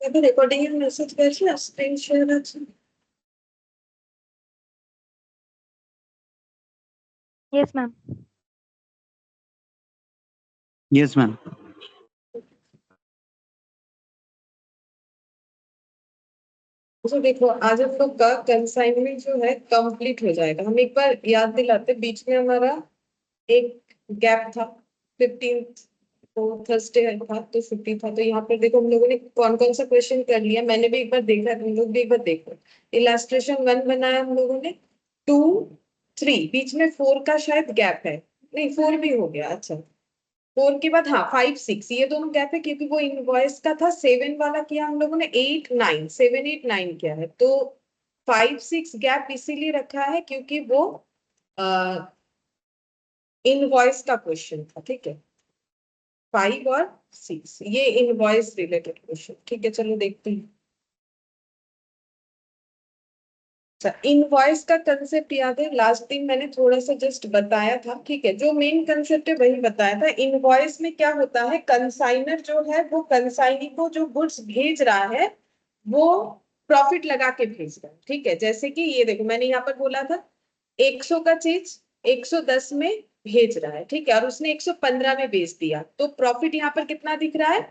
अभी रिकॉर्डिंग এর মেসেজ গেছে স্ক্রিন শেয়ার আছে Yes, ma'am. Yes, ma'am. तो देखो आज हम लोग का कंसाइनमेंट जो है कंप्लीट हो जाएगा। हम एक बार याद दिलाते, बीच में हमारा एक गैप था 15 तो थर्सडे था तो छुट्टी था। तो यहाँ पर देखो हम लोगों ने कौन कौन सा क्वेश्चन कर लिया, मैंने भी एक बार देखा, तुम लोग भी एक बार देखो। इलास्ट्रेशन 1 बनाया हम लोगों ने, 2 3 बीच में 4 का शायद गैप है, नहीं 4 भी हो गया। अच्छा 4 के बाद हाँ 5 6 ये दोनों गैप है क्योंकि वो इनवॉइस का था। 7 वाला किया हम लोगों ने, 8 9 7 8 9 किया है। तो 5 6 गैप इसीलिए रखा है क्योंकि वो इनवॉइस का क्वेश्चन था। ठीक है 5 और 6 ये इनवॉइस रिलेटेड क्वेश्चन। ठीक है चलो देखते हैं। इनवॉइस का कंसेप्ट याद है, लास्ट दिन मैंने थोड़ा सा जस्ट बताया था। ठीक है जो मेन कंसेप्ट है वही बताया था। इनवॉइस में क्या होता है, कंसाइनर जो है वो कंसाइनी को जो गुड्स भेज रहा है वो प्रॉफिट लगा के भेज रहा है। ठीक है जैसे कि ये देखो मैंने यहाँ पर बोला था 100 का चीज 110 में भेज रहा है। ठीक है और उसने 115 में बेच दिया तो प्रॉफिट यहाँ पर कितना दिख रहा है,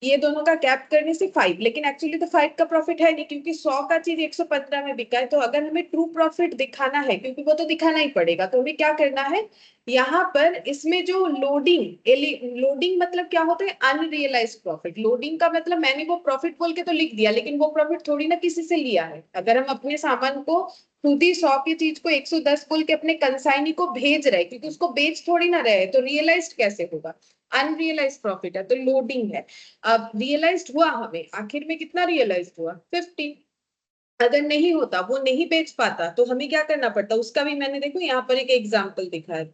ये दोनों का गैप करने से 5, लेकिन एक्चुअली तो 5 का प्रॉफिट है नहीं क्योंकि 100 का चीज 115 में बिका है। तो अगर हमें ट्रू प्रॉफिट दिखाना है, क्योंकि वो तो दिखाना ही पड़ेगा, तो हमें क्या करना है, यहाँ पर इसमें जो लोडिंग मतलब क्या होता है, अनरियलाइज्ड प्रॉफिट। लोडिंग का मतलब मैंने वो प्रॉफिट बोल के तो लिख दिया, लेकिन वो प्रॉफिट थोड़ी ना किसी से लिया है। अगर हम अपने सामान को खुद ही 100 की चीज को 110 बोल के अपने कंसाइनी को भेज रहे, क्योंकि उसको बेच थोड़ी ना रहे, तो रियलाइज्ड कैसे होगा, अनरियलाइज्ड प्रॉफिट है तो लोडिंग है। अब रियलाइज्ड हुआ, हमें आखिर में कितना रियलाइज्ड हुआ 50। अगर नहीं होता, वो नहीं बेच पाता, तो हमें क्या करना पड़ता, उसका भी मैंने देखो यहाँ पर एक एग्जांपल दिखा है।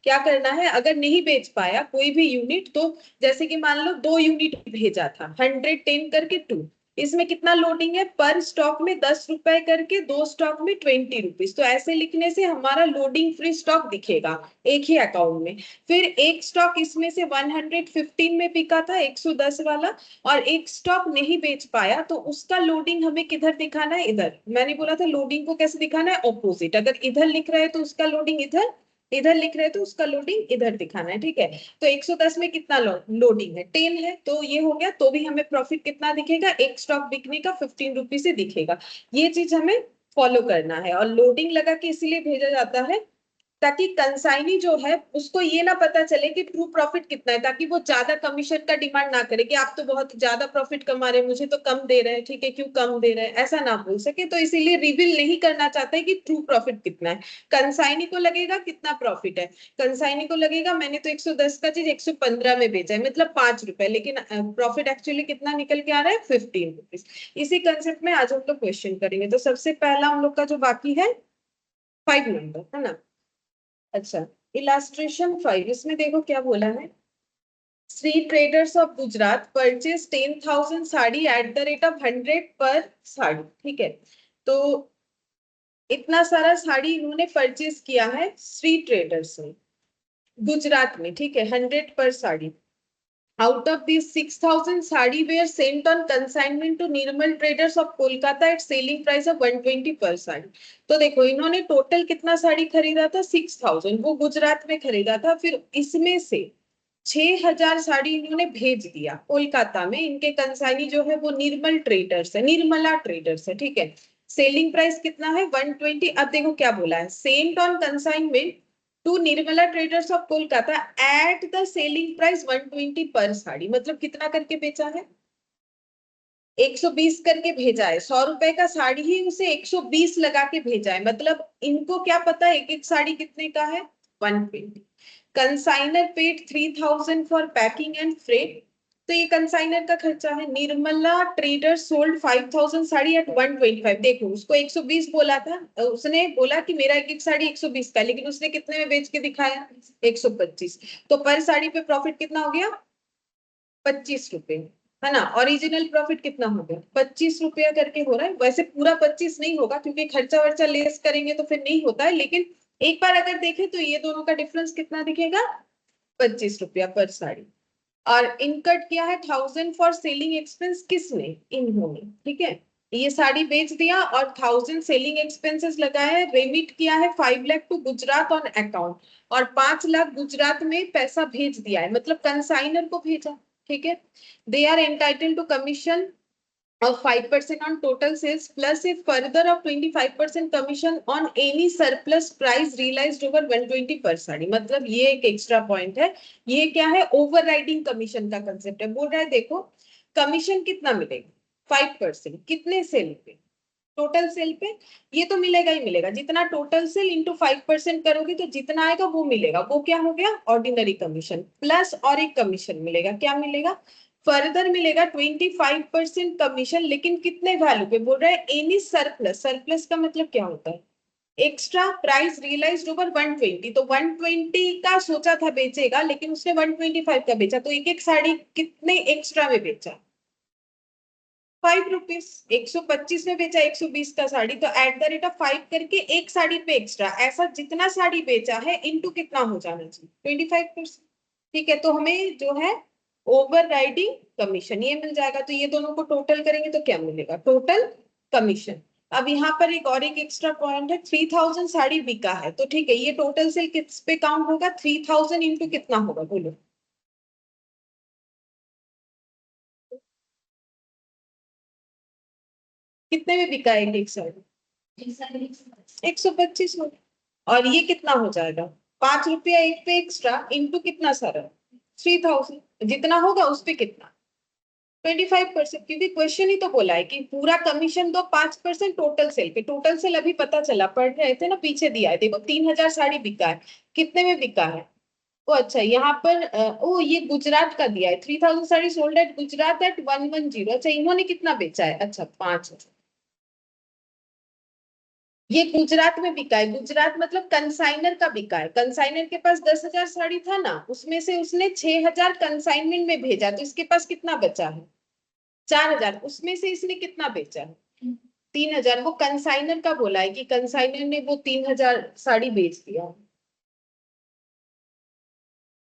क्या करना है, अगर नहीं बेच पाया कोई भी यूनिट, तो जैसे कि मान लो 2 यूनिट भेजा था 110 करके 2, इसमें कितना लोडिंग है, पर स्टॉक में 10 रुपए करके, 2 स्टॉक में 20 रुपीज। तो ऐसे लिखने से हमारा लोडिंग फ्री स्टॉक दिखेगा एक ही अकाउंट में। फिर एक स्टॉक इसमें से 115 में बिका था 110 वाला, और एक स्टॉक नहीं बेच पाया, तो उसका लोडिंग हमें किधर दिखाना है, इधर। मैंने बोला था लोडिंग को कैसे दिखाना है, ऑपोजिट। अगर इधर लिख रहे हैं तो उसका लोडिंग इधर, इधर लिख रहे हैं तो उसका लोडिंग इधर दिखाना है। ठीक है तो 110 में कितना लोडिंग है, 10 है, तो ये हो गया। तो भी हमें प्रॉफिट कितना दिखेगा, एक स्टॉक बिकने का 15 रुपीज से दिखेगा। ये चीज हमें फॉलो करना है। और लोडिंग लगा के इसीलिए भेजा जाता है ताकि कंसाइनी जो है उसको ये ना पता चले कि ट्रू प्रॉफिट कितना है, ताकि वो ज्यादा कमीशन का डिमांड ना करे कि आप तो बहुत ज्यादा प्रॉफिट कमा रहे हैं, मुझे तो कम दे रहे हैं। ठीक है क्यों कम दे रहे हैं, ऐसा ना बोल सके। तो इसीलिए रिवील नहीं करना चाहता है कि ट्रू प्रॉफिट कितना है। कंसाइनी को लगेगा कितना प्रॉफिट है, कंसाइनी को लगेगा मैंने तो 110 का चीज 115 में बेचा है, मतलब 5 रुपए, लेकिन प्रॉफिट एक्चुअली कितना निकल के आ रहा है 15 रुपीज। इसी कंसेप्ट में आज हम लोग क्वेश्चन करेंगे। तो सबसे पहला हम लोग का जो बाकी है 5 नंबर है ना। अच्छा इलास्ट्रेशन 5, इसमें देखो क्या बोला है, Shri traders of Gujarat purchase 10,000 sari at the rate of 100 पर साड़ी। ठीक है तो इतना सारा साड़ी इन्होंने परचेज किया है श्री ट्रेडर्स ने गुजरात में। ठीक है 100 पर sari. Out of these 6,000 sari were sent on consignment to Nirmal Traders of Kolkata at selling price of 120 per sari. तो देखो इन्होंने टोटल कितना साड़ी खरीदा था 6,000, वो गुजरात में खरीदा था। फिर इसमें से 6,000 साड़ी इन्होंने भेज दिया कोलकाता में। इनके कंसाइनी जो है वो निर्मल ट्रेडर्स है, निर्मला ट्रेडर्स है। ठीक है सेलिंग प्राइस कितना है 120। अब देखो क्या बोला है, sent on consignment to Nirmala traders of Kolkata at the selling price 120 पर साड़ी। मतलब कितना करके बेचा है, 120 करके भेजा है। 100 रुपए का साड़ी ही उसे 120 लगा के भेजा है। मतलब इनको क्या पता है एक एक साड़ी कितने का है 120। Consigner paid 3,000 for packing and freight. तो ये कंसाइनर का खर्चा है। Nirmala trader sold 5,000 sari at 125। देखो उसको 120 बोला था, उसने बोला कि मेरा एक एक साड़ी 120 का, लेकिन उसने कितने में बेच के दिखाया 125। तो पर साड़ी पे प्रॉफिट कितना हो गया 25 रुपए, है ना। ओरिजिनल प्रॉफिट कितना हो गया 25 रुपया करके हो रहा है। वैसे पूरा 25 नहीं होगा क्योंकि खर्चा वर्चा लेस करेंगे तो फिर नहीं होता है, लेकिन एक बार अगर देखें तो ये दोनों का डिफरेंस कितना दिखेगा 25 रुपया पर साड़ी। और इनकट किया है 1000 फॉर सेलिंग एक्सपेंस, किसने, इन्होंने, ठीक है। ये साड़ी बेच दिया और 1000 सेलिंग एक्सपेंसेस लगाए हैं, रेमिट किया है 5 lakh to Gujarat on account, और 5 लाख गुजरात में पैसा भेज दिया है, मतलब कंसाइनर को भेजा, ठीक है। They are entitled to commission of 5% on total sales plus a further of 25% commission on any surplus price realized over 120 per sari. मतलब ये एक एक्स्ट्रा पॉइंट है, ये क्या है, ओवरराइडिंग कमीशन का कंसेप्ट है। बोल रहा है देखो कमीशन कितना मिलेगा, 5%, कितने सेल पे, टोटल सेल पे। ये तो मिलेगा ही मिलेगा, जितना टोटल सेल इंटू 5% करोगे तो जितना आएगा वो मिलेगा, वो क्या हो गया, ऑर्डिनरी कमीशन, प्लस और एक कमीशन मिलेगा, क्या मिलेगा, फर्दर मिलेगा 25% कमीशन, लेकिन कितने वैल्यू पे, बोल रहा है एनी सरप्लस, सरप्लस का मतलब क्या होता है, एक्स्ट्रा प्राइस रियलाइज्ड ओवर 120, तो 120 का सोचा था बेचेगा, लेकिन उसने 125 का बेचा, तो एक एक साड़ी कितने एक्स्ट्रा में बेचा, 5 रुपीज, 125 में बेचा 120 का साड़ी, तो एट द रेट ऑफ 5 करके एक साड़ी पे एक्स्ट्रा, ऐसा जितना साड़ी बेचा है इनटू कितना हो जाना चाहिए, 25%, ठीक है। तो हमें जो है ओवर राइडिंग कमीशन ये मिल जाएगा, तो ये दोनों को टोटल करेंगे तो क्या मिलेगा, टोटल कमीशन। अब यहाँ पर एक और एक एक्स्ट्रा पॉइंट है, 3000 साड़ी बिका है, तो ठीक है, ये टोटल सेल किस पे काउंट होगा, 3000 इंटू कितना होगा बोलो, कितने में बिका है एक साड़ी, 125 हो, और ये कितना हो जाएगा, 5 रुपया एक पे एक्स्ट्रा इंटू कितना सारा, 3000, जितना होगा उस पे कितना, 25%, क्योंकि क्वेश्चन ही तो बोला है कि पूरा कमीशन दो 5% टोटल सेल पे, टोटल सेल अभी पता चला, पढ़ रहे थे ना, पीछे दिया है देखो, 3000 साड़ी बिका है, कितने में बिका है, ओ अच्छा यहाँ पर ओ ये गुजरात का दिया है, 3000 sari sold at Gujarat at 110, अच्छा इन्होंने कितना बेचा है, अच्छा 5, ये गुजरात में बिका है, गुजरात मतलब कंसाइनर का बिका है, कंसाइनर के पास 10,000 साड़ी था ना, उसमें से उसने 6,000 कंसाइनमेंट में भेजा, तो इसके पास कितना बचा है, 4,000, उसमें से इसने कितना बेचा है, 3,000, वो कंसाइनर का बोला है कि कंसाइनर ने वो 3,000 साड़ी बेच दिया।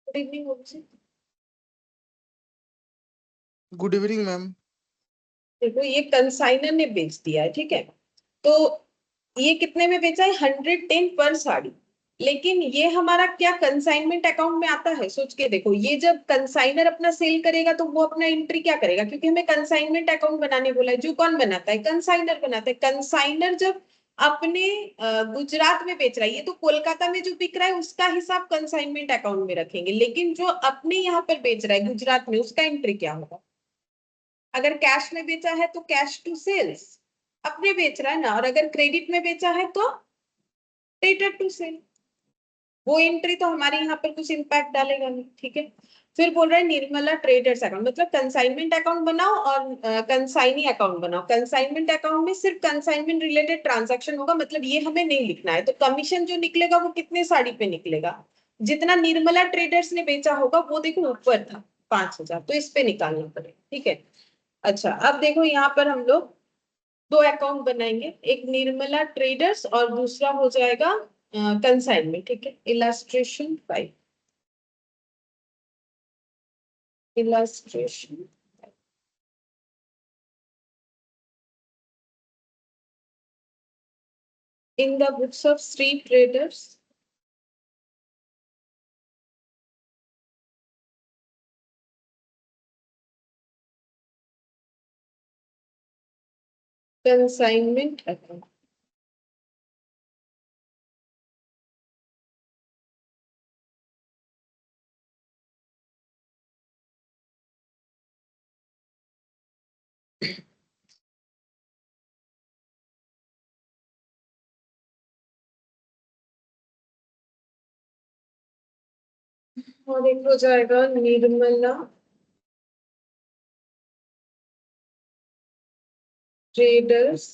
Good evening. Good evening ma'am. देखो ये कंसाइनर ने बेच दिया है, ठीक है, तो ये कितने में बेचा है, 110 पर साड़ी, लेकिन ये हमारा क्या कंसाइनमेंट अकाउंट में आता है, सोच के देखो, ये जब कंसाइनर अपना सेल करेगा तो वो अपना एंट्री क्या करेगा, क्योंकि हमें कंसाइनमेंट अकाउंट बनाने बोला है, जो कौन बनाता है, कंसाइनर बनाता है। कंसाइनर जब अपने गुजरात में बेच रहा है, ये तो कोलकाता में जो बिक रहा है उसका हिसाब कंसाइनमेंट अकाउंट में रखेंगे, लेकिन जो अपने यहाँ पर बेच रहा है गुजरात में, उसका एंट्री क्या होगा, अगर कैश में बेचा है तो कैश टू सेल्स, अपने बेच रहा है ना, और अगर क्रेडिट में बेचा है तो क्रेडिटर टू सेल, वो एंट्री तो हमारे यहाँ पर कुछ इम्पैक्ट डालेगा नहीं, ठीक है। फिर बोल रहा है निर्मला ट्रेडर्स अकाउंट, मतलब कंसाइनमेंट अकाउंट बनाओ और कंसाइनी अकाउंट बनाओ, कंसाइनमेंट अकाउंट में सिर्फ कंसाइनमेंट रिलेटेड ट्रांजैक्शन होगा, मतलब ये हमें नहीं लिखना है, तो कमीशन जो निकलेगा वो कितने साड़ी पे निकलेगा, जितना निर्मला ट्रेडर्स ने बेचा होगा वो देखो ऊपर था 5,000, तो इस पे निकालना पड़ेगा, ठीक है। अच्छा अब देखो यहाँ पर हम लोग दो अकाउंट बनाएंगे, एक निर्मला ट्रेडर्स और दूसरा हो जाएगा कंसाइनमेंट, ठीक है। Illustration 5, illustration in the books of Shri traders consignment account, और एक हो जाएगा निर्मला ट्रेडर्स,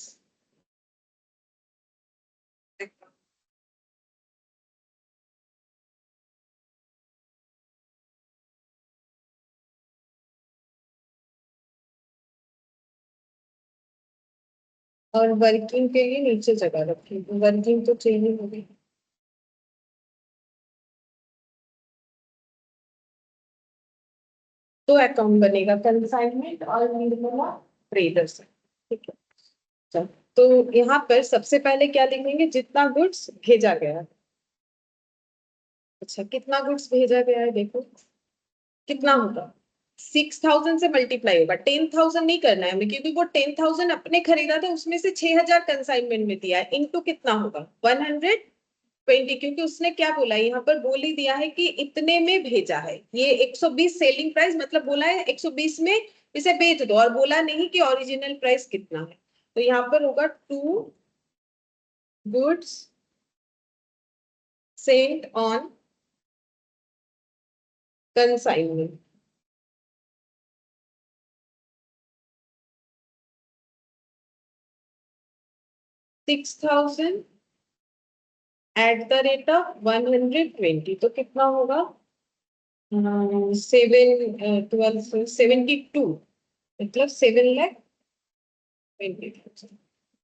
और वर्किंग के लिए नीचे जगह रखी, वर्किंग तो चाहिए होगी, तो अकाउंट बनेगा, कंसाइनमेंट और निर्मला ट्रेडर्स। ठीक है, चल, तो यहाँ पर सबसे पहले क्या लिखेंगे, जितना गुड्स भेजा गया है। अच्छा, कितना गुड्स भेजा गया है, देखो कितना होगा, 6,000 से मल्टीप्लाई होगा, 10,000 नहीं करना है हमें, क्योंकि वो 10,000 अपने खरीदा था, उसमें से 6,000 कंसाइनमेंट में दिया है, इनटू कितना होगा 120, क्योंकि उसने क्या बोला यहाँ पर, बोल ही दिया है कि इतने में भेजा है, ये 120 सेलिंग प्राइस, मतलब बोला है 120 में इसे बेच दो, और बोला नहीं कि ओरिजिनल प्राइस कितना है। तो यहाँ पर होगा 2 goods sent on consignment, 6,000 at the rate of 120, तो कितना होगा 72, मतलब 7,20,000।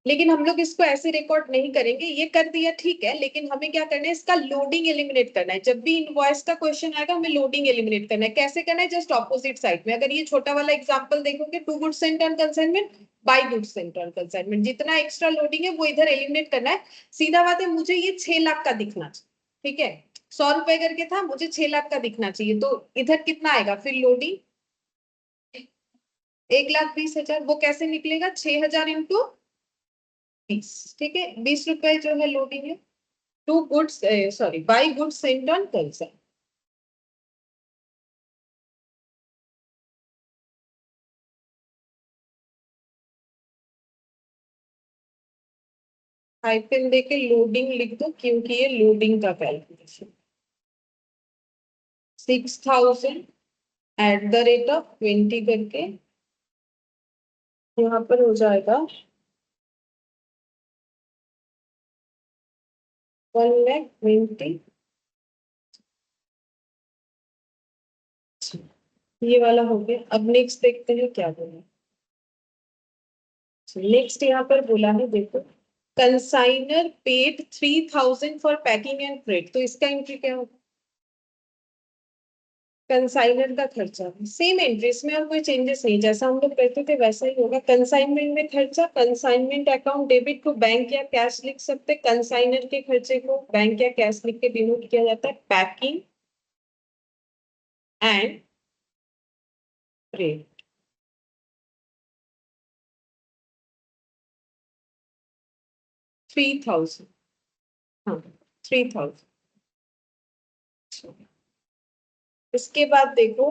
लेकिन हम लोग इसको ऐसे रिकॉर्ड नहीं करेंगे, ये कर दिया ठीक है, लेकिन हमें क्या करना है, इसका लोडिंग एलिमिनेट करना है। जब भी इनवॉइस का क्वेश्चन आएगा हमें लोडिंग एलिमिनेट करना है। कैसे करना है, जस्ट ऑपोजिट साइड में, अगर ये छोटा वाला एग्जांपल देखोगे, 2 goods sent on consignment by goods sent on consignment, जितना एक्स्ट्रा लोडिंग है वो इधर एलिमिनेट करना है। सीधा बात है, मुझे ये 6 लाख का दिखना चाहिए, ठीक है, 100 रुपए करके था, मुझे 6 लाख का दिखना चाहिए, तो इधर कितना आएगा फिर लोडिंग, 1,20,000। वो कैसे निकलेगा, 6,000 इंटू 20, ठीक है, 20 रुपए जो है लोडिंग है। 2 goods, sorry, by goods sent on consign, hyphen देके लोडिंग लिख दो, क्योंकि ये लोडिंग का calculation, 6,000 at the rate of 20 करके यहाँ पर हो जाएगा 1,20,000। ये वाला हो गया। अब नेक्स्ट देखते हैं क्या बोला। नेक्स्ट यहाँ पर बोला है, देखो, consigner paid 3,000 for packing and freight, तो इसका एंट्री क्या होगा, कंसाइनर का खर्चा, सेम एंट्री, इसमें और कोई चेंजेस नहीं, जैसा हम लोग करते थे वैसा ही होगा। कंसाइनमेंट में खर्चा, consignment account debit to bank या कैश लिख सकते, कंसाइनर के खर्चे को बैंक या कैश लिख के डिनोट किया जाता है, पैकिंग एंड फ्रेट, 3,000, हाँ 3,000। इसके बाद देखो,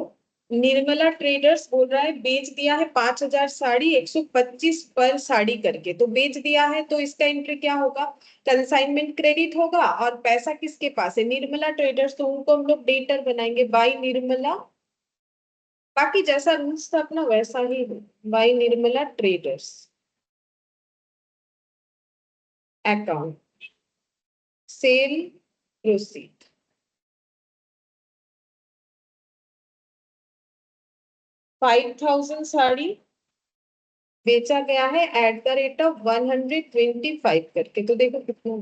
निर्मला ट्रेडर्स बोल रहा है बेच दिया है 5,000 साड़ी, 125 पर साड़ी करके, तो बेच दिया है, तो इसका एंट्री क्या होगा, कंसाइनमेंट क्रेडिट होगा, और पैसा किसके पास है, निर्मला ट्रेडर्स, तो उनको हम लोग डेटर बनाएंगे, बाई निर्मला, बाकी जैसा रूल्स था अपना वैसा ही है, by Nirmala traders account, cell proceed, 5,000 sari बेचा गया है एट द रेट ऑफ 125 करके, तो देखो कितना,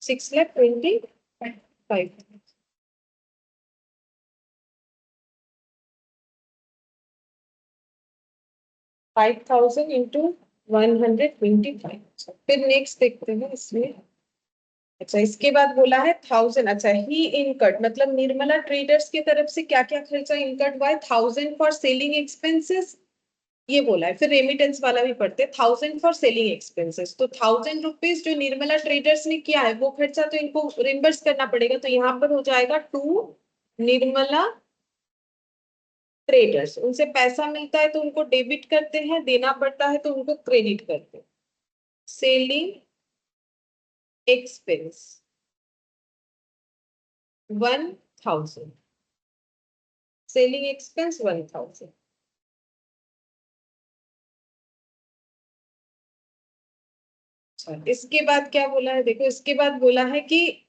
6,25,000, 5,000 इंटू 125। फिर नेक्स्ट देखते हैं इसमें। अच्छा, इसके बाद बोला है 1,000, अच्छा ही इनकट, मतलब निर्मला ट्रेडर्स की तरफ से क्या क्या खर्चा इनकट हुआ है, 1,000 फॉर सेलिंग एक्सपेंसेस, ये बोला है। फिर रेमिटेंस वाला भी पढ़ते हैं, 1,000 फॉर सेलिंग एक्सपेंसेस, तो 1,000 रुपीज जो निर्मला ट्रेडर्स ने किया है वो खर्चा तो इनको रिम्बर्स करना पड़ेगा, तो यहाँ पर हो जाएगा 2 निर्मला ट्रेडर्स, उनसे पैसा मिलता है तो उनको डेबिट करते हैं, देना पड़ता है तो उनको क्रेडिट करते हैं, सेलिंग एक्सपेंस 1,000, सेलिंग एक्सपेंस 1,000। अच्छा, इसके बाद क्या बोला है, देखो इसके बाद बोला है कि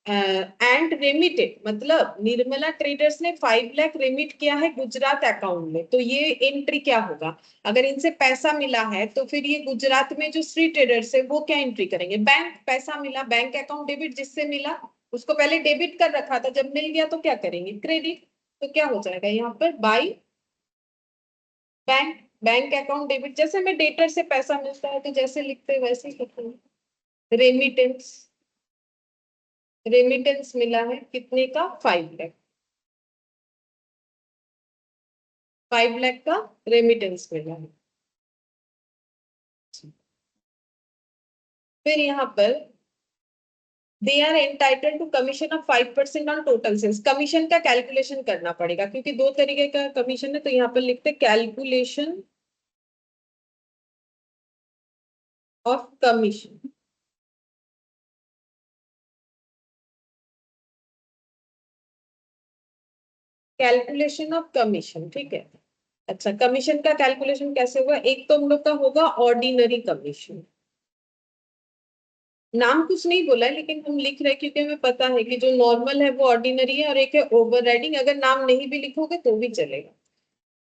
एंड रेमिटेड, मतलब निर्मला ट्रेडर्स ने 5 लाख रेमिट किया है गुजरात अकाउंट में, तो ये एंट्री क्या होगा, अगर इनसे पैसा मिला है तो फिर ये गुजरात में जो श्री ट्रेडर्स है वो क्या एंट्री करेंगे, बैंक पैसा मिला, बैंक अकाउंट डेबिट जिससे मिला, उसको पहले डेबिट कर रखा था, जब मिल गया तो क्या करेंगे, क्रेडिट। तो क्या हो जाएगा यहाँ पर, by bank, bank account debit, जैसे मैं डेटर से पैसा मिलता है तो जैसे लिखते हैं वैसे ही लिखते हैं। रेमिटेंस, रेमिटेंस मिला है कितने का, 5 लाख, 5 लाख का रेमिटेंस मिला है। फिर यहाँ पर they are entitled to commission of 5% on total sales. Commission का कैलकुलेशन करना पड़ेगा क्योंकि दो तरीके का कमीशन है, तो यहाँ पर लिखते calculation of commission. Calculation of commission, ठीक है। अच्छा, कमीशन का कैलकुलेशन कैसे होगा, एक तो हम लोग का होगा ऑर्डिनरी कमीशन। नाम कुछ नहीं बोला है लेकिन हम लिख रहे हैं क्योंकि हमें पता है कि जो नॉर्मल है वो ऑर्डिनरी है, और एक है ओवरराइडिंग। अगर नाम नहीं भी लिखोगे तो भी चलेगा।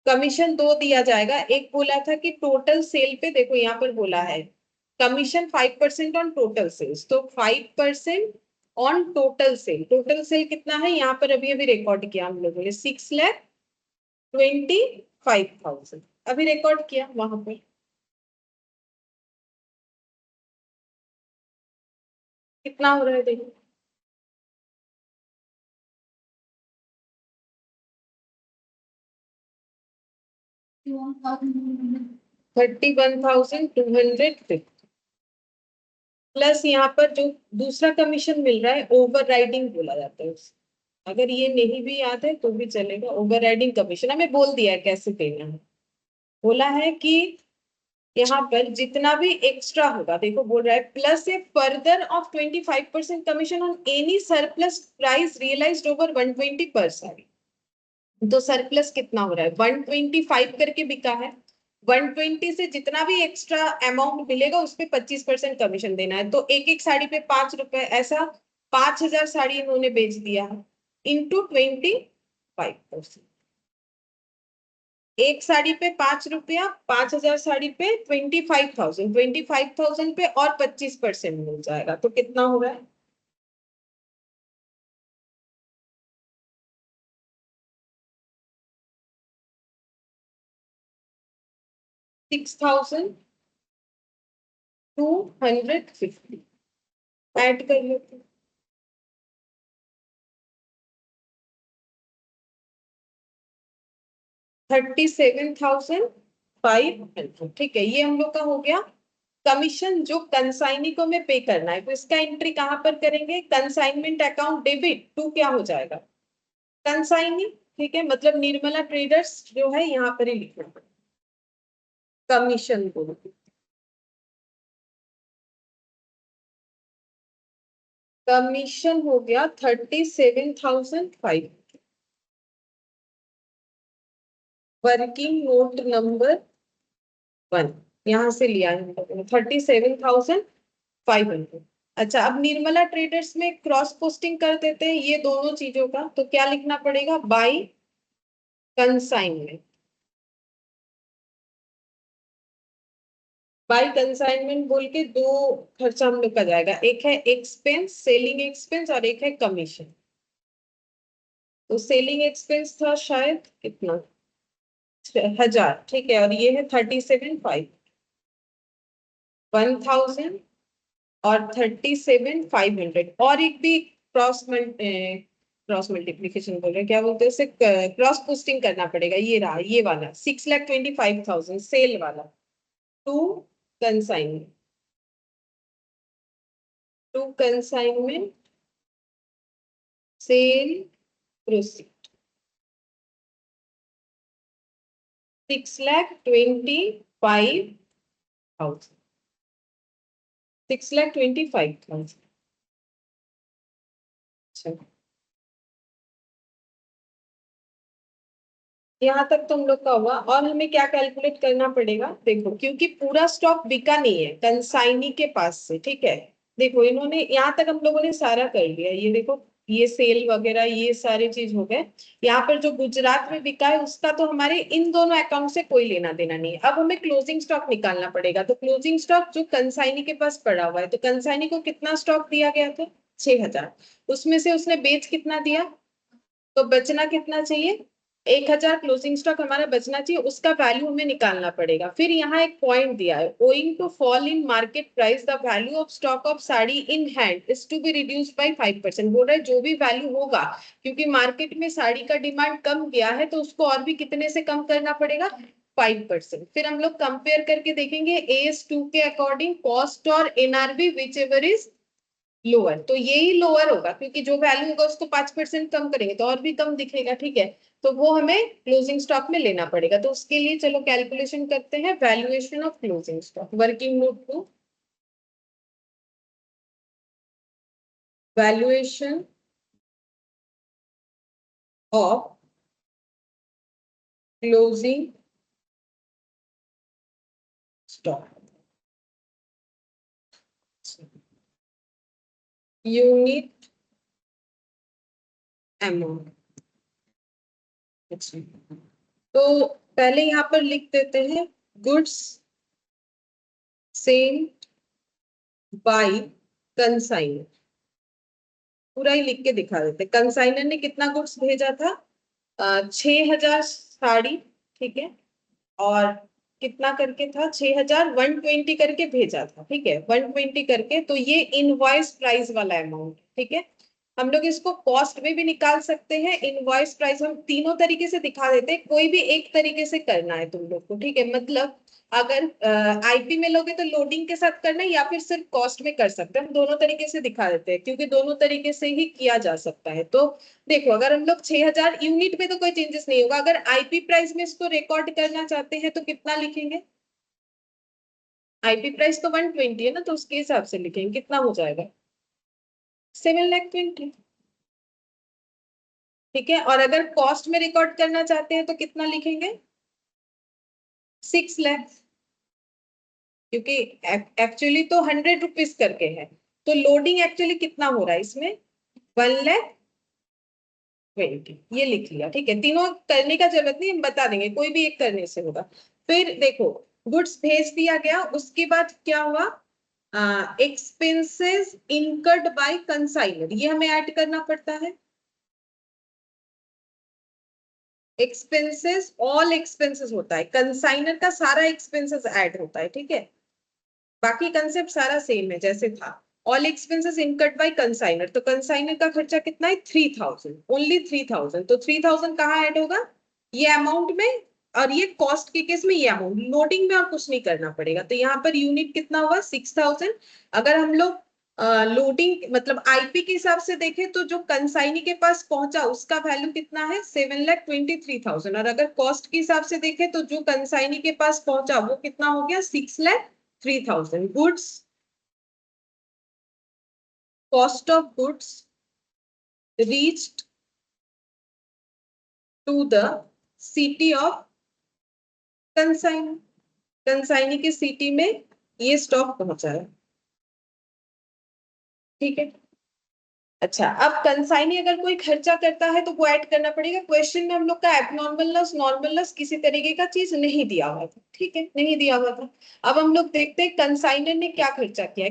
कमीशन दो दिया जाएगा, एक बोला था कि टोटल सेल पे, देखो यहाँ पर बोला है कमीशन 5% ऑन टोटल सेल्स, तो 5% on total sale. Total sale कितना है यहाँ पर, अभी अभी रिकॉर्ड किया हम लोगों ने, 6,25,000 अभी रिकॉर्ड किया वहां पर। कितना हो रहा है देखो, 31,250 प्लस यहाँ पर जो दूसरा कमीशन मिल रहा है ओवर राइडिंग बोला जाता है उसे। अगर ये नहीं भी याद है तो भी चलेगा, ओवर राइडिंग कमीशन हमें बोल दिया है कैसे देना है। बोला है कि यहाँ पर जितना भी एक्स्ट्रा होगा, देखो बोल रहा है plus a further of 25% commission on any surplus price realised over 120 पर साड़ी। तो सरप्लस कितना हो रहा है, 125 करके बिका है, 120 से जितना भी एक्स्ट्रा अमाउंट मिलेगा उस पे 25% कमीशन देना है। तो एक एक साड़ी पे 5 रुपए, ऐसा 5,000 साड़ी इन्होंने बेच दिया है, इंटू 25%। एक साड़ी पे 5 रुपया, 5,000 साड़ी पे 25,000, 25,000 पे और 25% मिल जाएगा, तो कितना हो रहा है, 6,250 ऐड कर लेते हैं। 37,500, ठीक है। ये हम लोग का हो गया कमीशन जो कंसाइनी को हमें पे करना है। तो इसका एंट्री कहां पर करेंगे, कंसाइनमेंट अकाउंट डेबिट टू क्या हो जाएगा, कंसाइनी, ठीक है। मतलब निर्मला ट्रेडर्स जो है यहाँ पर ही लिखना है कमीशन को। कमीशन हो गया 37,500। वर्किंग नोट नंबर 1 यहां से लिया है हम लोगों ने, 37,500। अच्छा, अब निर्मला ट्रेडर्स में क्रॉस पोस्टिंग कर देते हैं ये दोनों चीजों का, तो क्या लिखना पड़ेगा, बाई कंसाइनमेंट। बाई कंसाइनमेंट बोल के दो खर्चा हम लोग का जाएगा, एक है एक्सपेंस, सेलिंग एक्सपेंस, और एक है कमीशन। तो सेलिंग एक्सपेंस था शायद कितना, 1,000, ठीक है। और ये है 37,500, 1,000 और 37,500, और एक भी क्रॉस मल्टीप्लीकेशन बोल रहे, क्या बोलते हैं उसे, क्रॉस पोस्टिंग करना पड़ेगा। ये रहा, ये वाला 6,25,000 सेल वाला, to consignment, to consignment sale proceed, 6,25,000, 6,25,000। अच्छा, यहाँ तक तो हम लोग का हुआ। और हमें क्या कैलकुलेट करना पड़ेगा, देखो क्योंकि पूरा स्टॉक बिका नहीं है कंसाइनी के पास से, ठीक है। देखो इन्होंने यहाँ तक हम लोगों ने सारा कर लिया, ये देखो ये सेल वगैरह ये सारी चीज हो गए। यहाँ पर जो गुजरात में बिका है उसका तो हमारे इन दोनों अकाउंट से कोई लेना देना नहीं है। अब हमें क्लोजिंग स्टॉक निकालना पड़ेगा। तो क्लोजिंग स्टॉक जो कंसाइनी के पास पड़ा हुआ है, तो कंसाइनी को कितना स्टॉक दिया गया था, 6,000, उसमें से उसने बेच कितना दिया, तो बचना कितना चाहिए, 1,000 क्लोजिंग स्टॉक हमारा बचना चाहिए, उसका वैल्यू हमें निकालना पड़ेगा। फिर यहाँ एक पॉइंट दिया है, owing to fall in market price the value of stock of sari in hand is to be reduced by 5%। बोल रहा है जो भी वैल्यू होगा, क्योंकि मार्केट में साड़ी का डिमांड कम गया है, तो उसको और भी कितने से कम करना पड़ेगा, 5%। फिर हम लोग कंपेयर करके देखेंगे AS2 के अकॉर्डिंग कॉस्ट और NRV which ever is lower, तो यही लोअर होगा, क्योंकि जो वैल्यू होगा उसको 5% कम करेंगे तो और भी कम दिखेगा, ठीक है। तो वो हमें क्लोजिंग स्टॉक में लेना पड़ेगा, तो उसके लिए चलो कैलकुलेशन करते हैं, valuation of closing stock, working note to valuation of closing stock, unit amount. अच्छा, तो पहले यहाँ पर लिख देते हैं गुड्स सेल्ड बाय कंसाइनर, पूरा ही लिख के दिखा देते। कंसाइनर ने कितना गुड्स भेजा था, 6,000 साड़ी, ठीक है, और कितना करके था, 6,120 करके भेजा था, ठीक है, 120 करके, तो ये इनवॉइस प्राइस वाला अमाउंट, ठीक है। हम लोग इसको कॉस्ट में भी निकाल सकते हैं, इनवॉइस प्राइस, हम तीनों तरीके से दिखा देते हैं, कोई भी एक तरीके से करना है तुम लोग को, ठीक है। मतलब अगर आईपी में लोगे तो लोडिंग के साथ करना है, या फिर सिर्फ कॉस्ट में कर सकते हैं, हम दोनों तरीके से दिखा देते हैं, क्योंकि दोनों तरीके से ही किया जा सकता है। तो देखो, अगर हम लोग 6,000 यूनिट में तो कोई चेंजेस नहीं होगा, अगर आईपी प्राइस में इसको रिकॉर्ड करना चाहते हैं तो कितना लिखेंगे, आईपी प्राइस तो 120 है ना, तो उसके हिसाब से लिखेंगे, कितना हो जाएगा, 7,20,000, ठीक है। और अगर कॉस्ट में रिकॉर्ड करना चाहते हैं तो कितना लिखेंगे, 6,00,000, क्योंकि एक्चुअली तो 100 रुपीज करके है, तो लोडिंग एक्चुअली कितना हो रहा है इसमें, 1,20,000, ये लिख लिया, ठीक है। तीनों करने का जरूरत नहीं, हम बता देंगे, कोई भी एक करने से होगा। फिर देखो, गुड्स भेज दिया गया, उसके बाद क्या हुआ, एक्सपेंसेस इनकर्ड बाय कंसाइनर, ये हमें ऐड करना पड़ता है, एक्सपेंसेस, ऑल एक्सपेंसेस होता है, कंसाइनर का सारा एक्सपेंसेस ऐड होता है, ठीक है। बाकी कंसेप्ट सारा सेम है जैसे था, all expenses incurred by consignor, तो कंसाइनर का खर्चा कितना है, 3,000, ओनली 3,000, तो 3,000 कहाँ ऐड होगा, ये अमाउंट में, और ये कॉस्ट के केस में ये अमाउंट, लोडिंग में और कुछ नहीं करना पड़ेगा, तो यहाँ पर यूनिट कितना हुआ, 6,000। अगर हम लोग लोडिंग मतलब आईपी के हिसाब से देखें तो जो कंसाइनी के पास पहुंचा उसका वैल्यू कितना है, 7,23,000, और अगर कॉस्ट के हिसाब से देखें तो जो कंसाइनी के पास पहुंचा वो कितना हो गया, 6,03,000। Goods, cost of goods reached to the city of consignee, consignee की सिटी में ये स्टॉक पहुंचा है, ठीक है। अच्छा, अब कंसाइनी अगर कोई खर्चा करता है तो वो ऐड करना पड़ेगा। क्वेश्चन में हम लोग का एबनॉर्मल लॉस, नॉर्मल लॉस किसी तरीके का चीज नहीं दिया हुआ था, ठीक है, नहीं दिया हुआ था। अब हम लोग देखते हैं कंसाइनर ने क्या खर्चा किया है,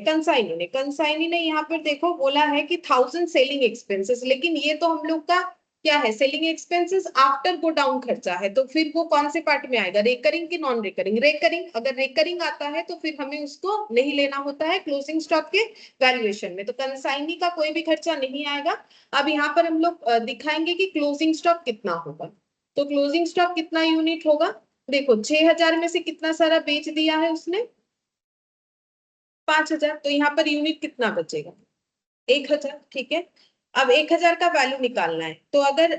कंसाइनी ने यहाँ पर देखो बोला है कि 1,000 सेलिंग एक्सपेंसेस, लेकिन ये तो हम लोग का क्या है, selling expenses after go down खर्चा है, तो फिर वो कौन से पार्ट में आएगा, रेकरिंग की नॉन रेकरिंग, रेकरिंग, अगर रेकरिंग आता है तो फिर हमें उसको नहीं लेना होता है क्लोजिंग स्टॉक के वैल्यूएशन में, तो कंसाइनी का कोई भी खर्चा नहीं आएगा। अब यहाँ पर हम लोग दिखाएंगे कि क्लोजिंग स्टॉक कितना होगा, तो क्लोजिंग स्टॉक कितना यूनिट होगा, देखो 6,000 में से कितना सारा बेच दिया है उसने, 5,000, तो यहाँ पर यूनिट कितना बचेगा, 1,000, ठीक है। अब 1,000 का वैल्यू निकालना है, तो अगर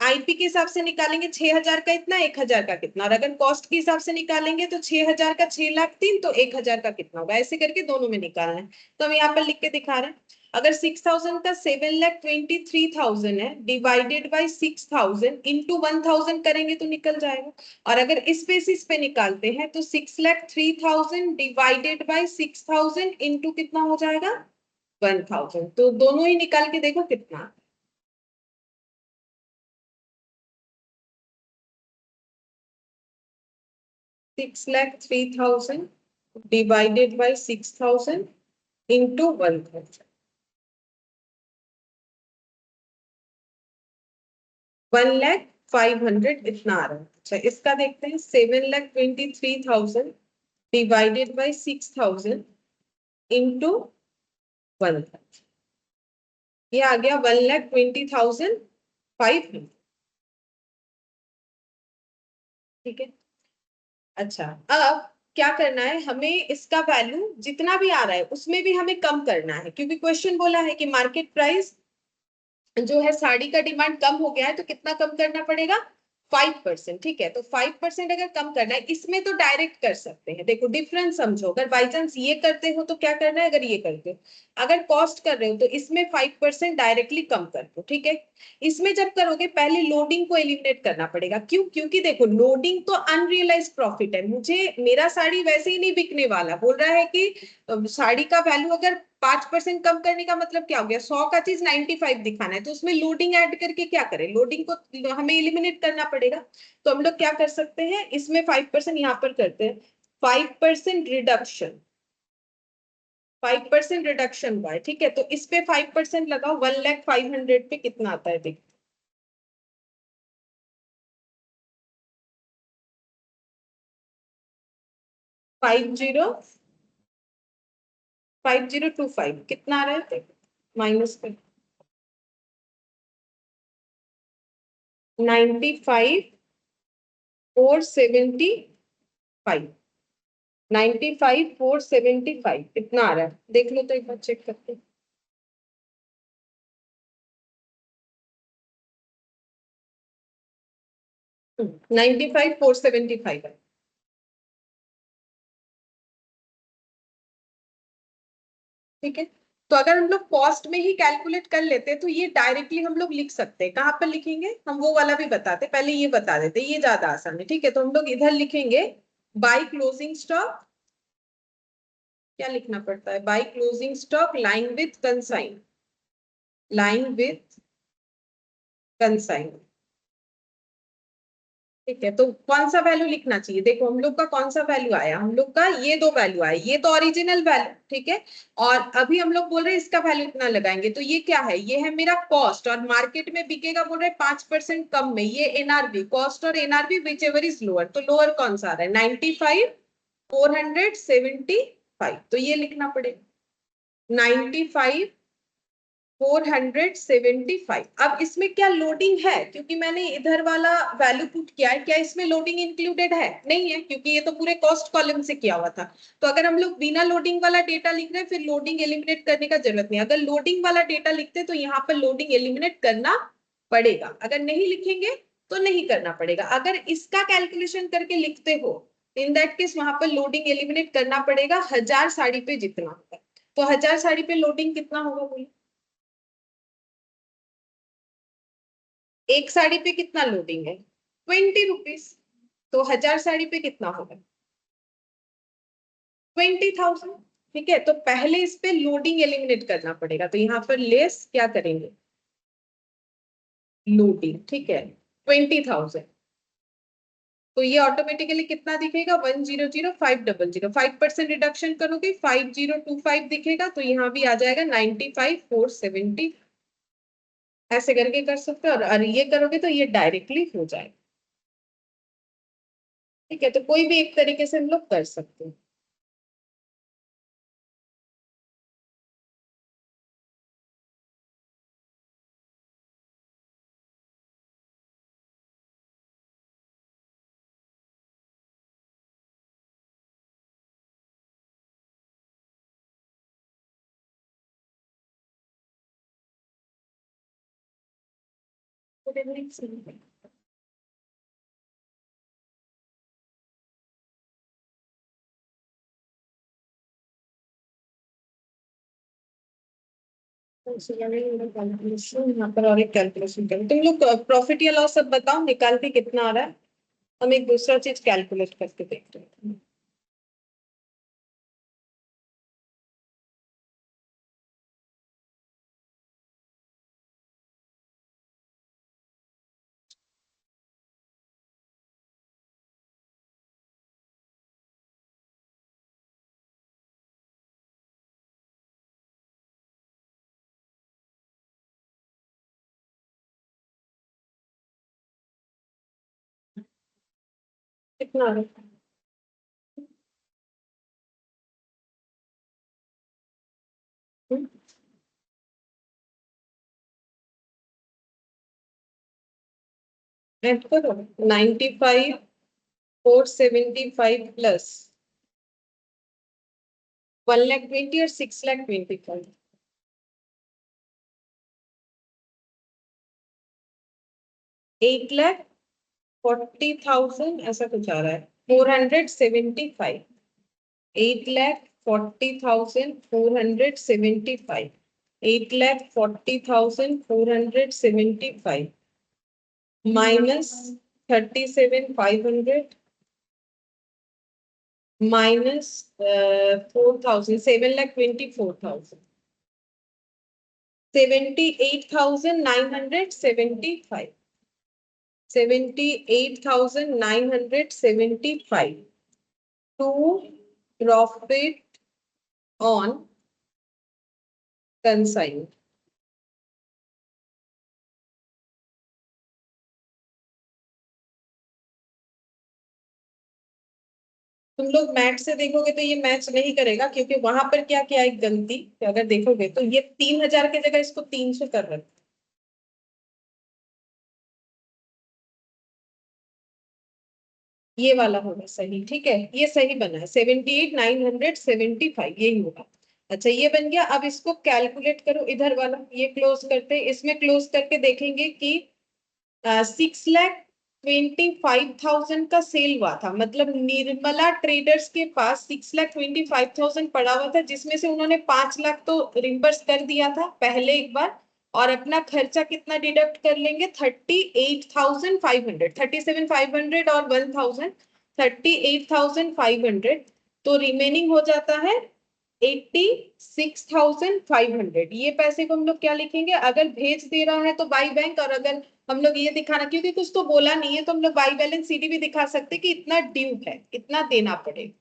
आईपी के हिसाब से निकालेंगे 6,000 का इतना, 1,000 का कितना, और अगर कॉस्ट के हिसाब से निकालेंगे तो 6,000 का 6,03,000, तो 1,000 का कितना होगा, ऐसे करके दोनों में निकालना है। तो हम यहाँ पर लिख के दिखा रहे हैं, अगर 6,000 का 7,23,000 है, डिवाइडेड बाई 6,000 इंटू 1,000 करेंगे तो निकल जाएगा। और अगर इस बेसिस पे निकालते हैं तो 6,03,000 डिवाइडेड बाई 6,000 इंटू कितना हो जाएगा, 1,000, तो दोनों ही निकाल के देखो कितना, 6,03,000 डिवाइडेड बाई 6,000 इंटू 1,000, 1,05,000 इतना आ रहा है। अच्छा, इसका देखते हैं। 7,23,000 डिवाइडेड बाई 6,000 इंटू 1, ये आ गया 1,20,500। ठीक है। अच्छा, अब क्या करना है हमें, इसका वैल्यू जितना भी आ रहा है उसमें भी हमें कम करना है, क्योंकि क्वेश्चन बोला है कि मार्केट प्राइस जो है साड़ी का डिमांड कम हो गया है, तो कितना कम करना पड़ेगा? 5%। ठीक है, तो 5% अगर कम करना है, इसमें तो डायरेक्ट कर सकते हैं। देखो डिफरेंस समझो, अगर बाई चांस ये करते हो तो क्या करना है, अगर ये करते हो, अगर कॉस्ट कर रहे हो तो इसमें 5% डायरेक्टली कम कर दो। ठीक है। इसमें जब करोगे पहले लोडिंग को एलिमिनेट करना पड़ेगा। क्यों? क्योंकि देखो लोडिंग तो अनरियलाइज प्रॉफिट है, मुझे मेरा साड़ी वैसे ही नहीं बिकने वाला। बोल रहा है कि साड़ी का वैल्यू अगर 5% कम करने का मतलब क्या हो गया, 100 का चीज 95 दिखाना है, तो उसमें लोडिंग ऐड करके क्या करें, लोडिंग को हमें एलिमिनेट करना पड़ेगा। तो हम लोग क्या कर सकते हैं, इसमें 5% यहाँ पर करते हैं। 5% रिडक्शन, 5% रिडक्शन हुआ है। ठीक है, तो इस पे 5% लगाओ, 1,05,000 पे कितना आता है देखो। 50,5025 कितना आ रहा है देखो, माइनस कर। 95,475, 95,475 कितना आ रहा है देख लो तो एक बार चेक करते हैं। 95,475 है। ठीक है, तो अगर हम लोग कॉस्ट में ही कैलकुलेट कर लेते तो ये डायरेक्टली हम लोग लिख सकते हैं। कहाँ पर लिखेंगे, हम वो वाला भी बताते, पहले ये बता देते, ये ज्यादा आसान है। ठीक है, तो हम लोग इधर लिखेंगे बाय क्लोजिंग स्टॉक। क्या लिखना पड़ता है, bye closing stock line with consign, line with consign. ठीक है, तो कौन सा वैल्यू लिखना चाहिए, देखो हम लोग का कौन सा वैल्यू आया, हम लोग का ये दो वैल्यू आए, ये तो ओरिजिनल वैल्यू। ठीक है, और अभी हम लोग बोल रहे हैं इसका वैल्यू इतना लगाएंगे, तो ये क्या है, ये है मेरा कॉस्ट, और मार्केट में बिकेगा बोल रहे हैं 5% कम में, ये एनआरबी, कॉस्ट और NRB which ever is lower, तो लोअर कौन सा आ रहा है, 95,475, तो ये लिखना पड़ेगा 95,475। अब इसमें क्या लोडिंग है, क्योंकि मैंने इधर वाला वैल्यू पुट किया है, क्या इसमें लोडिंग इंक्लूडेड है? नहीं है, क्योंकि ये तो पूरे कॉस्ट कॉलम से किया हुआ था। तो अगर हम लोग बिना लोडिंग वाला डेटा लिख रहे हैं, फिर लोडिंग एलिमिनेट करने का जरूरत नहीं। अगर लोडिंग वाला डेटा लिखते तो यहाँ पर लोडिंग एलिमिनेट करना पड़ेगा, अगर नहीं लिखेंगे तो नहीं करना पड़ेगा। अगर इसका कैलकुलेशन करके लिखते हो, इन दैट केस वहां पर लोडिंग एलिमिनेट करना पड़ेगा 1,000 साड़ी पे जितना होगा। तो 1,000 साड़ी पे लोडिंग कितना होगा बोलिए, एक साड़ी पे कितना लोडिंग है, 20 रुपीज। तो 1,000 साड़ी पे कितना होगा, 20,000। ठीक है, तो पहले इस पे लोडिंग एलिमिनेट करना पड़ेगा, तो यहाँ पर लेस क्या करेंगे, लोडिंग। ठीक है, 20,000, तो ये ऑटोमेटिकली कितना दिखेगा, 1,00,500, 5% रिडक्शन करोगे 5,025 दिखेगा, तो यहाँ भी आ जाएगा 95,470। ऐसे करके कर सकते हो, और ये करोगे तो ये डायरेक्टली हो जाएगा। ठीक है, तो कोई भी एक तरीके से हम लोग कर सकते हैं। यहाँ पर और एक कैलकुलेशन करें, तुम लोग प्रॉफिट या लॉस सब बताओ, निकाल के कितना आ रहा है, हम एक दूसरा चीज कैलकुलेट करके देखते हैं। कितना आ रहा है? ऐड करो 95 475 प्लस 1,20,000 और 6,25,000। 8,40,000 ऐसा कुछ आ रहा है। 475 8,40,475 8,40,475 minus 37,500 minus 4,000 7,24,000 78,975 78,975 to profit on consignment। तुम लोग मैथ से देखोगे तो ये मैच नहीं करेगा, क्योंकि वहां पर क्या किया एक गलती, अगर देखोगे तो ये 3,000 की जगह इसको 300 कर रहे। ये वाला होगा सही, ठीक है, ये सही बना है 78,975 यही होगा। अच्छा ये बन गया। अब इसको कैलकुलेट करो, इधर वाला ये क्लोज करते हैं, इसमें क्लोज करके देखेंगे कि 6,25,000 का सेल हुआ था, मतलब निर्मला ट्रेडर्स के पास 6,25,000 पड़ा हुआ था, जिसमें से उन्होंने 5 लाख तो रिम्बर्स कर दिया था पहले एक बार, और अपना खर्चा कितना डिडक्ट कर लेंगे 38,500, 37,500 और 1,000 38,500, तो रिमेनिंग हो जाता है 86,500। ये पैसे को हम लोग क्या लिखेंगे, अगर भेज दे रहा है तो बाई बैंक, और अगर हम लोग ये दिखाना, क्योंकि कुछ तो बोला नहीं है, तो हम लोग बाई बैलेंस सीडी भी दिखा सकते कि इतना ड्यू है, इतना देना पड़ेगा।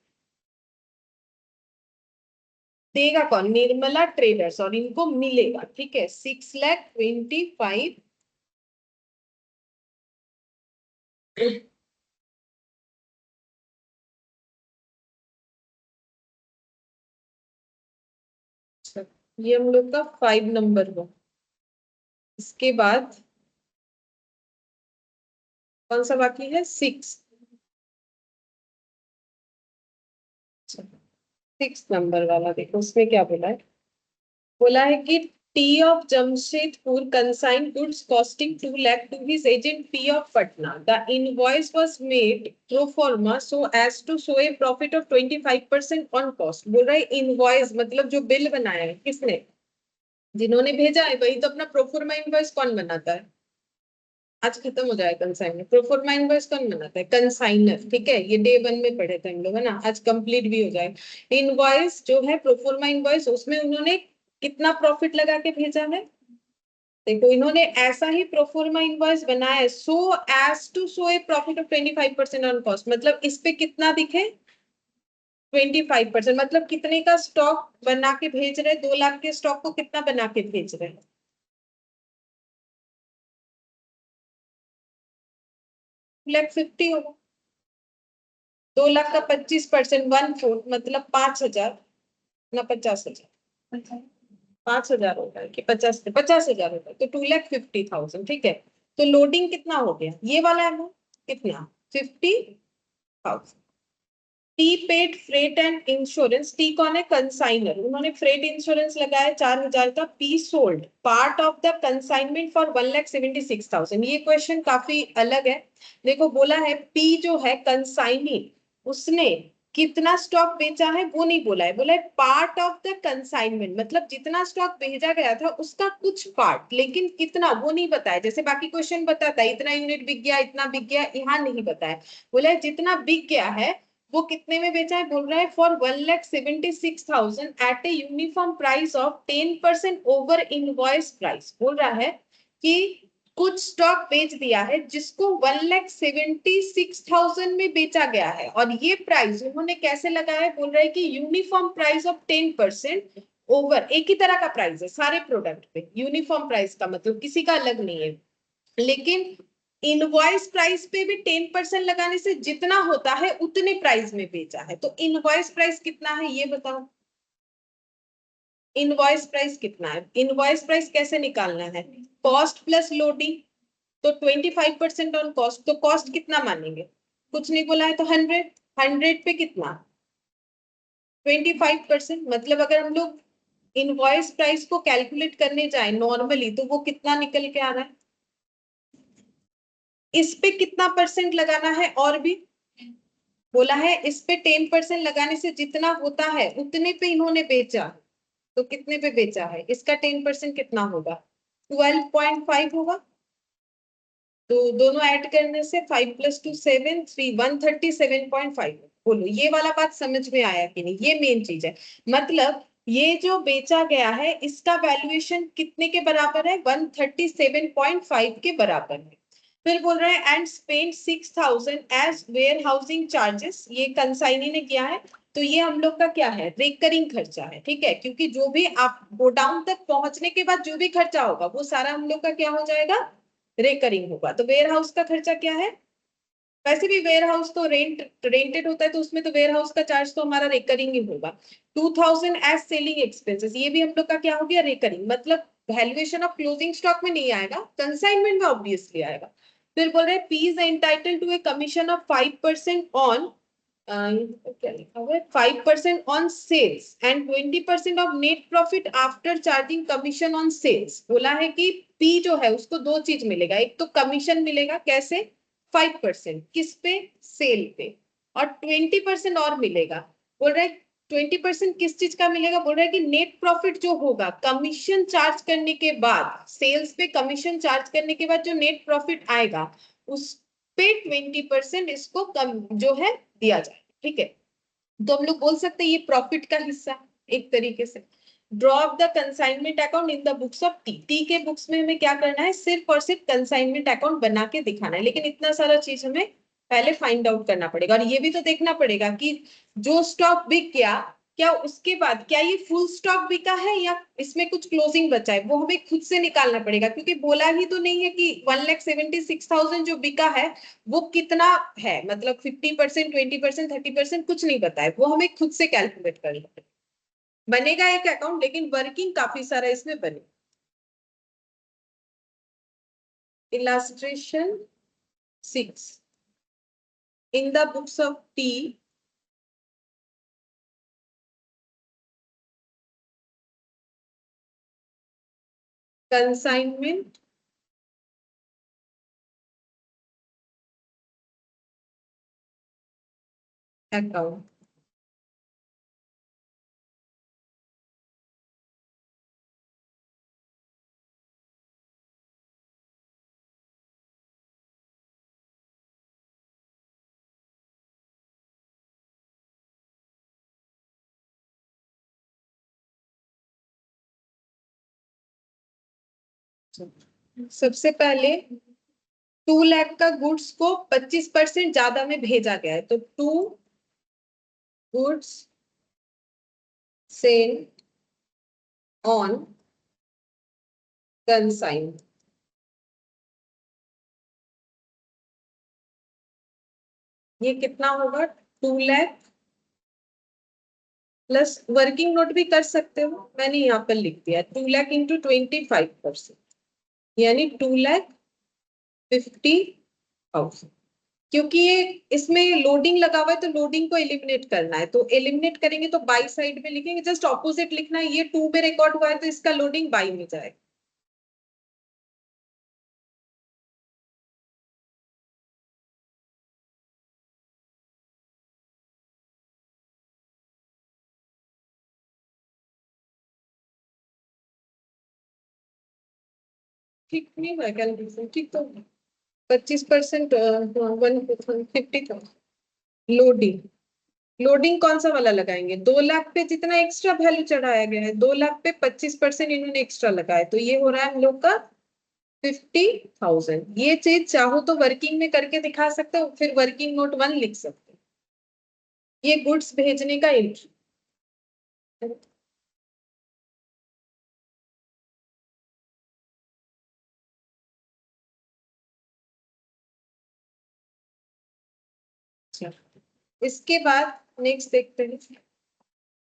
देगा कौन, निर्मला ट्रेडर्स, और इनको मिलेगा, ठीक है 6,25,000। ये हम लोग का 5 नंबर हुआ। इसके बाद कौन सा बाकी है, 6। 6 नंबर वाला देखो, उसमें क्या बोला है, बोला है कि tea of Jamshedpur consign goods costing 2 lakh to his agent P of Patna. The invoice was made pro forma so as to show a profit of 25% on cost. बोल रहा है इनवॉइस मतलब जो बिल बनाया है किसने, जिन्होंने भेजा है वही तो अपना प्रोफॉर्मा इनवॉइस कौन बनाता है, आज खत्म हो जाएगा कंसाइनर। प्रोफॉर्मा इनवॉइस कौन बनाता है, कंसाइनर, ठीक है, ये डे 1 में पढ़े थे हम लोग, है ना, आज कंप्लीट भी हो जाएगा। इनवॉइस जो है प्रोफॉर्मा इनवॉइस, उसमें उन्होंने कितना प्रॉफिट लगा के भेजा है, देखो इन्होंने ऐसा ही प्रोफॉर्मा इनवॉइस बनाया है, so as to show a profit of 25% on cost, मतलब इस पे कितना दिखे 25%, मतलब कितने का स्टॉक बना के भेज रहे, 2 लाख के स्टॉक को कितना बना के भेज रहे हैं, 2,50,000 होगा। 2 लाख का 25%, 1/4 मतलब 5,000 ना 50,000, 5,000 होता है कि 50,000 होता है, तो 2,50,000, ठीक है। तो लोडिंग कितना हो गया, ये वाला अमाउंट कितना 50,000। T paid freight and insurance, T कौन है, कंसाइनर, उन्होंने फ्रेट इंश्योरेंस लगाया 4,000 का। P sold part of the consignment for 1,76,000। ये क्वेश्चन काफी अलग है। देखो बोला है पी जो है कंसाइनी, उसने कितना स्टॉक बेचा है वो नहीं बोला है, बोला है पार्ट ऑफ द कंसाइनमेंट, मतलब जितना स्टॉक भेजा गया था उसका कुछ पार्ट, लेकिन कितना वो नहीं बताया, जैसे बाकी क्वेश्चन बताता है इतना यूनिट बिक गया, इतना बिक गया, यहाँ नहीं बताया। बोला है जितना बिक गया है वो कितने में बेचा है, बोल रहा है for 1,76,000 at a uniform price of 10% over invoice price. बोल रहा है कि कुछ स्टॉक बेच दिया है जिसको 1,76,000 में बेचा गया है, और ये प्राइस उन्होंने कैसे लगाया है, बोल रहा है कि यूनिफॉर्म प्राइस ऑफ 10% ओवर, एक ही तरह का प्राइस है सारे प्रोडक्ट पे, यूनिफॉर्म प्राइस का मतलब किसी का अलग नहीं है, लेकिन इनवॉइस प्राइस पे भी 10% लगाने से जितना होता है उतने प्राइस में बेचा है। तो इनवॉइस प्राइस कितना है ये बताओ, इनवॉइस प्राइस कितना है? इनवॉइस प्राइस कैसे निकालना है? कॉस्ट प्लस लोडिंग, तो 25% ऑन कॉस्ट, तो कॉस्ट कितना मानेंगे? कुछ नहीं बोला है तो 100, 100 पे कितना? 25%। मतलब अगर हम लोग इनवॉइस प्राइस को कैलकुलेट करने जाए नॉर्मली तो वो कितना निकल के आ रहा है? इस पे कितना परसेंट लगाना है? और भी बोला है इस पे 10% लगाने से जितना होता है उतने पे इन्होंने बेचा, तो कितने पे बेचा है? इसका 10% कितना होगा? 12.5 होगा। तो दोनों ऐड करने से 5 + 2 7 3 137.5। बोलो ये वाला बात समझ में आया कि नहीं? ये मेन चीज है। मतलब ये जो बेचा गया है इसका वैल्यूएशन कितने के बराबर है? 137.5 के बराबर है। फिर बोल रहे हैं and spend 6000 as warehousing charges, ये कंसाइनी ने किया है। तो ये हम लोग का क्या है? रेकरिंग खर्चा है, ठीक है, क्योंकि जो भी आप गोडाउन तक पहुंचने के बाद जो भी खर्चा होगा वो सारा हम लोग का क्या हो जाएगा? रेकरिंग होगा। तो वेयर हाउस का खर्चा क्या है? वैसे भी वेयर हाउस तो रेंटेड होता है, तो उसमें तो वेयर हाउस का चार्ज तो हमारा रेकरिंग ही होगा। 2000 एज सेलिंग एक्सपेंसेस, ये भी हम लोग का क्या हो गया? रेकरिंग। मतलब वैल्यूएशन ऑफ क्लोजिंग स्टॉक में नहीं आएगा, कंसाइनमेंट में ऑब्वियसली आएगा। फिर बोल रहे हैं P is entitle to a commission of 5% on, क्या लिखा हुआ है, 5% on sales and 20% of net profit after charging commission on sales. बोला है कि पी जो है उसको दो चीज मिलेगा, एक तो कमीशन मिलेगा, कैसे? 5%, किस पे? सेल पे। और 20% और मिलेगा। बोल रहे 20% किस चीज का मिलेगा? बोल रहे हैं कि नेट प्रॉफिट जो होगा कमीशन चार्ज करने के बाद, सेल्स पे कमीशन चार्ज करने के बाद जो नेट प्रॉफिट आएगा उस पे 20% इसको कम जो है दिया जाए, ठीक है। तो हम लोग बोल सकते हैं ये प्रॉफिट का हिस्सा एक तरीके से। Draw of the consignment account in the books of T, T के बुक्स में हमें क्या करना है? सिर्फ और सिर्फ कंसाइनमेंट अकाउंट बना के दिखाना है, लेकिन इतना सारा चीज हमें पहले फाइंड आउट करना पड़ेगा। और ये भी तो देखना पड़ेगा कि जो स्टॉक बिक गया, क्या उसके बाद क्या ये फुल स्टॉक बिका है या इसमें कुछ क्लोजिंग बचा है, वो हमें खुद से निकालना पड़ेगा। क्योंकि बोला ही तो नहीं है कि 1,76,000 जो बिका है वो कितना है, मतलब 50%, 20%, 30% कुछ नहीं बताए, वो हमें खुद से कैलकुलेट करना है। बनेगा एक अकाउंट, लेकिन वर्किंग काफी सारा इसमें बने। Illustration 6, in the books of T consignment account. सबसे पहले 2 लाख का गुड्स को 25% ज्यादा में भेजा गया है, तो 2 गुड्स सेल ऑन कंसाइन, ये कितना होगा? 2 लाख प्लस वर्किंग नोट भी कर सकते हो, मैंने यहाँ पर लिख दिया 2 लाख इंटू 25%, यानी 2,50,000। क्योंकि ये इसमें लोडिंग लगा हुआ है तो लोडिंग को एलिमिनेट करना है, तो एलिमिनेट करेंगे तो बाई साइड में लिखेंगे, जस्ट ऑपोजिट लिखना है। ये 2 में रिकॉर्ड हुआ है तो इसका लोडिंग बाई में जाएगा। ठीक नहीं हुआ कैलकुलेशन? ठीक तो 25%, 150,000 लोडिंग। लोडिंग कौन सा वाला लगाएंगे? 2 लाख पे जितना एक्स्ट्रा वैल्यू चढ़ाया गया है, 2 लाख पे 25% इन्होंने एक्स्ट्रा लगाया, तो ये हो रहा है हम लोग का 50,000। ये चीज चाहो तो वर्किंग में करके दिखा सकते हो, फिर वर्किंग नोट 1 लिख सकते हो। ये गुड्स भेजने का एंट्री। अच्छा, इसके बाद नेक्स्ट देखते हैं।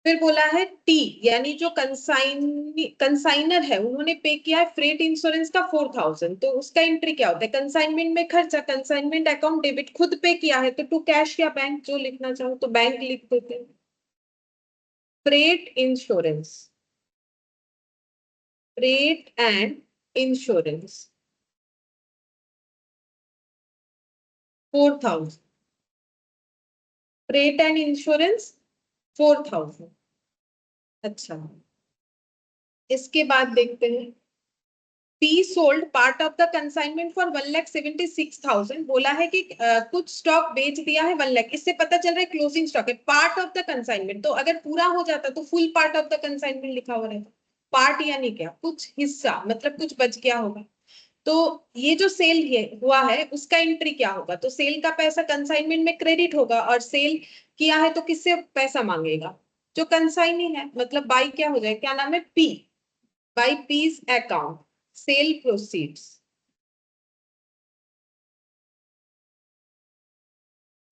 फिर बोला है टी, यानी जो कंसाइनर है उन्होंने पे किया है फ्रेट इंश्योरेंस का 4000, तो उसका एंट्री क्या होता है? कंसाइनमेंट में खर्चा, कंसाइनमेंट अकाउंट डेबिट, खुद पे किया है तो टू कैश या बैंक, जो लिखना चाहो तो बैंक लिख देते हैं। Freight insurance, freight and insurance 4000, freight and insurance 4000। अच्छा, इसके बाद देखते हैं P sold part of the consignment for 1,76,000। बोला है कि कुछ स्टॉक बेच दिया है 1 लाख, इससे पता चल रहा है क्लोजिंग स्टॉक है। पार्ट ऑफ द कंसाइनमेंट, तो अगर पूरा हो जाता तो full part of the consignment लिखा हुआ रहता। पार्ट यानी क्या? कुछ हिस्सा, मतलब कुछ बच गया होगा। तो ये जो सेल हुआ है उसका एंट्री क्या होगा? तो सेल का पैसा कंसाइनमेंट में क्रेडिट होगा, और सेल किया है तो किससे पैसा मांगेगा? जो कंसाइनी है, मतलब बाई क्या हो जाए, क्या नाम है, P, by P's account sale proceeds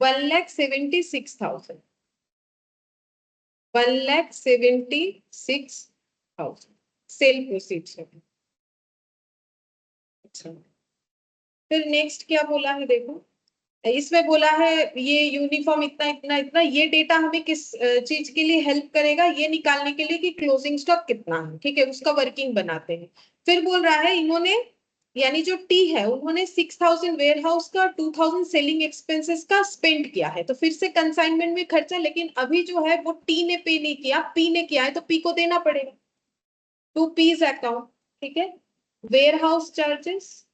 1,76,000, 1,76,000 sale proceeds है। अच्छा, फिर नेक्स्ट क्या बोला है देखो, इसमें बोला है ये यूनिफॉर्म इतना इतना इतना, ये डेटा हमें किस चीज के लिए हेल्प करेगा? ये निकालने के लिए कि क्लोजिंग स्टॉक कितना है, ठीक है, उसका वर्किंग बनाते हैं। फिर बोल रहा है इन्होंने, यानी जो टी है उन्होंने 6,000 वेयर हाउस का, 2,000 सेलिंग एक्सपेंसेस का स्पेंड किया है, तो फिर से कंसाइनमेंट में खर्चा, लेकिन अभी जो है वो टी ने पे नहीं किया, पी ने किया है, तो पी को देना पड़ेगा टू पीज अकाउंट, ठीक है। Warehouse charges,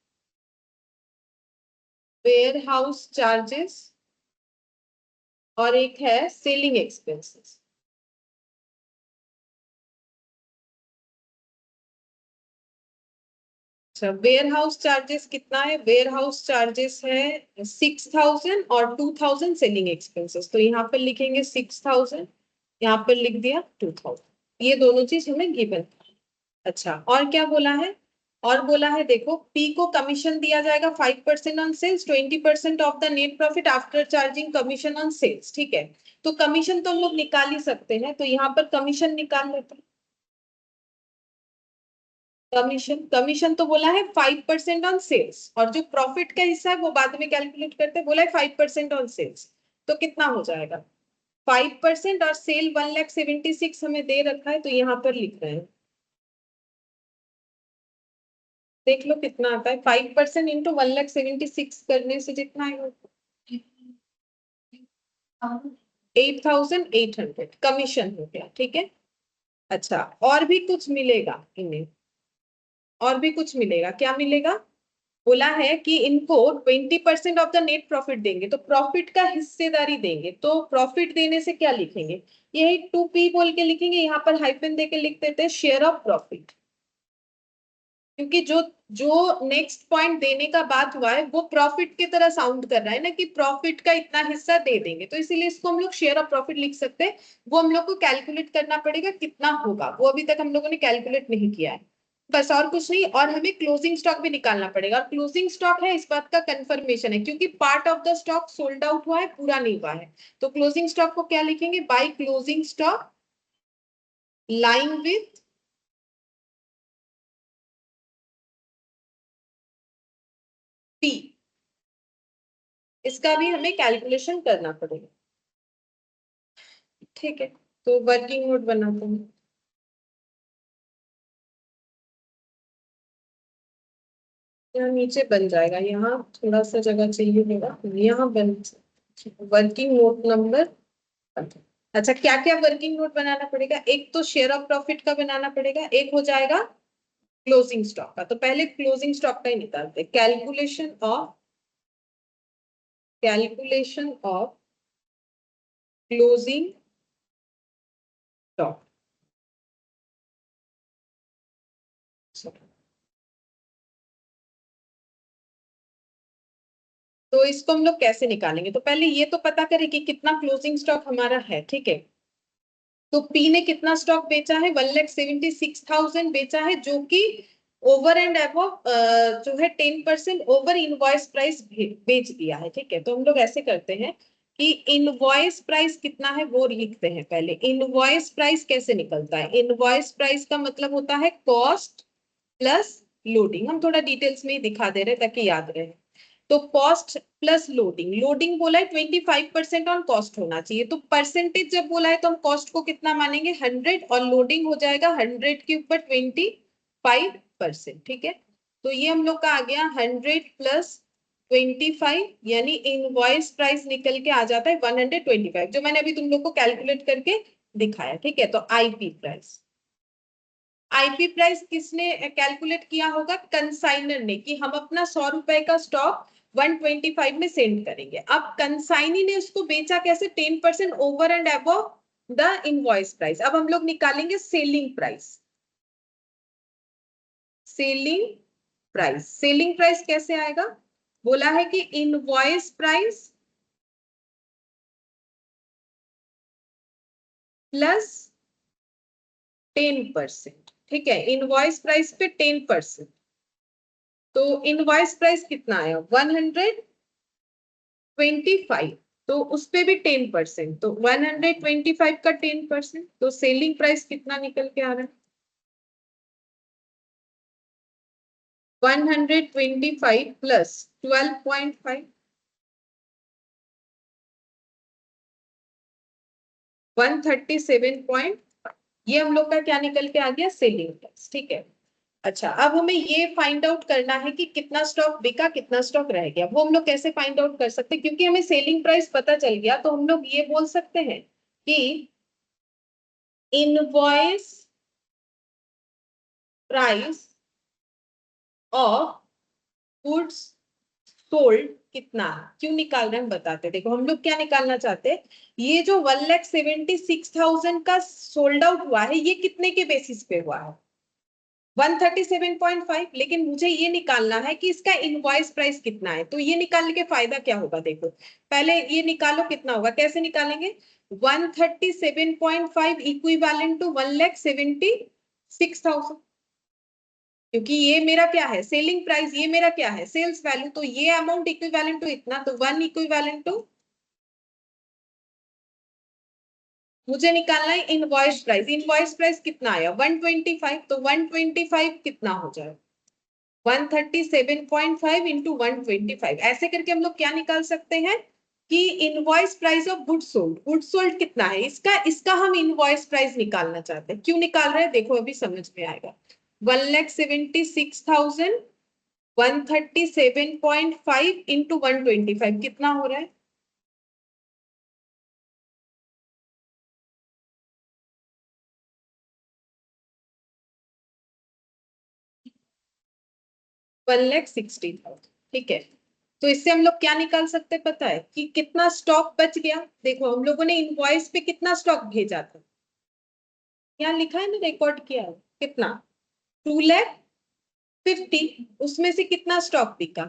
warehouse charges, और एक है सेलिंग एक्सपेंसेस। अच्छा, वेयर हाउस चार्जेस कितना है? वेयर हाउस चार्जेस है 6,000 और 2,000 सेलिंग एक्सपेंसेस, तो यहाँ पर लिखेंगे 6,000, यहाँ पर लिख दिया 2,000, ये दोनों चीज हमें गिवन। अच्छा, और क्या बोला है? और बोला है देखो, पी को कमीशन दिया जाएगा 5% on sales, 20% of the net profit after charging commission on sales, ठीक है। तो कमीशन तो हम लोग निकाल ही सकते हैं, तो यहाँ पर कमीशन निकाल लेते हैं। कमीशन, कमीशन तो बोला है 5% ऑन सेल्स, और जो प्रॉफिट का हिस्सा है वो बाद में कैलकुलेट करते हैं, बोला है 5% ऑन सेल्स, तो कितना हो जाएगा? 5%, और सेल 1,76,000 हमें दे रखा है, तो यहाँ पर लिख रहे हैं, देख लो कितना आता है। 5% इंटू 1,76,000 करने से जितना आएगा 8,800 कमीशन हो गया, ठीक है। अच्छा, और भी कुछ मिलेगा इन्हें, और भी कुछ मिलेगा, क्या मिलेगा? बोला है कि इनको 20% ऑफ द नेट प्रॉफिट देंगे, तो प्रॉफिट का हिस्सेदारी देंगे, तो प्रॉफिट देने से क्या लिखेंगे? यही 2P बोल के लिखेंगे, यहाँ पर हाइफन दे के लिख देते हैं शेयर ऑफ प्रॉफिट, क्योंकि जो जो नेक्स्ट पॉइंट देने का बात हुआ है वो प्रॉफिट की तरह साउंड कर रहा है ना, कि प्रॉफिट का इतना हिस्सा दे देंगे, तो इसीलिए इसको हम लोग शेयर ऑफ प्रॉफिट लिख सकते हैं। वो हम लोग को कैलकुलेट करना पड़ेगा कितना होगा, वो अभी तक हम लोगों ने कैलकुलेट नहीं किया है, बस और कुछ नहीं। और हमें क्लोजिंग स्टॉक भी निकालना पड़ेगा, और क्लोजिंग स्टॉक है इस बात का कंफर्मेशन है, क्योंकि part of the stock sold out हुआ है, पूरा नहीं हुआ है। तो क्लोजिंग स्टॉक को क्या लिखेंगे? Bye closing stock line with P, इसका भी हमें कैलकुलेशन करना पड़ेगा, ठीक है। तो वर्किंग नोट बनाते हैं, यहाँ नीचे बन जाएगा, यहाँ थोड़ा सा जगह चाहिए होगा, यहाँ बन, वर्किंग नोट नंबर। अच्छा, क्या क्या वर्किंग नोट बनाना पड़ेगा? एक तो शेयर ऑफ प्रॉफिट का बनाना पड़ेगा, एक हो जाएगा क्लोजिंग स्टॉक का। तो पहले क्लोजिंग स्टॉक का ही निकालते हैं, कैलकुलेशन ऑफ क्लोजिंग स्टॉक। तो इसको हम लोग कैसे निकालेंगे? तो पहले ये तो पता करें कि कितना क्लोजिंग स्टॉक हमारा है, ठीक है। तो पी ने कितना स्टॉक बेचा है? 1,76,000 बेचा है, जो कि ओवर एंड अबव जो है 10% ओवर इनवॉइस प्राइस बेच दिया है, ठीक है। तो हम लोग ऐसे करते हैं कि इनवॉइस प्राइस कितना है वो लिखते हैं पहले। इनवॉइस प्राइस कैसे निकलता है? इनवॉइस प्राइस का मतलब होता है कॉस्ट प्लस लोडिंग। हम थोड़ा डिटेल्स में ही दिखा दे रहे ताकि याद रहे। तो कॉस्ट प्लस लोडिंग, लोडिंग बोला है 25% ऑन कॉस्ट होना चाहिए, तो परसेंटेज जब बोला है तो हम कॉस्ट को कितना मानेंगे 100 और लोडिंग हो जाएगा 100 के ऊपर 25%। ठीक है, तो ये हम लोग का आ गया 100 प्लस 25, यानी इनवॉइस प्राइस निकल के आ जाता है 125, जो मैंने अभी तुम लोग को कैलकुलेट करके दिखाया। ठीक है, तो आईपी प्राइस, आईपी प्राइस किसने कैलकुलेट किया होगा? कंसाइनर ने, कि हम अपना 100 रुपए का स्टॉक 125 में सेंड करेंगे। अब कंसाइनी ने उसको बेचा कैसे? 10% over and above the invoice price. अब हम लोग निकालेंगे selling price. Selling price, selling price कैसे आएगा? बोला है कि इनवॉइस प्राइस प्लस 10%। ठीक है, इनवॉइस प्राइस पे 10%, तो इनवॉइस प्राइस कितना आया 125, तो उस पे भी 10%, तो 125 का 10%, तो सेलिंग प्राइस कितना निकल के आ रहा है 125 प्लस 12.5, 137. ये हम लोग का क्या निकल के आ गया? Selling price. ठीक है, अच्छा अब हमें ये फाइंड आउट करना है कि कितना स्टॉक बिका कितना स्टॉक रह गया। वो हम लोग कैसे फाइंड आउट कर सकते हैं? क्योंकि हमें सेलिंग प्राइस पता चल गया, तो हम लोग ये बोल सकते हैं कि invoice price of goods sold कितना है। क्यों निकाल रहे हैं हम बताते हैं। देखो हम लोग क्या निकालना चाहते हैं, ये जो 1,76,000 का सोल्ड आउट हुआ है ये कितने के बेसिस पे हुआ है? 137.5, लेकिन मुझे ये निकालना है कि इसका इनवॉइस प्राइस कितना है। तो ये निकालने के फायदा क्या होगा? देखो पहले ये निकालो कितना होगा, कैसे निकालेंगे? 137.5 इक्विवेलेंट टू 1,76,000, क्योंकि ये मेरा क्या है? सेलिंग प्राइस, ये मेरा क्या है? सेल्स वैल्यू, तो ये अमाउंट इक्विवेलेंट टू इतना, तो 1 इक्विवेलेंट टू, मुझे निकालना है इनवॉइस प्राइस। इनवॉइस प्राइस कितना आया 125, तो 125 कितना हो जाए 137.5 इंटू 125। ऐसे करके हम लोग क्या निकाल सकते हैं कि invoice price of good sold, good sold कितना है इसका, इसका हम इनवॉइस प्राइस निकालना चाहते हैं। क्यों निकाल रहे हैं देखो अभी समझ में आएगा। 1,76,000 137.5 इंटू 125 कितना हो रहा है? वन लैख 60,000। ठीक है, तो इससे हम लोग क्या निकाल सकते हैं पता है कि कितना स्टॉक बच गया। देखो हम लोगों ने इनवॉइस पे कितना स्टॉक भेजा था, यहाँ लिखा है ना, रिकॉर्ड किया है कितना 2,50,000, उसमें से कितना स्टॉक बिका,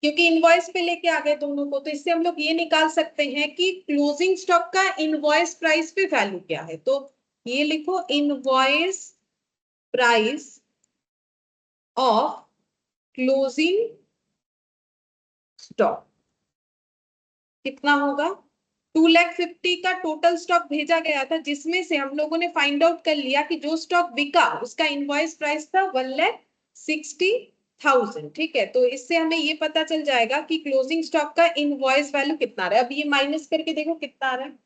क्योंकि इनवॉइस पे लेके आ गए दोनों को। तो इससे हम लोग ये निकाल सकते हैं कि क्लोजिंग स्टॉक का इनवॉइस प्राइस पे वैल्यू क्या है। तो ये लिखो invoice price of closing stock कितना होगा 2,50,000 का टोटल स्टॉक भेजा गया था, जिसमें से हम लोगों ने फाइंड आउट कर लिया कि जो स्टॉक बिका उसका इनवॉइस प्राइस था 1,60,000। ठीक है, तो इससे हमें ये पता चल जाएगा कि क्लोजिंग स्टॉक का इनवॉइस वैल्यू कितना आ रहा है। अब ये माइनस करके देखो कितना आ रहा है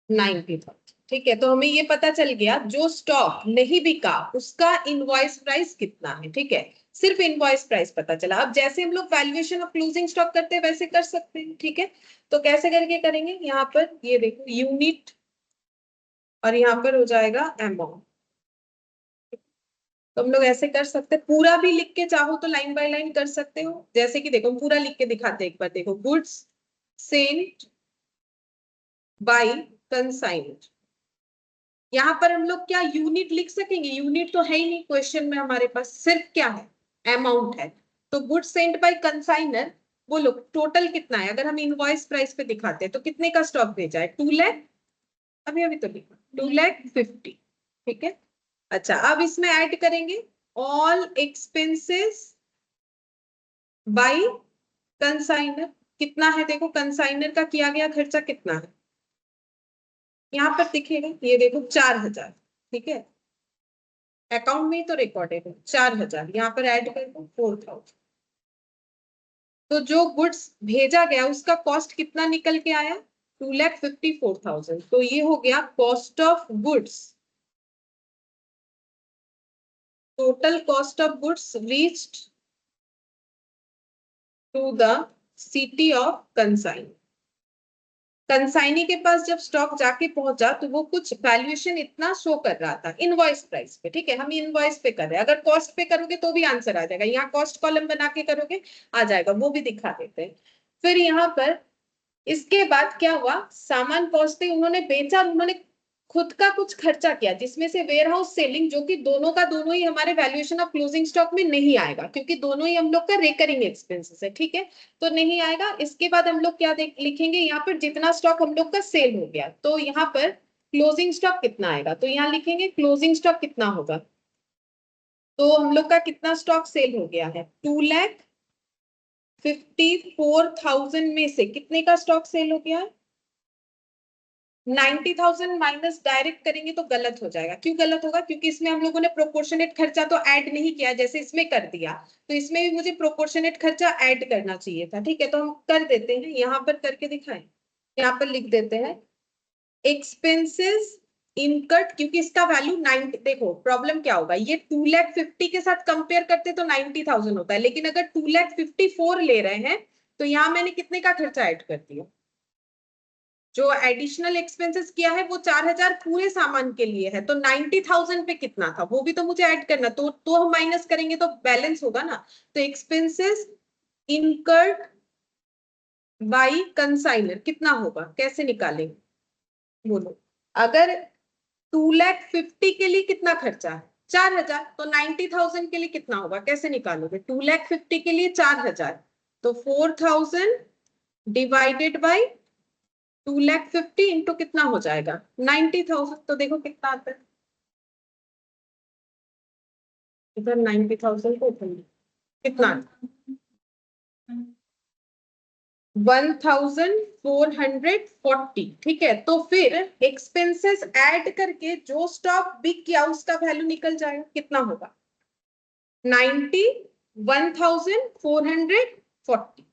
90,000। ठीक है, तो हमें ये पता चल गया जो स्टॉक नहीं बिका उसका इनवॉइस प्राइस कितना है। ठीक है, सिर्फ इनवॉइस प्राइस पता चला। अब जैसे हम लोग वैल्यूएशन ऑफ क्लोजिंग स्टॉक करते हैं वैसे कर सकते हैं। ठीक है, तो कैसे करके करेंगे, यहाँ पर ये देखो यूनिट और यहाँ पर हो जाएगा अमाउंट। तो हम लोग ऐसे कर सकते हैं, पूरा भी लिख के चाहो तो लाइन बाय लाइन कर सकते हो। जैसे कि देखो हम पूरा लिख के दिखाते हैं एक बार। देखो गुड्स सेंट बाय कंसाइनर, यहाँ पर हम लोग क्या यूनिट लिख सकेंगे? यूनिट तो है ही नहीं क्वेश्चन में, हमारे पास सिर्फ क्या है अमाउंट है। तो गुड सेंट बाय कंसाइनर, बोलो टोटल कितना है? अगर हम इनवॉइस प्राइस पे दिखाते हैं तो कितने का स्टॉक भेजा है 2,00,000, अभी अभी तो लिखा 2,50,000। ठीक है, अच्छा अब इसमें ऐड करेंगे ऑल एक्सपेंसेस बाई कंसाइनर कितना है, देखो कंसाइनर का किया गया खर्चा कितना है, यहाँ पर दिखेगा, ये देखो 4000, ठीक है, अकाउंट में तो रिकॉर्डेड है 4000, यहाँ पर ऐड कर दो 4000। तो जो गुड्स भेजा गया उसका कॉस्ट कितना निकल के आया, 2,54,000। तो ये हो गया cost of goods, total cost of goods reached to the city of consign. Consignee के पास जब स्टॉक जाके पहुंचा तो वो कुछ वैल्यूएशन इतना शो कर रहा था इनवॉइस प्राइस पे, ठीक है, हम इनवॉइस पे कर रहे हैं, अगर कॉस्ट पे करोगे तो भी आंसर आ जाएगा, यहाँ कॉस्ट कॉलम बना के करोगे आ जाएगा, वो भी दिखा देते हैं। फिर यहाँ पर इसके बाद क्या हुआ, सामान पहुंचते उन्होंने बेचा और उन्होंने खुद का कुछ खर्चा किया जिसमें से वेयर हाउस सेलिंग, जो कि दोनों का दोनों ही हमारे वैल्यूएशन ऑफ क्लोजिंग स्टॉक में नहीं आएगा क्योंकि दोनों ही हम लोग का रेकरिंग एक्सपेंसेस है, ठीक है, तो नहीं आएगा। इसके बाद हम लोग क्या लिखेंगे यहाँ पर, जितना स्टॉक हम लोग का सेल हो गया, तो यहाँ पर क्लोजिंग स्टॉक कितना आएगा, तो यहाँ लिखेंगे क्लोजिंग स्टॉक कितना होगा, तो हम लोग का कितना स्टॉक सेल हो गया है, 2,54,000 में से कितने का स्टॉक सेल हो गया है, 90,000 माइनस डायरेक्ट करेंगे तो गलत हो जाएगा। क्यों गलत होगा, क्योंकि इसमें हम लोगों ने प्रोपोर्शनेट खर्चा तो ऐड नहीं किया, जैसे इसमें कर दिया, तो इसमें भी मुझे प्रोपोर्शनेट खर्चा ऐड करना चाहिए था, ठीक है, तो हम कर देते हैं, यहाँ पर करके दिखाएं, यहाँ पर लिख देते हैं एक्सपेंसेस इनकट, क्योंकि इसका वैल्यू 90, देखो प्रॉब्लम क्या होगा, ये 2,50,000 के साथ कंपेयर करते तो 90,000 होता है, लेकिन अगर 2,54,000 ले रहे हैं तो यहाँ मैंने कितने का खर्चा ऐड कर दिया, जो एडिशनल एक्सपेंसेस किया है वो 4,000 पूरे सामान के लिए है, तो 90,000 पे कितना था वो भी तो मुझे ऐड करना, तो हम माइनस करेंगे तो बैलेंस होगा ना। तो एक्सपेंसेस इनकर्ड बाई कंसाइनर कितना होगा, कैसे निकालेंगे बोलो, अगर 2,50,000 के लिए कितना खर्चा है 4,000, तो 90,000 के लिए कितना होगा, कैसे निकालोगे, 2,50,000 के लिए 4,000, तो 4,000 डिवाइडेड बाई 2,50,000 इंटू कितना हो जाएगा 90,000, तो देखो कितना आता है, इधर 90,000 को उठा कितना, 1,440, ठीक है, तो फिर एक्सपेंसेस ऐड करके जो स्टॉक बिक गया उसका वैल्यू निकल जाएगा, कितना होगा 91,440,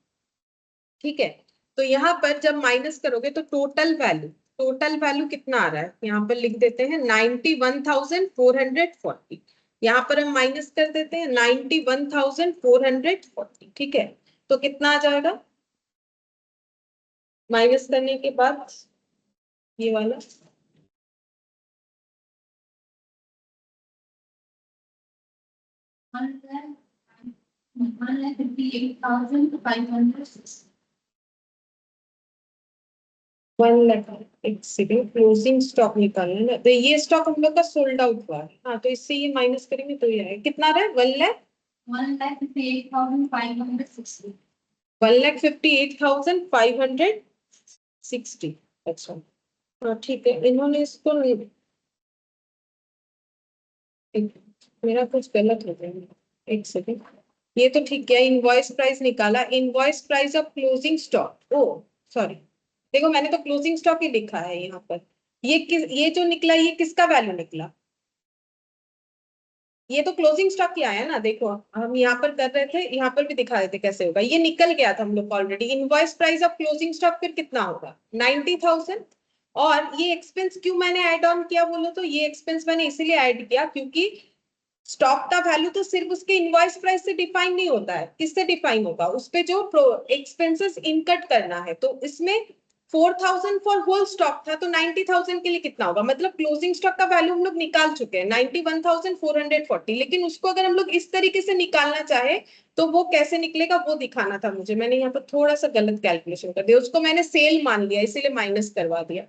ठीक है। तो यहाँ पर जब माइनस करोगे तो टोटल वैल्यू कितना आ रहा है, यहाँ पर लिख देते हैं 91,440, यहाँ पर हम माइनस कर देते हैं 91,440, ठीक है, तो कितना आ जाएगा माइनस करने के बाद ये वाला, वन लाख, एक सेकेंड, क्लोजिंग स्टॉक निकालना है ना, तो ये स्टॉक हम लोग का सोल्ड आउट हुआ है, हाँ, तो इससे ये माइनस करेंगे तो ये आएगा, कितना रहा है 1,58,560, अच्छा, हाँ ठीक है, इन्होंने इसको मेरा कुछ गलत हो गया, एक सेकेंड, ये तो ठीक है, इनवॉइस प्राइस निकाला, invoice price of closing stock, oh sorry, देखो मैंने तो क्लोजिंग स्टॉक ही लिखा है यहाँ पर, ये जो निकला ये किसका वैल्यू निकला, ये तो क्लोजिंग स्टॉक ही आया ना, देखो हम यहाँ पर कर रहे थे, यहाँ पर भी दिखा देते कैसे होगा, ये निकल गया था हम लोग already, invoice price of closing stock फिर कितना होगा 90,000, और ये एक्सपेंस क्यों मैंने ऐड ऑन किया बोलो, तो ये एक्सपेंस मैंने इसीलिए ऐड किया क्योंकि स्टॉक का वैल्यू तो सिर्फ उसके इनवॉइस प्राइस से डिफाइन नहीं होता है, किससे डिफाइन होगा, उस पे जो एक्सपेंसेस इनकट करना है, तो इसमें 4,000 फॉर होल स्टॉक था, तो 90,000 के लिए कितना होगा, मतलब क्लोजिंग स्टॉक का वैल्यू हम लोग निकाल चुके हैं 91,440, लेकिन उसको अगर हम लोग इस तरीके से निकालना चाहे तो वो कैसे निकलेगा वो दिखाना था मुझे, मैंने यहाँ पर थोड़ा सा गलत कैलकुलेशन कर दिया, उसको मैंने सेल मान लिया इसीलिए माइनस करवा दिया।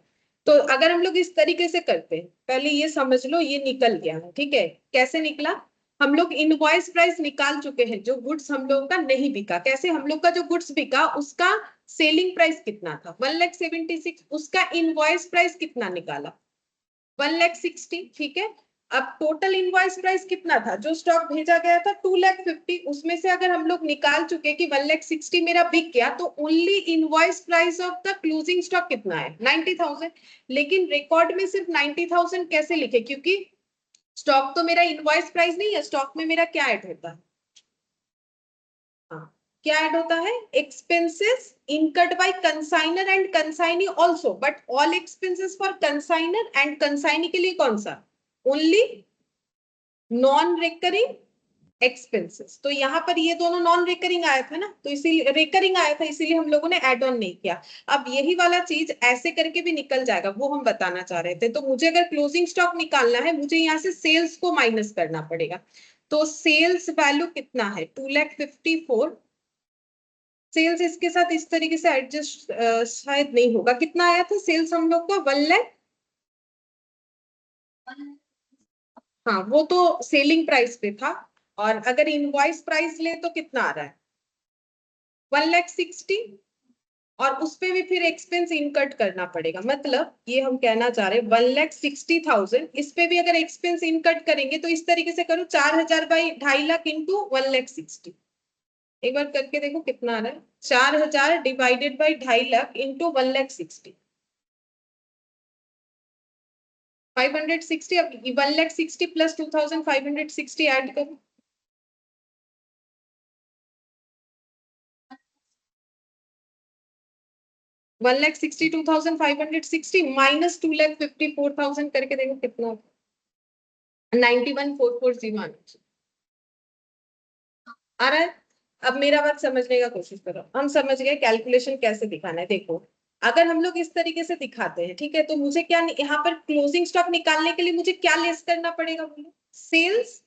तो अगर हम लोग इस तरीके से करते हैं, पहले ये समझ लो ये निकल गया है, ठीक है, कैसे निकला, हम लोग इनवॉइस प्राइस निकाल चुके हैं, जो गुड्स हम लोगों का नहीं बिका, कैसे, हम लोग का जो गुड्स बिका उसका सेलिंग प्राइस कितना था 1,76,000, उसका इनवॉइस प्राइस कितना निकाला 1,60,000, ठीक है, अब टोटल इनवॉइस प्राइस कितना था, जो स्टॉक भेजा गया था 2,50,000, उसमें से अगर हम लोग निकाल चुके कि 1,60,000 मेरा बिक गया, तो only invoice price of the closing stock कितना है 90,000। लेकिन रिकॉर्ड में सिर्फ 90,000 कैसे लिखे, क्योंकि स्टॉक तो मेरा इनवॉइस प्राइस नहीं है, स्टॉक में मेरा क्या ऐड होता है, हाँ क्या ऐड होता है, expenses incurred by consignor and consignee also, but all expenses for consignor and consignee के लिए कौन सा, ओनली नॉन रिकरिंग एक्सपेंसेस। तो यहाँ पर ये दोनों नॉन रिकरिंग आया था ना, तो इसीलिए रिकरिंग आया था, इसीलिए हम लोगों ने एड ऑन नहीं किया। अब यही वाला चीज ऐसे करके भी निकल जाएगा, वो हम बताना चाह रहे थे। तो मुझे अगर क्लोजिंग स्टॉक निकालना है, मुझे यहाँ से सेल्स को माइनस करना पड़ेगा। तो सेल्स वैल्यू कितना है 2,54,000। सेल्स इसके साथ इस तरीके से एडजस्ट शायद नहीं होगा, कितना आया था सेल्स हम लोग का 1,00,000। हाँ वो तो सेलिंग प्राइस पे था, और अगर इनवॉइस प्राइस ले तो कितना आ रहा है 1,60,000, और उस पे भी फिर एक्सपेंस इनकट करना पड़ेगा। मतलब ये हम कहना चाह रहे हैं 1,60,000, इस पे भी अगर एक्सपेंस इनकट करेंगे तो इस तरीके से करो 4,000 बाई 2.5 लाख इंटू 1,60,000। एक बार करके देखो कितना आ रहा है, 4,000 डिवाइडेड बाई 2.5 लाख इंटू 1,60,000, 560। अब 1,60,000 प्लस 2,560 ऐड करो, 1,62,560 माइनस 2,54,000 करके देखो कितना, 91,440 आ रहा है। अब मेरा बात समझने का कोशिश करो, हम समझ गए कैलकुलेशन कैसे दिखाना है। देखो अगर हम लोग इस तरीके से दिखाते हैं, ठीक है, तो मुझे क्या यहाँ पर क्लोजिंग स्टॉक निकालने के लिए मुझे क्या लेस करना पड़ेगा, बोलो सेल्स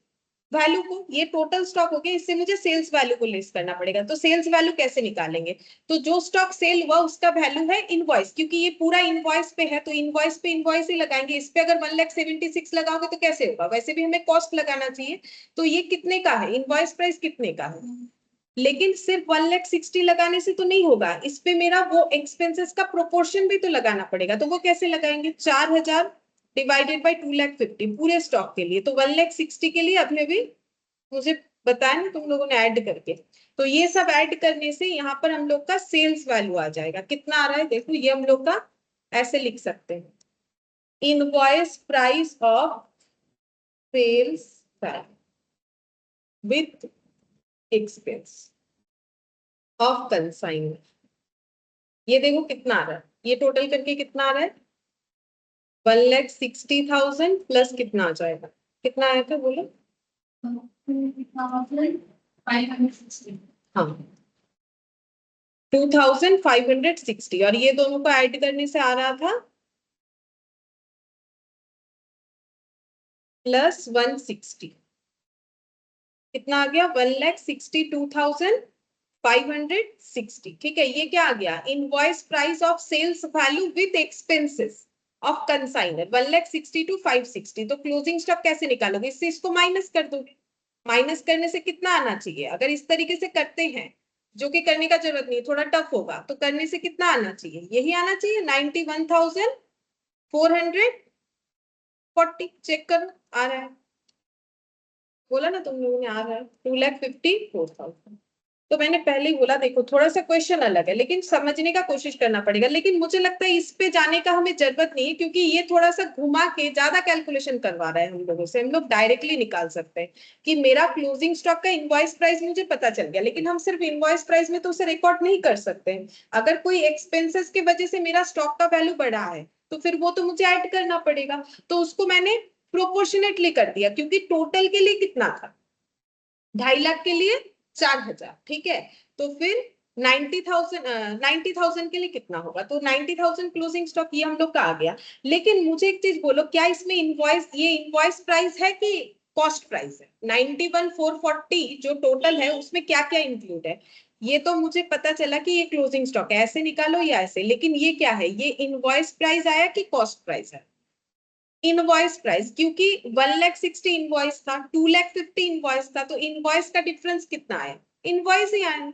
वैल्यू को। ये टोटल स्टॉक हो गया, इससे मुझे सेल्स वैल्यू को लेस करना पड़ेगा। तो सेल्स वैल्यू कैसे निकालेंगे, तो जो स्टॉक सेल हुआ उसका वैल्यू है इनवॉइस, क्योंकि ये पूरा इनवॉइस पे है, तो इनवॉइस पे इनवॉइस ही लगाएंगे। इस पे अगर 1,76,000 लगाओगे तो कैसे होगा, वैसे भी हमें कॉस्ट लगाना चाहिए। तो ये कितने का है, इनवॉइस प्राइस कितने का है, लेकिन सिर्फ 1,60,000 लगाने से तो नहीं होगा, इस पे मेरा वो एक्सपेंसेस का प्रोपोर्शन भी तो लगाना पड़ेगा। तो वो कैसे लगाएंगे, 4,000 डिवाइडेड बाई 2,50,000 पूरे स्टॉक के लिए, तो 1,60,000 के लिए अभी भी मुझे बताया ना तुम लोगों ने ऐड करके। तो ये सब ऐड करने से यहाँ पर हम लोग का सेल्स वैल्यू आ जाएगा, कितना आ रहा है देखो, ये हम लोग का ऐसे लिख सकते हैं, invoice price of sales with expense of consignor. ये देखो कितना आ रहा है, ये टोटल करके कितना आ रहा है 1,60,000 प्लस कितना आ जाएगा, कितना आया था बोलो, 2,560। हाँ 2,560, और ये दोनों को ऐड करने से आ रहा था प्लस 160, कितना आ गया 1,62,560। ठीक है, ये क्या आ गया, invoice price of sales value with expenses of consignor 1,62,560। तो क्लोजिंग स्टॉक कैसे निकालोगे, इससे इसको माइनस कर दोगे। माइनस करने से कितना आना चाहिए, अगर इस तरीके से करते हैं, जो कि करने का जरूरत नहीं, थोड़ा टफ होगा, तो करने से कितना आना चाहिए, यही आना चाहिए 91,440। चेक करो आ रहा है, बोला ना तुम लोगों ने आ रहा है 2,54,000। तो मैंने पहले ही बोला, देखो थोड़ा सा क्वेश्चन अलग है, लेकिन समझने का कोशिश करना पड़ेगा। लेकिन मुझे लगता है इस पे जाने का हमें जरूरत नहीं है, क्योंकि ये थोड़ा सा घुमा के ज्यादा कैलकुलेशन करवा रहा है हम लोगों से। हम लोग डायरेक्टली निकाल सकते हैं कि मेरा क्लोजिंग स्टॉक का इनवॉइस प्राइस मुझे पता चल गया, लेकिन हम सिर्फ इनवॉइस प्राइस में तो उसे रिकॉर्ड नहीं कर सकते हैं। अगर कोई एक्सपेंसेस की वजह से मेरा स्टॉक का वैल्यू बढ़ा है, तो फिर वो तो मुझे ऐड करना पड़ेगा। तो उसको मैंने प्रोपोर्शनेटली कर दिया, क्योंकि टोटल के लिए कितना था 2.5 लाख के लिए 4,000, ठीक है। तो फिर 90,000 के लिए कितना होगा, तो 90,000 क्लोजिंग स्टॉक ये हम लोग का आ गया। लेकिन मुझे एक चीज बोलो, क्या इसमें इनवॉइस, ये इनवॉइस प्राइस है कि कॉस्ट प्राइस है, 91,440 जो टोटल है उसमें क्या क्या इंक्लूड है। ये तो मुझे पता चला कि ये क्लोजिंग स्टॉक है, ऐसे निकालो या ऐसे, लेकिन ये क्या है, ये इनवॉइस प्राइस आया कि कॉस्ट प्राइस है, इनवॉइस प्राइस, क्योंकि 1,60,000 इनवॉइस था, 2,50,000 इनवॉइस था, तो इनवॉइस का डिफरेंस कितना है, इनवॉइस ही आया।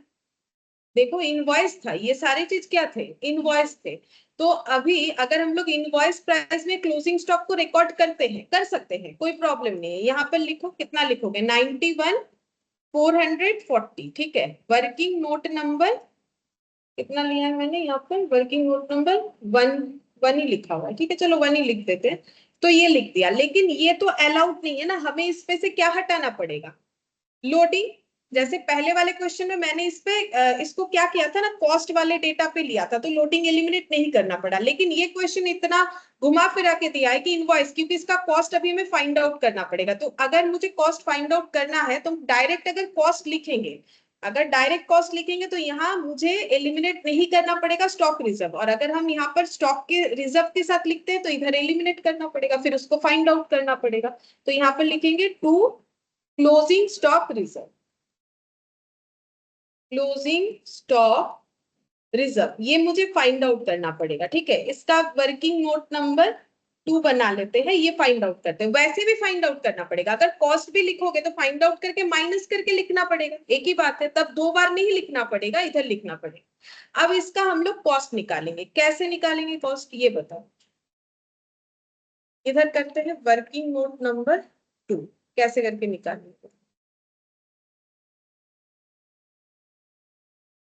देखो इनवॉइस था, ये सारी चीज क्या थे, इनवॉइस थे। तो अभी अगर हम लोग इनवॉइस प्राइस में क्लोजिंग स्टॉक को रिकॉर्ड करते हैं, कर सकते हैं, कोई प्रॉब्लम नहीं है। यहाँ पर लिखो, कितना लिखोगे, 91,440, ठीक है। वर्किंग नोट नंबर कितना लिया है मैंने यहाँ पर, working note number one, one ही लिखा हुआ है, ठीक है, चलो वन ही लिख देते हैं। तो ये लिख दिया, लेकिन ये तो अलाउड नहीं है ना, हमें इसमें से क्या हटाना पड़ेगा, लोडिंग। जैसे पहले वाले क्वेश्चन में मैंने इस पे इसको क्या किया था ना, कॉस्ट वाले डेटा पे लिया था, तो लोडिंग एलिमिनेट नहीं करना पड़ा। लेकिन ये क्वेश्चन इतना घुमा फिरा के दिया है कि इनवॉइस, क्योंकि इसका कॉस्ट अभी हमें फाइंड आउट करना पड़ेगा। तो अगर मुझे कॉस्ट फाइंड आउट करना है तो डायरेक्ट अगर कॉस्ट लिखेंगे, अगर डायरेक्ट कॉस्ट लिखेंगे तो यहाँ मुझे एलिमिनेट नहीं करना पड़ेगा स्टॉक रिजर्व, और अगर हम यहाँ पर स्टॉक के रिजर्व के साथ लिखते हैं तो इधर एलिमिनेट करना पड़ेगा, फिर उसको फाइंड आउट करना पड़ेगा। तो यहाँ पर लिखेंगे to closing stock reserve, closing stock reserve, ये मुझे फाइंड आउट करना पड़ेगा, ठीक है। इसका वर्किंग नोट नंबर 2 बना लेते हैं, ये फाइंड आउट करते हैं। वैसे भी फाइंड आउट करना पड़ेगा, अगर कॉस्ट भी लिखोगे तो फाइंड आउट करके माइनस करके लिखना पड़ेगा, एक ही बात है, तब 2 बार नहीं लिखना पड़ेगा, इधर लिखना पड़ेगा। अब इसका हम लोग कॉस्ट निकालेंगे, कैसे निकालेंगे कॉस्ट ये बताओ। इधर करते हैं वर्किंग नोट नंबर 2, कैसे करके निकालेंगे।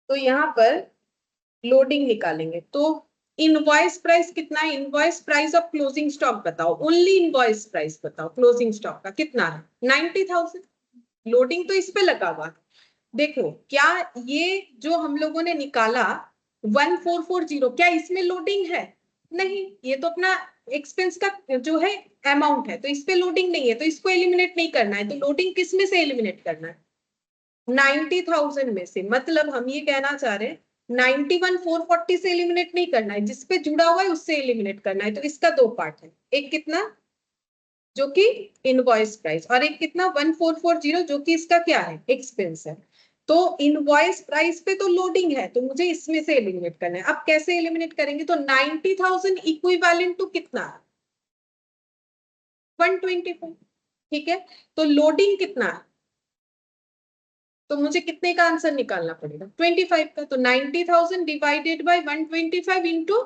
तो यहाँ पर लोडिंग निकालेंगे, तो इनवॉइस प्राइस कितना है, invoice price of closing stock बताओ, ओनली इनवॉइस प्राइस बताओ क्लोजिंग स्टॉक का कितना है, 90,000। लोडिंग तो इस पे लगा हुआ। देखो क्या ये जो हम लोगों ने निकाला 1440, क्या इसमें लोडिंग है, नहीं, ये तो अपना एक्सपेंस का जो है अमाउंट है, तो इस पे लोडिंग नहीं है, तो इसको एलिमिनेट नहीं करना है। तो लोडिंग किस में से एलिमिनेट करना है, 90,000 में से। मतलब हम ये कहना चाह रहे हैं 91,440 से एलिमिनेट नहीं करना है, जिसपे जुड़ा हुआ है उससे एलिमिनेट करना है। तो इसका 2 पार्ट है, एक कितना जो कि इनवॉइस प्राइस, और एक कितना 1440 जो कि इसका क्या है, एक्सपेंस है। तो इनवॉइस प्राइस पे तो लोडिंग है, तो मुझे इसमें से एलिमिनेट करना है। अब कैसे एलिमिनेट करेंगे, तो 90,000 इक्विवेलेंट टू कितना, 125, ठीक है। तो लोडिंग कितना है, तो मुझे कितने का आंसर निकालना पड़ेगा, 25 का। तो 90,000 डिवाइडेड बाय 125 इंटू,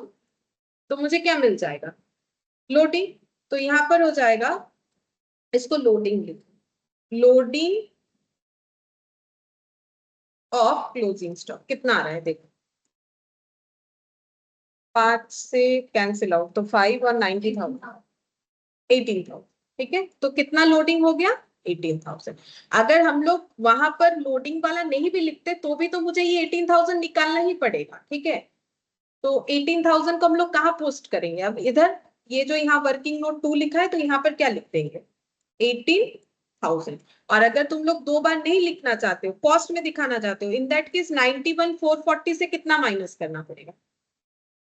तो मुझे क्या मिल जाएगा, लोडिंग। तो यहां पर हो जाएगा, इसको लोडिंग लिखो, लोडिंग ऑफ क्लोजिंग स्टॉक कितना आ रहा है, देखो 5 से कैंसिल आउट, तो 5 और 90,000, 18,000, ठीक है। तो कितना लोडिंग हो गया, 18,000। अगर हम लोग वहां पर लोडिंग वाला नहीं भी लिखते तो भी तो मुझे ये 18,000 निकालना ही पड़ेगा, ठीक है। तो 18,000 को हम लोग कहाँ पोस्ट करेंगे, अब इधर ये जो यहाँ वर्किंग नोट 2 लिखा है, तो यहाँ पर क्या लिख देंगे, 18,000। और अगर तुम लोग 2 बार नहीं लिखना चाहते हो, कॉस्ट में दिखाना चाहते हो, इन दैट केस 91,440 से कितना माइनस करना पड़ेगा,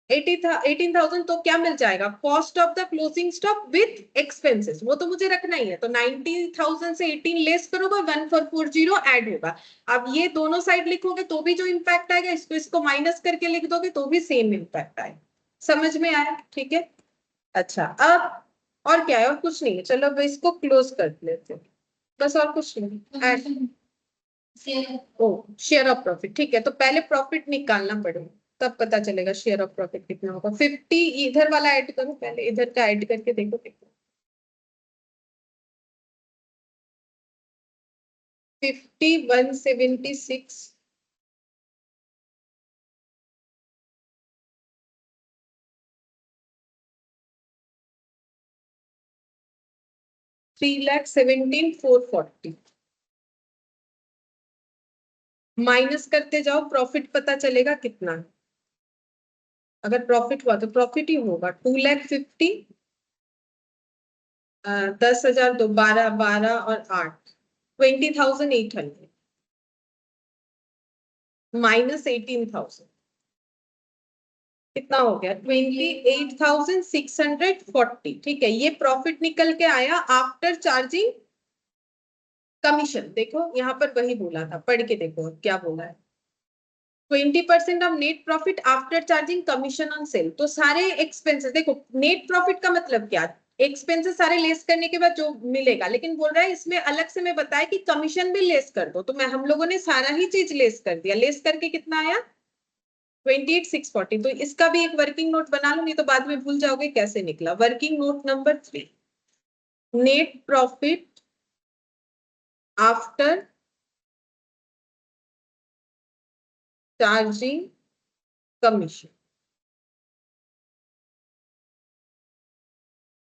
18,000। तो क्या मिल जाएगा, cost of the closing stock with expenses, वो तो मुझे रखना ही है। तो 90,000 से 18 लेस करोगे, 1440 ऐड होगा। अब ये दोनों साइड लिखोगे तो भी जो इम्पैक्ट आएगा, इसको माइनस करके लिख दोगे तो भी सेम इम्पैक्ट आएगा। समझ में आया, ठीक है। अच्छा, अब और क्या है, और कुछ नहीं है, चलो अब इसको क्लोज कर लेते हैं, बस और कुछ नहीं। ओ शेयर ऑफ प्रॉफिट, ठीक है। तो पहले प्रॉफिट निकालना पड़ेगा, तब पता चलेगा शेयर ऑफ प्रॉफिट कितना होगा। 50 इधर वाला ऐड करो, पहले इधर का ऐड करके देखो कितना, 50 176 3,17,440 माइनस करते जाओ, प्रॉफिट पता चलेगा कितना है। अगर प्रॉफिट हुआ तो प्रॉफिट ही होगा, 2,50,000, 10,000, 2 12 12 और 8, 20,800 माइनस 18,000 कितना हो गया, 28,640, ठीक है। ये प्रॉफिट निकल के आया आफ्टर चार्जिंग कमीशन। देखो यहाँ पर वही बोला था, पढ़ के देखो क्या बोला है, 20% of net profit after charging commission on sale. तो सारे एक्सपेंसेस देखो, नेट प्रॉफिट का मतलब क्या, एक्सपेंसेस सारे लेस करने के बाद जो मिलेगा, लेकिन बोल रहा है इसमें अलग से मैं बताया कि कमीशन भी लेस कर दो, तो मैं हम लोगों ने सारा ही चीज लेस कर दिया। लेस करके कितना आया 28,640। तो इसका भी एक वर्किंग नोट बना लो, नहीं तो बाद में भूल जाओगे कैसे निकला। Working note number 3, net profit after charging commission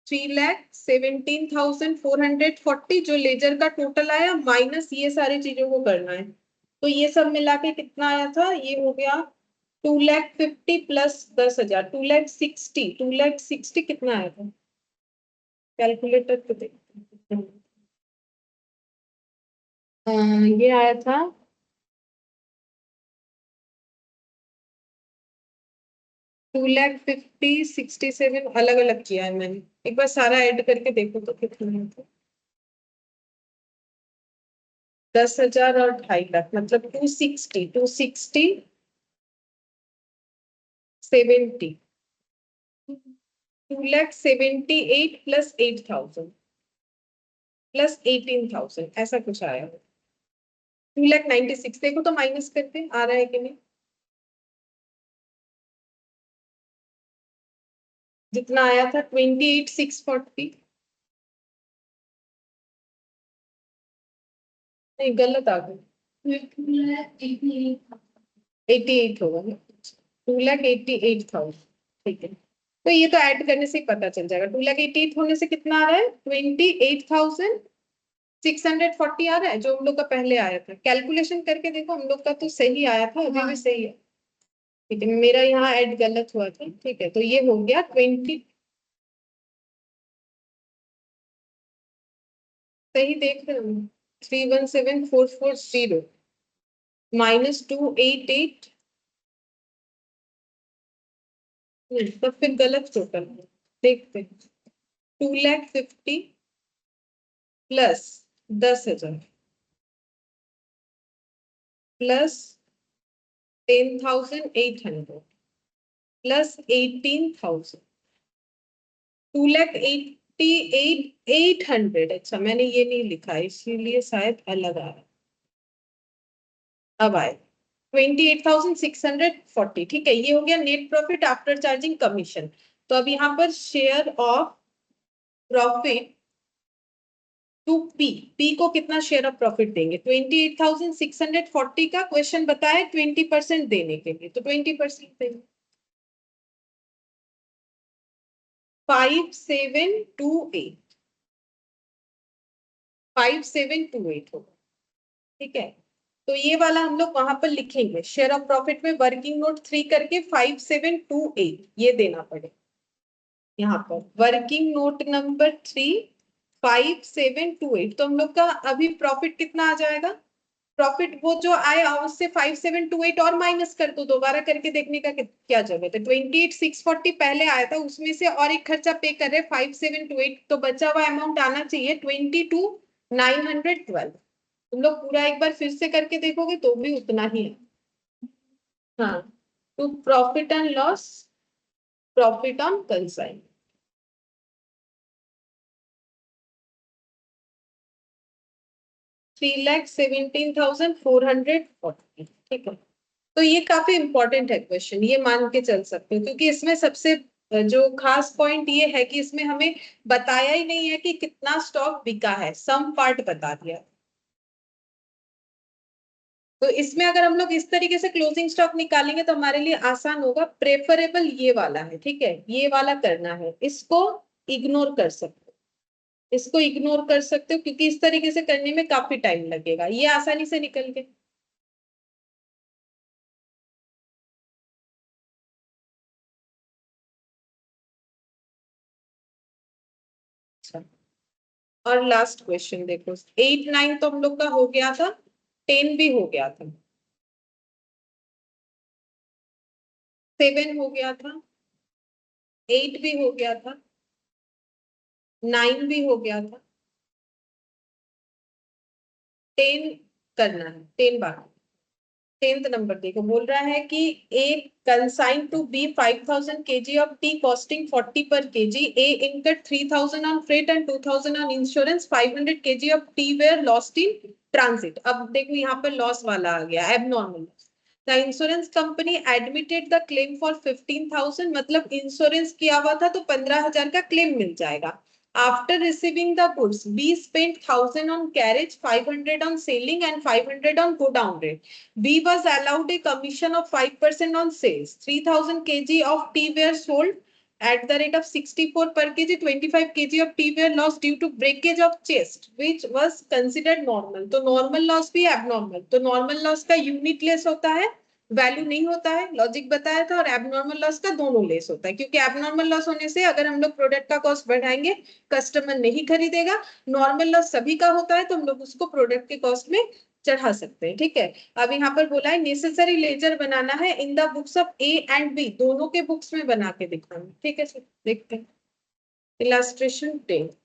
3,17,440 जो लेजर का टोटल आया, माइनस ये सारी चीजों को करना है। तो ये सब मिला के कितना आया था, ये हो गया 2,50,000 प्लस 10,000, 2,60,000। 2,60,000 कितना आया था, कैलकुलेटर पे देखते हैं। ये आया था 2,50,000, 67 अलग अलग किया है मैंने, एक बार सारा ऐड करके देखो तो कितना है। 10,000 और 2.5 लाख मतलब 260, 70, 2,78,000 प्लस 8,000 प्लस 18,000 ऐसा कुछ आया। 2,96,000 देखो तो माइनस करते आ रहा है कि नहीं। जितना आया था 28,640, नहीं गलत आ गया, 88 होगा, 2,88,000। ठीक है, तो ये तो ऐड करने से ही पता चल जाएगा। 2,88,000 होने से कितना आ रहा है 28,640 आ रहा है, जो हम लोग का पहले आया था। कैलकुलेशन करके देखो, हम लोग का तो सही आया था, अभी भी सही है। ठीक है, मेरा यहाँ ऐड गलत हुआ था। ठीक है, तो ये हो गया 20, सही देख रहे हो, 317,440 माइनस 288, तो फिर गलत टोटल देखते। 2,50,000 प्लस 10,000 प्लस 10,800 प्लस 18,000, 2,88,800। अच्छा मैंने ये नहीं लिखा इसीलिए शायद अलग आ रहा। अब आए 28,640। ठीक है, ये हो गया net profit after charging commission. तो अब यहाँ पर share of profit to P, P को कितना शेयर ऑफ प्रॉफिट देंगे। 28,640 का क्वेश्चन बताए 20% देने के लिए, तो 20% देंगे 5,728, 5,728 होगा। ठीक है, तो ये वाला हम लोग वहां पर लिखेंगे, शेयर ऑफ प्रॉफिट में वर्किंग नोट 3 करके 5,728 ये देना पड़ेगा। यहाँ पर वर्किंग नोट नंबर 3 5,728, तो हम लोग का अभी प्रॉफिट कितना आ जाएगा। प्रॉफिट वो जो आया उससे 5,728 और माइनस कर दो, दोबारा करके देखने का क्या जरूरत है। 28,640 पहले आया था, उसमें से और एक खर्चा पे कर रहे 5,728, तो बचा हुआ अमाउंट आना चाहिए 22,912। तुम लोग पूरा एक बार फिर से करके देखोगे तो भी उतना ही है। हाँ, तो profit and loss, profit on consign, 3,17,440। ठीक है, तो ये काफी इंपॉर्टेंट है क्वेश्चन, ये मान के चल सकते हो, क्योंकि इसमें सबसे जो खास पॉइंट ये है कि इसमें हमें बताया ही नहीं है कि कितना स्टॉक बिका है, सम पार्ट बता दिया। तो इसमें अगर हम लोग इस तरीके से क्लोजिंग स्टॉक निकालेंगे तो हमारे लिए आसान होगा। प्रेफरेबल ये वाला है, ठीक है, ये वाला करना है, इसको इग्नोर कर सकते हो, इसको इग्नोर कर सकते हो, क्योंकि इस तरीके से करने में काफी टाइम लगेगा, ये आसानी से निकल गए। अच्छा, और लास्ट क्वेश्चन देखो, 8 9 तो हम लोग का हो गया था, 10 भी हो गया था, 7 हो गया था, 8 भी हो गया था, 9 भी हो गया था, 10 करना है, 10 बाकी। 10th नंबर देखो, बोल रहा है कि A consign to B 5000 kg of tea costing 40 per kg, A incurred 3000 on freight and 2000 on insurance, 500 kg of tea were lost in transit. अब देखो यहाँ पर लॉस वाला आ गया, abnormal. The insurance company admitted the claim for 15,000, मतलब insurance किया हुआ था तो 15,000 का क्लेम मिल जाएगा। After receiving the goods, B spent 1,000 on carriage, 500 on selling, and 500 on go down rate. B was allowed a commission of 5% on sales. 3,000 kg of tea were sold at the rate of 64 per kg. 25 kg of tea were lost due to breakage of chest, which was considered normal. तो normal loss भी abnormal. तो normal loss का unit less होता है, value नहीं होता है, logic बताया था। और एबनॉर्मल लॉस का दोनों लेस होता है, क्योंकि एबनॉर्मल लॉस होने से अगर हम लोग प्रोडक्ट का कॉस्ट बढ़ाएंगे कस्टमर नहीं खरीदेगा। नॉर्मल लॉस सभी का होता है तो हम लोग उसको प्रोडक्ट के कॉस्ट में चढ़ा सकते हैं, ठीक है। अब यहाँ पर बोला है नेसेसरी लेजर बनाना है in the books of A and B, दोनों के बुक्स में बना के दिखाना, ठीक है सर। देखते हैं illustration 10।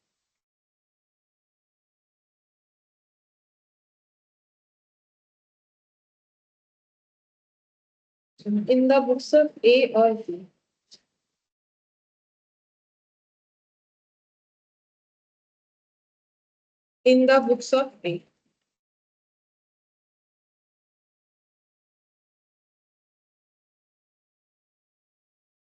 In the books of A और B, in the books of A.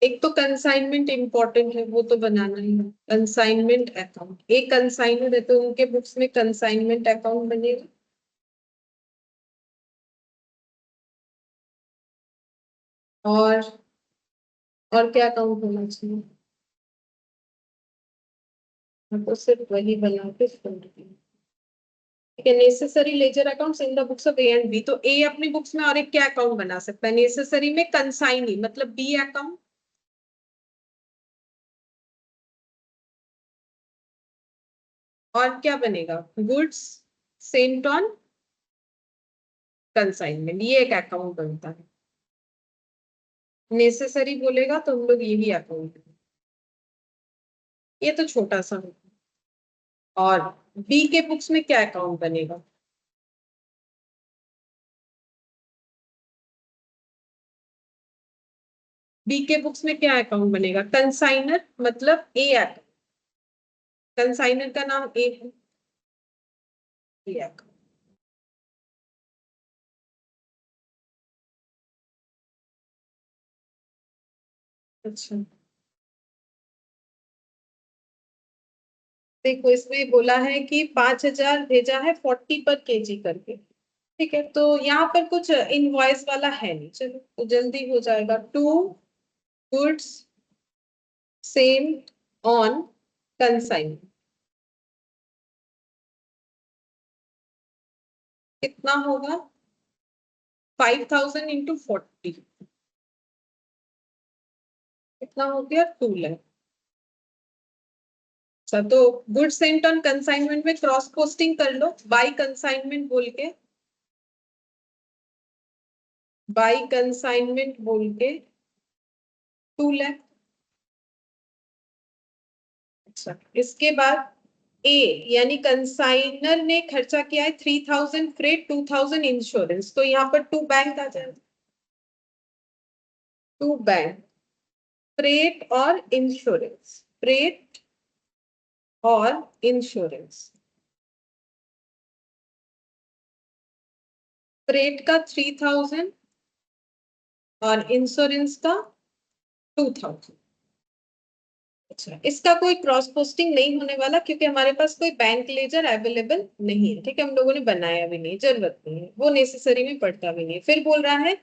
एक तो कंसाइनमेंट इंपॉर्टेंट है, वो तो बनाना ही है। कंसाइनमेंट अकाउंट, एक कंसाइनर है तो उनके बुक्स में कंसाइनमेंट अकाउंट बनेगा। और क्या अकाउंट होना चाहिए? हाँ, तो सिर्फ वही बना के छोड़ दिया, ठीक है। Necessary ledger accounts in the books of A and B, तो ए अपनी बुक्स में और एक क्या अकाउंट बना सकता है? नेसेसरी में कंसाइनी मतलब बी अकाउंट, और क्या बनेगा? गुड्स सेंट ऑन कंसाइनमेंट, ये एक अकाउंट बनता है। नेसेसरी बोलेगा तो हम लोग यही अकाउंट, ये तो छोटा सा होगा। और बी के बुक्स में क्या अकाउंट बनेगा? बी के बुक्स में क्या अकाउंट बनेगा? कंसाइनर मतलब ए अकाउंट, कंसाइनर का नाम ए है, ए अकाउंट। अच्छा देखो, इसमें बोला है कि 5,000 भेजा है 40 पर केजी करके, ठीक है। तो यहाँ पर कुछ इनवॉइस वाला है नहीं, चलो तो जल्दी हो जाएगा। To goods sent on consignment कितना होगा? 5,000 इंटू 40 कितना हो गया? 2 लाख। अच्छा, तो गुड सेंट ऑन कंसाइनमेंट में क्रॉस पोस्टिंग कर लो, बाई कंसाइनमेंट बोल के, बाई कंसाइनमेंट बोल के 2 लाख। अच्छा, इसके बाद ए यानी कंसाइनर ने खर्चा किया है 3,000 फ्रेट, 2,000 इंश्योरेंस, तो यहाँ पर टू बैंक आ जाए, टू बैंक फ्रेट और इंश्योरेंस, फ्रेट और इंश्योरेंस। फ्रेट का 3,000 और इंश्योरेंस का 2,000। अच्छा, इसका कोई क्रॉस पोस्टिंग नहीं होने वाला क्योंकि हमारे पास कोई बैंक लेजर अवेलेबल नहीं है, ठीक है। हम लोगों ने बनाया भी नहीं, जरूरत नहीं है, वो नेसेसरी में पड़ता भी नहीं है। फिर बोल रहा है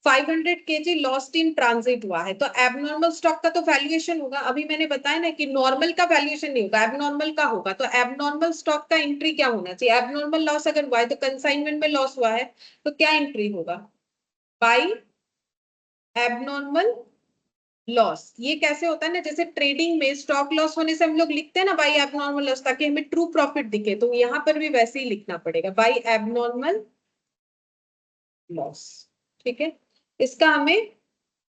500 kg लॉस्ट इन ट्रांजिट हुआ है, तो एबनॉर्मल स्टॉक का तो वैल्यूएशन होगा। अभी मैंने बताया ना कि नॉर्मल का वैल्यूएशन नहीं होगा, एबनॉर्मल का होगा। तो एबनॉर्मल स्टॉक का एंट्री क्या होना चाहिए? एबनॉर्मल लॉस अगर हुआ है तो कंसाइनमेंट में लॉस हुआ है तो क्या एंट्री होगा? By abnormal loss. ये कैसे होता है ना, जैसे ट्रेडिंग में स्टॉप लॉस होने से हम लोग लिखते हैं ना बाई एबनॉर्मल लॉस, ताकि हमें ट्रू प्रॉफिट दिखे, तो यहाँ पर भी वैसे ही लिखना पड़ेगा, बाई एबनॉर्मल लॉस, ठीक है। इसका हमें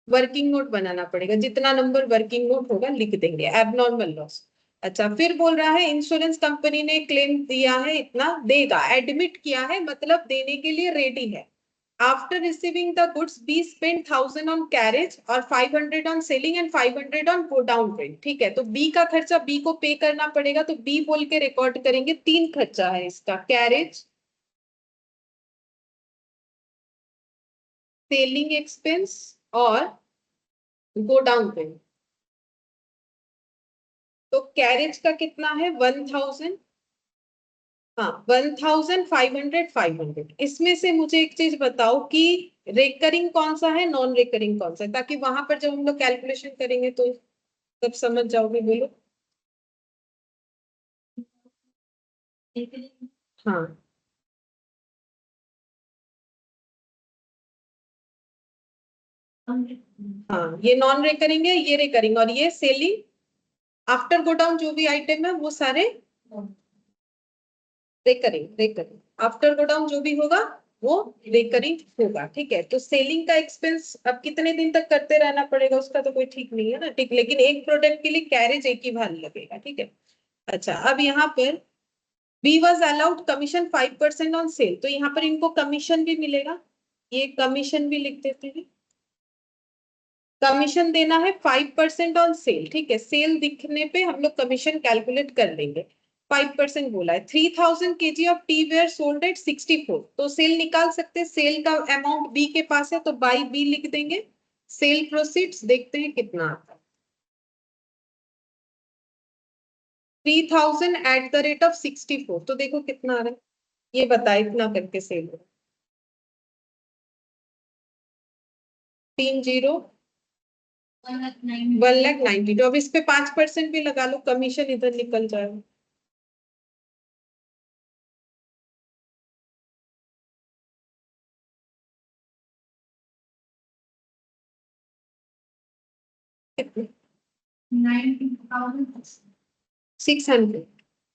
वर्किंग नोट बनाना पड़ेगा, जितना नंबर वर्किंग नोट होगा लिख देंगे, एबनॉर्मल लॉस। अच्छा, फिर बोल रहा है इंश्योरेंस कंपनी ने क्लेम दिया है, इतना देगा, एडमिट किया है मतलब देने के लिए रेडी है। After receiving the goods, B spent 1000 on carriage और 500 on selling and 500 on go down rent. ठीक है, तो B का खर्चा B को पे करना पड़ेगा, तो B बोल के रिकॉर्ड करेंगे। तीन खर्चा है इसका, कैरेज, सेलिंग एक्सपेंस और गो डाउन रेंट। तो कैरेज का कितना है 1000, हाँ 1500 500। इसमें से मुझे एक चीज बताओ कि रेकरिंग कौन सा है, नॉन रेकरिंग कौन सा है, ताकि वहां पर जब हम लोग कैलकुलेशन करेंगे तो तब समझ जाओगे। बोलो। हाँ हाँ, ये नॉन रेकरिंग है, ये रेकरिंग, और ये सेलिंग आफ्टर गो डाउन जो भी आइटम है वो सारे recurring. Recurring after go down जो भी होगा वो रेकरिंग होगा। ठीक है, तो सेलिंग का एक्सपेंस अब कितने दिन तक करते रहना पड़ेगा उसका तो कोई ठीक नहीं है ना। ठीक, लेकिन एक प्रोडक्ट के लिए कैरेज एक ही बार लगेगा। ठीक है, अच्छा अब यहाँ पर B was allowed commission 5% on sale, तो यहाँ पर इनको कमीशन भी मिलेगा, ये कमीशन भी लिख देते हैं। कमीशन देना है 5% ऑन सेल। ठीक है, सेल दिखने पे हम लोग कमीशन कैलकुलेट कर लेंगे। 5% बोला है। 3000 kg of tea were sold at 64, तो सेल निकाल सकते हैं। सेल का अमाउंट बी के पास है तो बाई बी लिख देंगे। सेल प्रोसीड्स देखते हैं कितना आता है। 3000 एट द रेट ऑफ 64, तो देखो कितना आ रहा है, ये बताए इतना करके सेल हो 30 1,90,000। तो अब इस पे 5% भी लगा लो, कमीशन इधर निकल जाएगा। कितने? 600,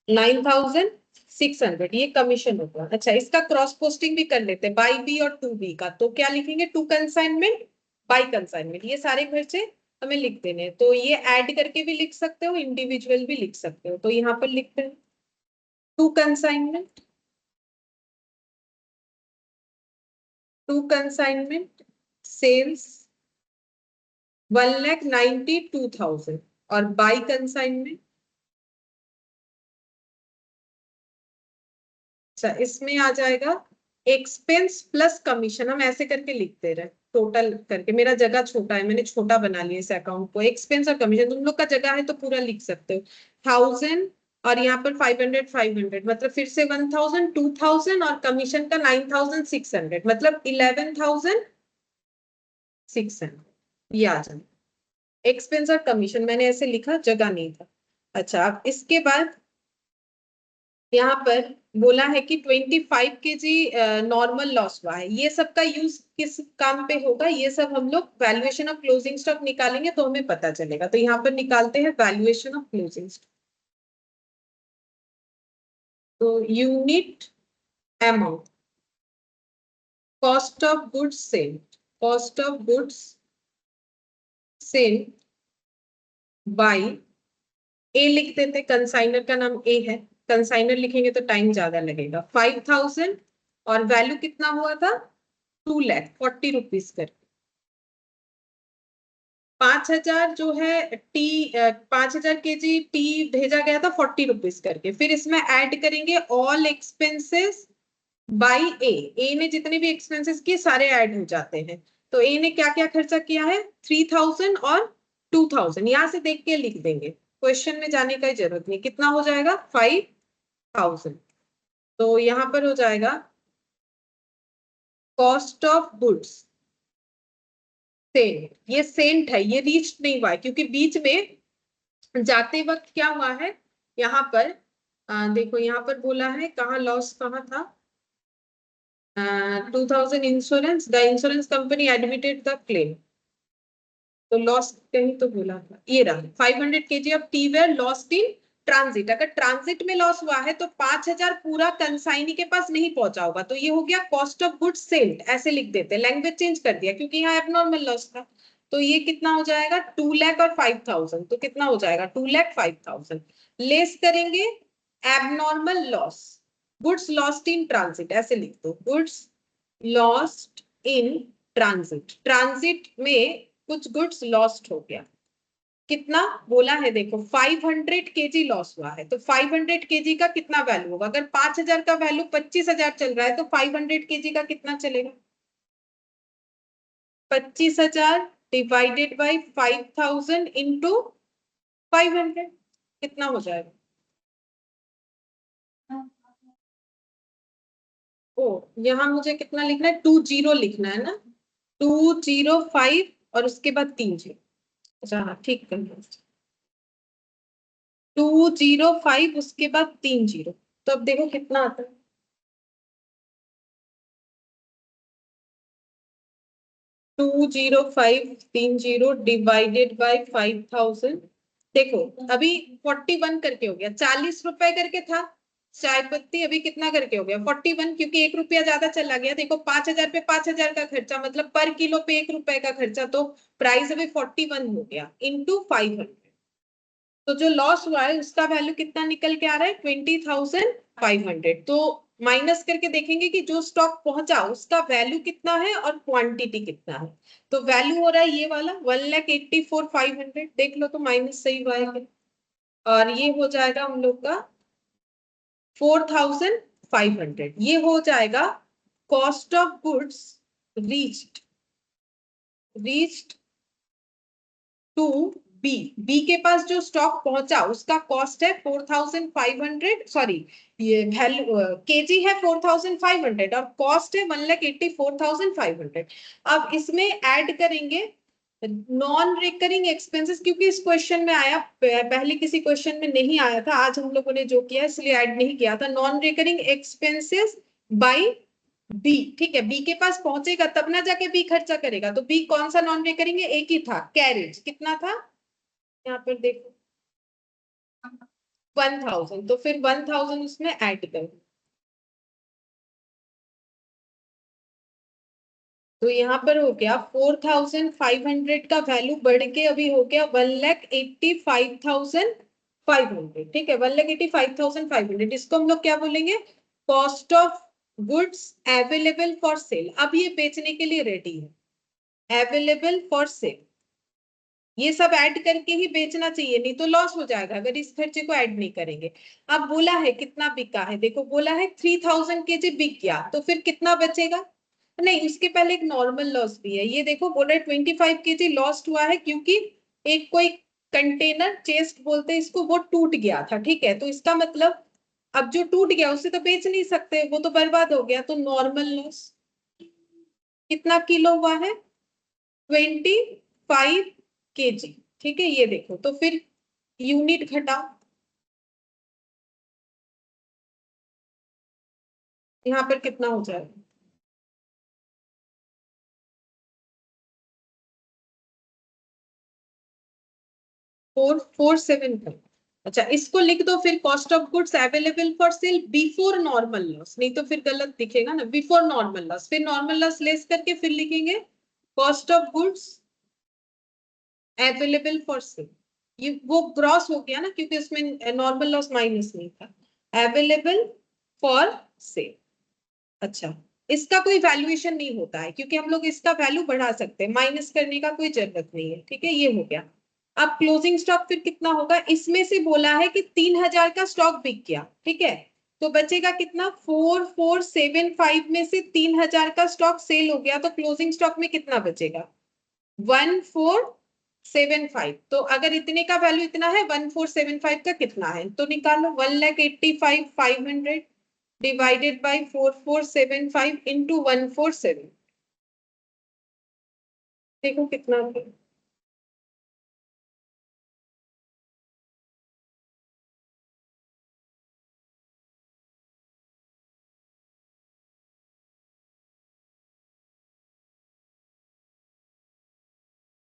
9,600 ये कमीशन होगा। अच्छा, इसका क्रॉस पोस्टिंग भी कर लेते हैं, बाई बी और टू बी का। तो क्या लिखेंगे, टू कंसाइनमेंट बाई कंसाइनमेंट, ये सारे खर्चे हमें लिख देने हैं। तो ये ऐड करके भी लिख सकते हो, इंडिविजुअल भी लिख सकते हो। तो यहाँ पर लिखते हैं to consignment, to consignment sales 1,92,000 और बाई कंसाइनमेंट, अच्छा इसमें आ जाएगा एक्सपेंस प्लस कमीशन। हम ऐसे करके लिखते रहे टोटल करके, मेरा जगह छोटा है, मैंने छोटा बना लिया इस अकाउंट को। एक्सपेंस और कमीशन, तुम लोग का जगह है तो पूरा लिख सकते हो। 1000 और यहाँ पर 500 500, मतलब फिर से 1000 2000 और कमीशन का 9600, मतलब 11,600 ये आ जाए। एक्सपेंस और कमीशन मैंने ऐसे लिखा, जगह नहीं था। अच्छा, अब इसके बाद यहाँ पर बोला है कि 25 kg नॉर्मल लॉस हुआ है। ये सब का यूज किस काम पे होगा, ये सब हम लोग वैल्यूएशन ऑफ क्लोजिंग स्टॉक निकालेंगे तो हमें पता चलेगा। तो यहाँ पर निकालते हैं वैल्यूएशन ऑफ क्लोजिंग स्टॉक। तो unit amount, cost of goods sale, cost of goods sale by, A लिख देते, कंसाइनर का नाम ए है, कंसाइनर लिखेंगे तो टाइम ज्यादा लगेगा। 5000 और वैल्यू कितना हुआ था 2,40,000 रुपीज कर। 5,000 जो है टी, 5,000 kg टी भेजा गया था 40 रुपीज करके। फिर इसमें ऐड करेंगे ऑल एक्सपेंसेस बाई ए, ए ने जितने भी एक्सपेंसेस किए सारे ऐड हो जाते हैं। तो ए ने क्या क्या खर्चा किया है 3,000 और 2,000, यहां से देख के लिख देंगे, क्वेश्चन में जाने का जरूरत नहीं। कितना हो जाएगा 5,000, तो यहां पर हो जाएगा कॉस्ट ऑफ गुड्स सेंट। ये सेंट है, ये रीच नहीं हुआ है क्योंकि बीच में जाते वक्त क्या हुआ है, यहाँ पर देखो यहाँ पर बोला है कहाँ लॉस कहाँ था, 2000 insurance, the insurance company admitted the claim, तो लॉस कहीं तो बोला था, ये रहा 500 kg of tea were lost in transit. अगर ट्रांजिट में लॉस हुआ है तो 5,000 पूरा कंसाइनी के पास नहीं पहुंचा होगा, तो ये हो गया कॉस्ट ऑफ गुड्स सेल्ड, ऐसे लिख देते, लैंग्वेज चेंज कर दिया क्योंकि यहाँ एबनॉर्मल लॉस था। तो ये कितना हो जाएगा 2 लाख और 5,000, तो कितना हो जाएगा 2,05,000 लेस करेंगे abnormal loss, goods lost in transit, ऐसे लिख दो goods lost in transit, transit में कुछ गुड्स लॉस्ट हो गया, कितना बोला है देखो 500 केजी लॉस हुआ है, तो 500 केजी का कितना वैल्यू होगा, अगर 5000 का वैल्यू 25,000 चल रहा है तो 500 केजी का कितना चलेगा, 25,000 डिवाइडेड बाई 5,000 इंटू 500 कितना हो जाएगा, ओ यहाँ मुझे कितना लिखना है 20 लिखना है ना, 205 और उसके बाद 3 जीरो, अच्छा हाँ ठीक करना, 205 उसके बाद 3 जीरो, तो अब देखो कितना आता है, 205 3 जीरो डिवाइडेड बाई 5,000, देखो अभी 41 करके हो गया, 40 रुपए करके था चाय पत्ती, अभी कितना करके हो गया 41, क्योंकि 1 रुपया ज्यादा चला गया, देखो 5,000 पे 5,000 का खर्चा, मतलब पर किलो पे 1 रुपए का खर्चा, तो प्राइस अभी 41 हो गया इंटू 500, तो जो लॉस हुआ है उसका वैल्यू कितना निकल के आ रहा है 20,500, तो माइनस करके देखेंगे कि जो स्टॉक पहुंचा उसका वैल्यू कितना है और क्वांटिटी कितना है, तो वैल्यू हो रहा है ये वाला 1,84,500, देख लो तो माइनस सही हुआ है, और ये हो जाएगा हम लोग का 4,500, ये हो जाएगा cost of goods reached to B, B के पास जो स्टॉक पहुंचा उसका कॉस्ट है 4,500, सॉरी ये वैल्यू केजी है 4,500 और कॉस्ट है 1,84,500, अब इसमें ऐड करेंगे नॉन रिकरिंग एक्सपेंसेस, क्योंकि इस क्वेश्चन में आया, पहले किसी क्वेश्चन में नहीं आया था, आज हम लोगों ने जो किया इसलिए ऐड नहीं किया था, non recurring expenses by B, ठीक है, बी के पास पहुंचेगा तब ना जाके बी खर्चा करेगा, तो बी कौन सा नॉन रिकरिंग है, एक ही था कैरेज, कितना था यहाँ पर देखो 1,000, तो फिर 1,000 उसमें ऐड करो, तो यहाँ पर हो गया 4,500 का वैल्यू बढ़ के अभी हो गया 1,85,500, ठीक है 1,85,500, इसको हम लोग क्या बोलेंगे, cost of goods available for sale, अब ये बेचने के लिए रेडी है, अवेलेबल फॉर सेल, ये सब ऐड करके ही बेचना चाहिए, नहीं तो लॉस हो जाएगा अगर इस खर्चे को ऐड नहीं करेंगे। अब बोला है कितना बिका है, देखो बोला है 3,000 केजी बिक गया, तो फिर कितना बचेगा, नहीं उसके पहले एक नॉर्मल लॉस भी है, ये देखो बोला 25 केजी लॉस्ट हुआ है, क्योंकि एक कोई कंटेनर चेस्ट बोलते हैं इसको, वो टूट गया था, ठीक है, तो इसका मतलब अब जो टूट गया उसे तो बेच नहीं सकते, वो तो बर्बाद हो गया, तो नॉर्मल लॉस कितना किलो हुआ है 25 केजी, ठीक है, ये देखो तो फिर यूनिट घटाओ, यहाँ पर कितना हो जाएगा 4,475, अच्छा इसको लिख दो फिर, cost of goods available for sale before normal loss, नहीं तो फिर गलत दिखेगा ना, बिफोर नॉर्मल लॉस, फिर नॉर्मल लॉस लेस करके फिर लिखेंगे cost of goods available for sale, ये वो ग्रॉस हो गया ना, क्योंकि उसमें नॉर्मल लॉस माइनस नहीं था, अवेलेबल फॉर सेल, अच्छा इसका कोई वैल्यूएशन नहीं होता है, क्योंकि हम लोग इसका वैल्यू बढ़ा सकते हैं, माइनस करने का कोई जरूरत नहीं है, ठीक है, ये हो गया, अब क्लोजिंग स्टॉक फिर कितना होगा, इसमें से बोला है कि 3,000 का स्टॉक बिक गया, ठीक है, तो बचेगा कितना 4,475 में से 3,000 का स्टॉक सेल हो गया, तो क्लोजिंग स्टॉक में कितना बचेगा 1,475, तो अगर इतने का वैल्यू इतना है 1,475 का कितना है, तो निकालो 1,85,500 डिवाइडेड बाई 4,475 इंटू 147, देखो कितना है,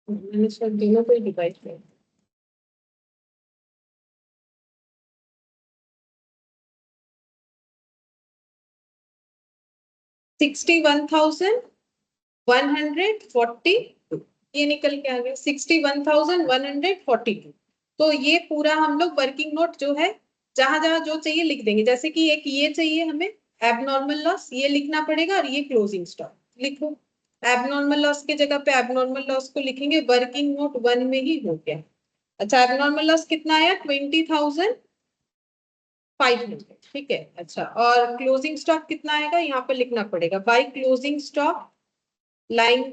मैंने शायद दोनों को ही डिवाइड किया, 61,142, ये निकल के आ गया 61,142, तो ये पूरा हम लोग वर्किंग नोट जो है जहां जहां जो चाहिए लिख देंगे, जैसे कि एक ये चाहिए हमें एबनॉर्मल लॉस, ये लिखना पड़ेगा, और ये क्लोजिंग स्टॉक लिखो, एबनॉर्मल लॉस की जगह पे एबनॉर्मल लॉस को लिखेंगे, वर्किंग नोट 1 में ही हो गया। अच्छा, एबनॉर्मल लॉस कितना आया? 20,500, ठीक है। अच्छा, और क्लोजिंग स्टॉक कितना आएगा यहाँ पर लिखना पड़ेगा, bye closing stock line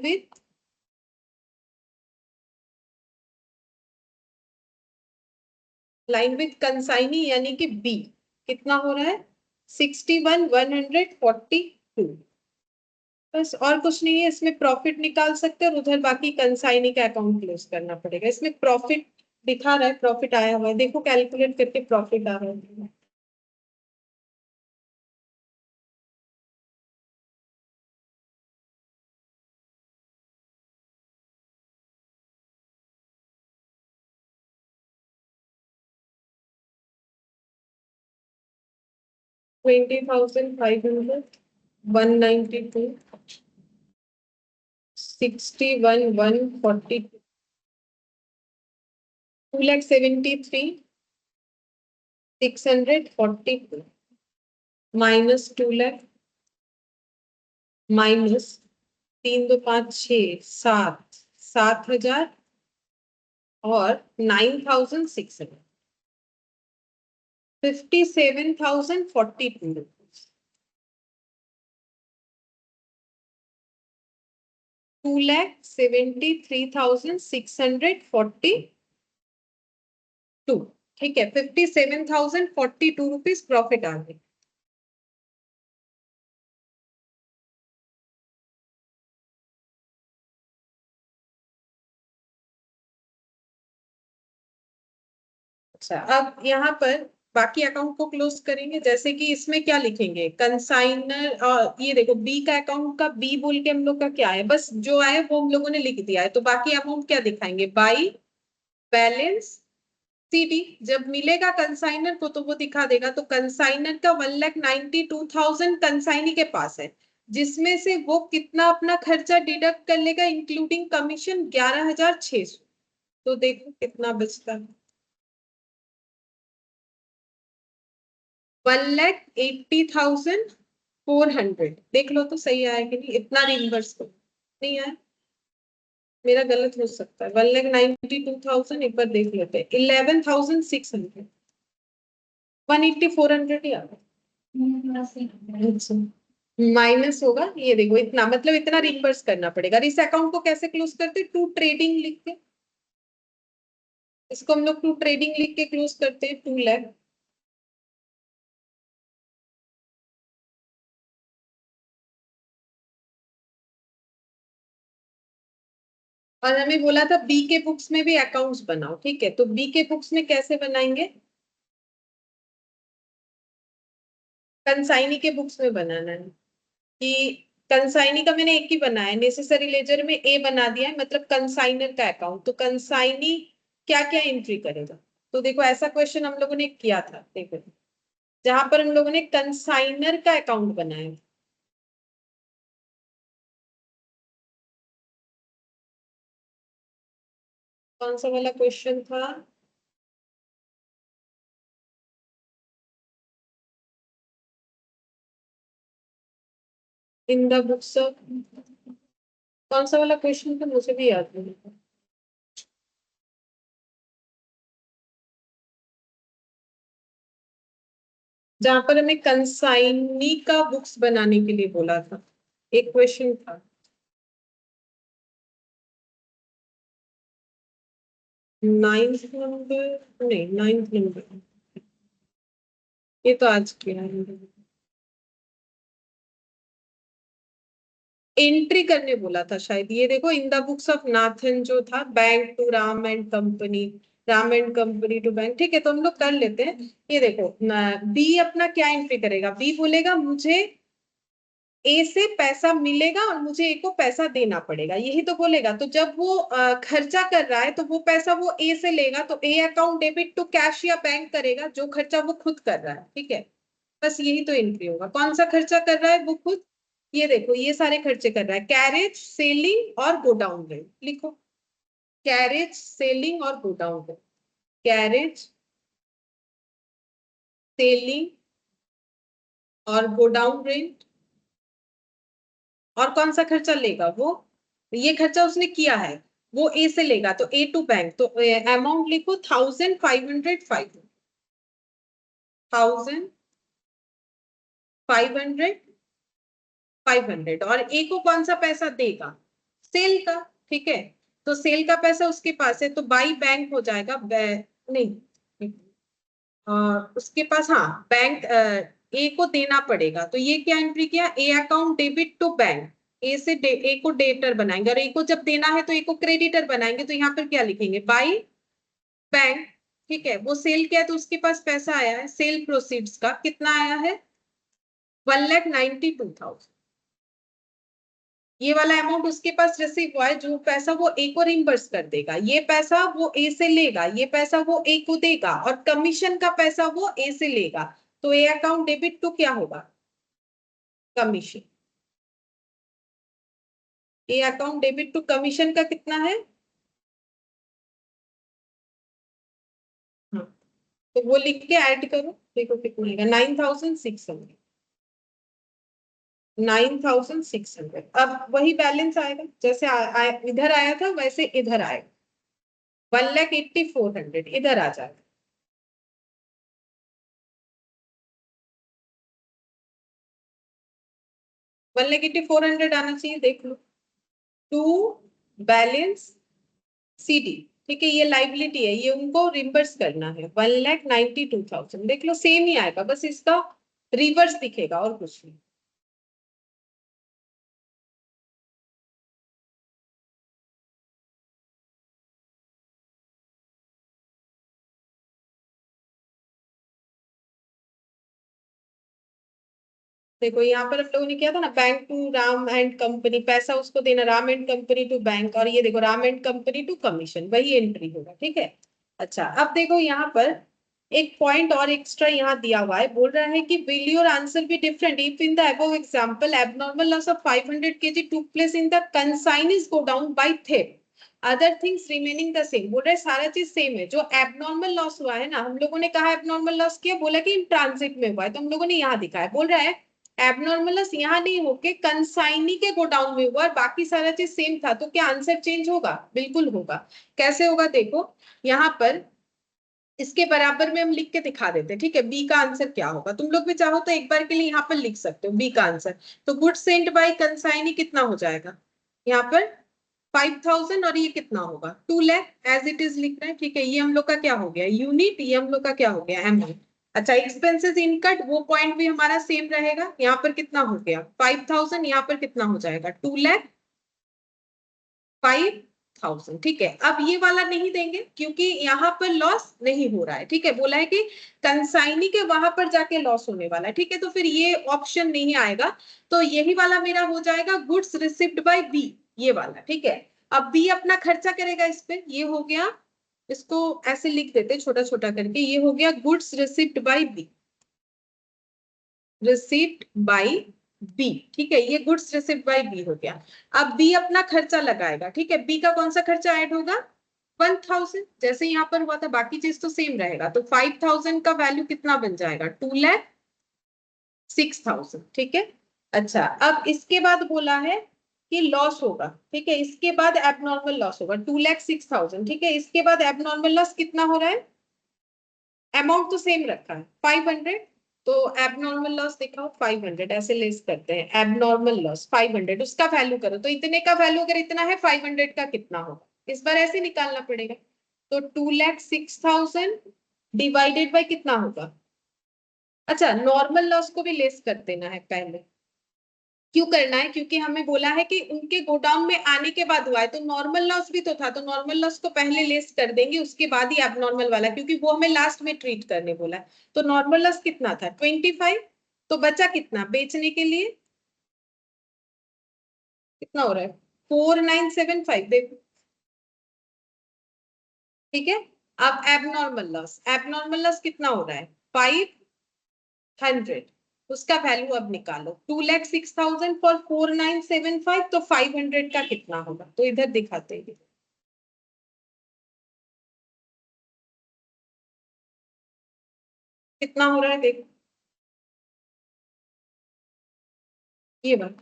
with consignee यानी कि बी, कितना हो रहा है? 61,142। बस, और कुछ नहीं है। इसमें प्रॉफिट निकाल सकते हैं और उधर बाकी कंसाइनी का अकाउंट क्लोज करना पड़ेगा। इसमें प्रॉफिट दिखा रहा है, प्रॉफिट आया हुआ है, देखो कैलकुलेट करके प्रॉफिट आ रहा है। $20,500, 192, 61,142, 2,73,642 माइनस 2,00,000 माइनस 3, 2, 5, 6, 7, 7,000 और 9,600, 57,042 रुपीज। 2,73,642, ठीक है। 57,042 रुपीज प्रॉफिट आ गए। अच्छा, अब यहाँ पर बाकी अकाउंट को क्लोज करेंगे। जैसे कि इसमें क्या लिखेंगे, कंसाइनर, ये देखो बी का अकाउंट का बी बोल के हम लोग का क्या है, बस जो आए वो हम लोगों ने लिख दिया है। तो बाकी अमाउंट क्या दिखाएंगे, बाई बैलेंस सीडी। जब मिलेगा कंसाइनर को तो वो दिखा देगा। तो कंसाइनर का 1,92,000 कंसाइनी के पास है, जिसमें से वो कितना अपना खर्चा डिडक्ट कर लेगा इंक्लूडिंग कमीशन, 11,600। तो देखो कितना बचता है, 1,80,400। देख लो तो सही आया कि नहीं, इतना रिइंबर्स करो। नहीं आया, मेरा गलत हो सकता है। 1,92,000 एक बार देख लेते हैं, 11,600, 1,80,400 ही आ गया। अच्छा, माइनस होगा, ये देखो इतना, मतलब इतना रिइंबर्स करना पड़ेगा। इस अकाउंट को कैसे क्लोज करते हैं, टू ट्रेडिंग लिख के, इसको हम लोग टू ट्रेडिंग लिख के क्लोज करते हैं, 2,00,000। और हमें बोला था बी के बुक्स में भी अकाउंट्स बनाओ, ठीक है। तो बी के बुक्स में कैसे बनाएंगे, कंसाइनी के बुक्स में बनाना है कि कंसाइनी का मैंने एक ही बनाया है, नेसेसरी लेजर में ए बना दिया है, मतलब कंसाइनर का अकाउंट। तो कंसाइनी क्या क्या एंट्री करेगा, तो देखो ऐसा क्वेश्चन हम लोगों ने किया था, देखो जहां पर हम लोगों ने कंसाइनर का अकाउंट बनाया। कौन सा वाला क्वेश्चन था, इन द बुक्स ऑफ, कौन सा वाला क्वेश्चन था मुझे भी याद नहीं। जहां पर हमें कंसाइनी का बुक्स बनाने के लिए बोला था, एक क्वेश्चन था। 9th नंबर नहीं, 9th नंबर, ये तो आज किया है। एंट्री करने बोला था शायद, ये देखो in the books of Nathan जो था, bank to Ram and company, Ram and company to bank, ठीक है। तो हम लोग कर लेते हैं। ये देखो बी अपना क्या एंट्री करेगा, बी बोलेगा मुझे ए से पैसा मिलेगा और मुझे ए को पैसा देना पड़ेगा, यही तो बोलेगा। तो जब वो खर्चा कर रहा है तो वो पैसा वो ए से लेगा, तो A account debit to cash या बैंक करेगा जो खर्चा वो खुद कर रहा है, ठीक है। बस यही तो एंट्री होगा। कौन सा खर्चा कर रहा है वो खुद, ये देखो ये सारे खर्चे कर रहा है, कैरेज, सेलिंग और गोडाउन रेंट, लिखो कैरेज, सेलिंग और गोडाउन रेंट, कैरेज, सेलिंग और गोडाउन रेंट और कौन सा खर्चा लेगा वो, ये खर्चा उसने किया है वो ए से लेगा, तो ए टू बैंक, तो अमाउंट लिखो 1500, 1500, 500, और ए को कौन सा पैसा देगा, सेल का, ठीक है। तो सेल का पैसा उसके पास है, तो बाई बैंक हो जाएगा, नहीं, उसके पास, हाँ बैंक ए को देना पड़ेगा, तो ये क्या एंट्री किया, A account debit to bank, A से ए को डेटर बनाएंगे, और ए को जब देना है तो ए को क्रेडिटर बनाएंगे, तो यहाँ पर क्या लिखेंगे, बाई बैंक, ठीक है। वो सेल किया तो उसके पास पैसा आया है, सेल प्रोसीड्स का कितना आया है, 1,92,000, ये वाला अमाउंट उसके पास रिसीव हुआ है, जो पैसा वो ए को रिम्बर्स कर देगा, ये पैसा वो ए से लेगा, ये पैसा वो ए को देगा, और कमीशन का पैसा वो ए से लेगा, तो ए अकाउंट डेबिट टू क्या होगा, commission, A account debit to commission का कितना है, हाँ, तो वो लिख के ऐड करो, देखो कितना आएगा, 9,600, 9,600। अब वही बैलेंस आएगा, जैसे इधर आया था वैसे इधर आएगा, 1,84,000 इधर आ जाएगा, 1,84,000 आना चाहिए, देख लो, टू बैलेंस सीडी, ठीक है, ये लाइबिलिटी है, ये उनको रिम्बर्स करना है, 1,92,000, देख लो सेम ही आएगा, बस इसका रिवर्स दिखेगा और कुछ नहीं। देखो यहाँ पर हम लोगों ने किया था ना, bank to Ram and company, पैसा उसको देना, Ram and company to bank, और ये देखो Ram and company to commission, वही एंट्री होगा, ठीक है। अच्छा, अब देखो यहाँ पर एक पॉइंट और एक्स्ट्रा यहाँ दिया हुआ है, बोल रहा है कि will your answer be different if in the above example abnormal loss of 500 kg took place in the consignee's godown by theft, other things remaining the same, बोल रहे सारा चीज सेम है, जो एबनॉर्मल लॉस हुआ है ना, हम लोगों ने कहा एबनॉर्मल लॉस किया, बोला कि इन ट्रांजिट में हुआ है, तो हम लोगों ने यहाँ दिखाया, बोल रहा है एबनॉर्मल लॉस यहाँ नहीं होके कंसाइनी के गोडाउन में हुआ और बाकी सारा चीज सेम था, तो क्या आंसर चेंज होगा, बिल्कुल होगा। कैसे होगा देखो, यहाँ पर इसके बराबर में हम लिख के दिखा देते हैं, ठीक है, बी का आंसर क्या होगा, तुम लोग भी चाहो तो एक बार के लिए यहाँ पर लिख सकते हो बी का आंसर, तो गुड्स सेंट बाय कंसाइनी कितना हो जाएगा, यहाँ पर 5,000, और ये कितना होगा 2 लाख, एज इट इज लिख रहे हैं, ठीक है, ये हम लोग का क्या हो गया यूनिट, ये हम लोग का क्या हो गया अमाउंट। अच्छा, एक्सपेंसेस इनकट, वो पॉइंट भी हमारा सेम रहेगा, यहाँ पर कितना हो गया 5,000, यहाँ पर कितना हो जाएगा 2,05,000, ठीक है। अब ये वाला नहीं देंगे क्योंकि यहाँ पर लॉस नहीं हो रहा है, ठीक है, बोला है कि कंसाइनी के वहां पर जाके लॉस होने वाला है, ठीक है, तो फिर ये ऑप्शन नहीं आएगा, तो यही वाला मेरा हो जाएगा गुड्स रिसिव्ड बाय बी, ये वाला, ठीक है। अब बी अपना खर्चा करेगा इस पे, ये हो गया, इसको ऐसे लिख देते छोटा छोटा करके, ये हो गया goods received by B, received by B, ठीक है, ये गुड्स रिसिव्ड बाय बी हो गया। अब बी अपना खर्चा लगाएगा, ठीक है, बी का कौन सा खर्चा ऐड होगा 1,000, जैसे यहाँ पर हुआ था, बाकी चीज तो सेम रहेगा, तो 5,000 का वैल्यू कितना बन जाएगा 2,06,000, ठीक है। अच्छा, अब इसके बाद बोला है कि लॉस होगा, ठीक है, इसके बाद एबनॉर्मल लॉस होगा 2,06,000, ठीक है, इसके बाद एबनॉर्मल लॉस कितना हो रहा है, अमाउंट तो सेम रखा है 500, तो एबनॉर्मल लॉस दिखाओ 500, ऐसे लेस करते हैं, एबनॉर्मल लॉस 500, उसका वैल्यू करो, तो इतने का वैल्यू अगर इतना है 500 का कितना होगा, इस बार ऐसे निकालना पड़ेगा, तो 2,06,000 डिवाइडेड बाय कितना होगा। अच्छा, नॉर्मल लॉस को भी लेस कर देना है पहले, क्यों करना है, क्योंकि हमें बोला है कि उनके गोडाउन में आने के बाद हुआ है, तो नॉर्मल लॉस भी तो था, तो नॉर्मल लॉस को पहले लेस कर देंगे, उसके बाद ही एबनॉर्मल वाला, क्योंकि वो हमें लास्ट में ट्रीट करने बोला है। तो नॉर्मल लॉस कितना था 25, तो बचा कितना बेचने के लिए, कितना हो रहा है 4,975, देखो, ठीक है। अब एबनॉर्मल लॉस कितना हो रहा है 500, उसका वैल्यू अब निकालो, 2,06,000 फॉर 4,975, तो 500 का कितना होगा, तो इधर दिखाते हैं कितना हो रहा है, देखो ये बात,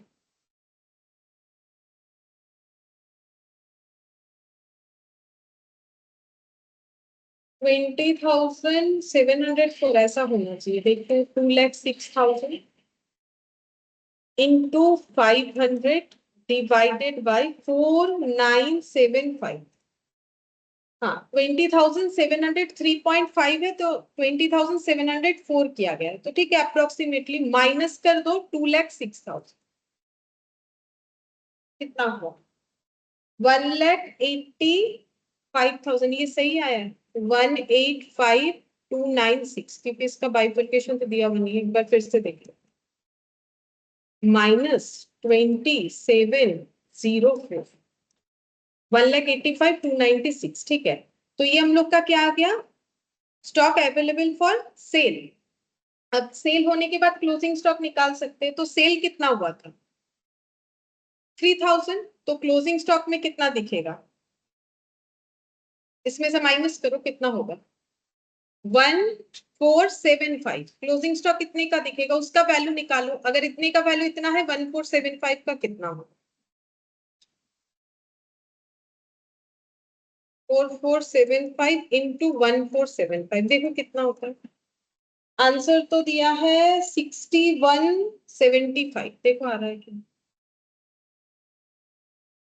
20,704 ऐसा होना चाहिए। देखते हैं 2,06,000 इंटू 500 डिवाइडेड बाई 4975। हाँ 20,703.5 है तो 20,704 किया गया है तो ठीक है, अप्रोक्सीमेटली माइनस कर दो 2,06,000 कितना हुआ 1,85,000। ये सही आया है 1,85,296 क्योंकि इसका बाइफर्केशन तो दिया हुआ नहीं है, एक बार फिर से देख लो -2704 1,85,296 ठीक है। तो ये हम लोग का क्या आ गया स्टॉक अवेलेबल फॉर सेल। अब सेल होने के बाद क्लोजिंग स्टॉक निकाल सकते हैं तो सेल कितना हुआ था 3,000 तो क्लोजिंग स्टॉक में कितना दिखेगा इसमें से माइनस करो कितना होगा 1,475। क्लोजिंग स्टॉक कितने का दिखेगा उसका वैल्यू निकालो, अगर इतने का वैल्यू इतना है 1,475 का कितना हो 4,475 इंटू 1,475 देखो कितना होता है। आंसर तो दिया है 6175 देखो आ रहा है क्या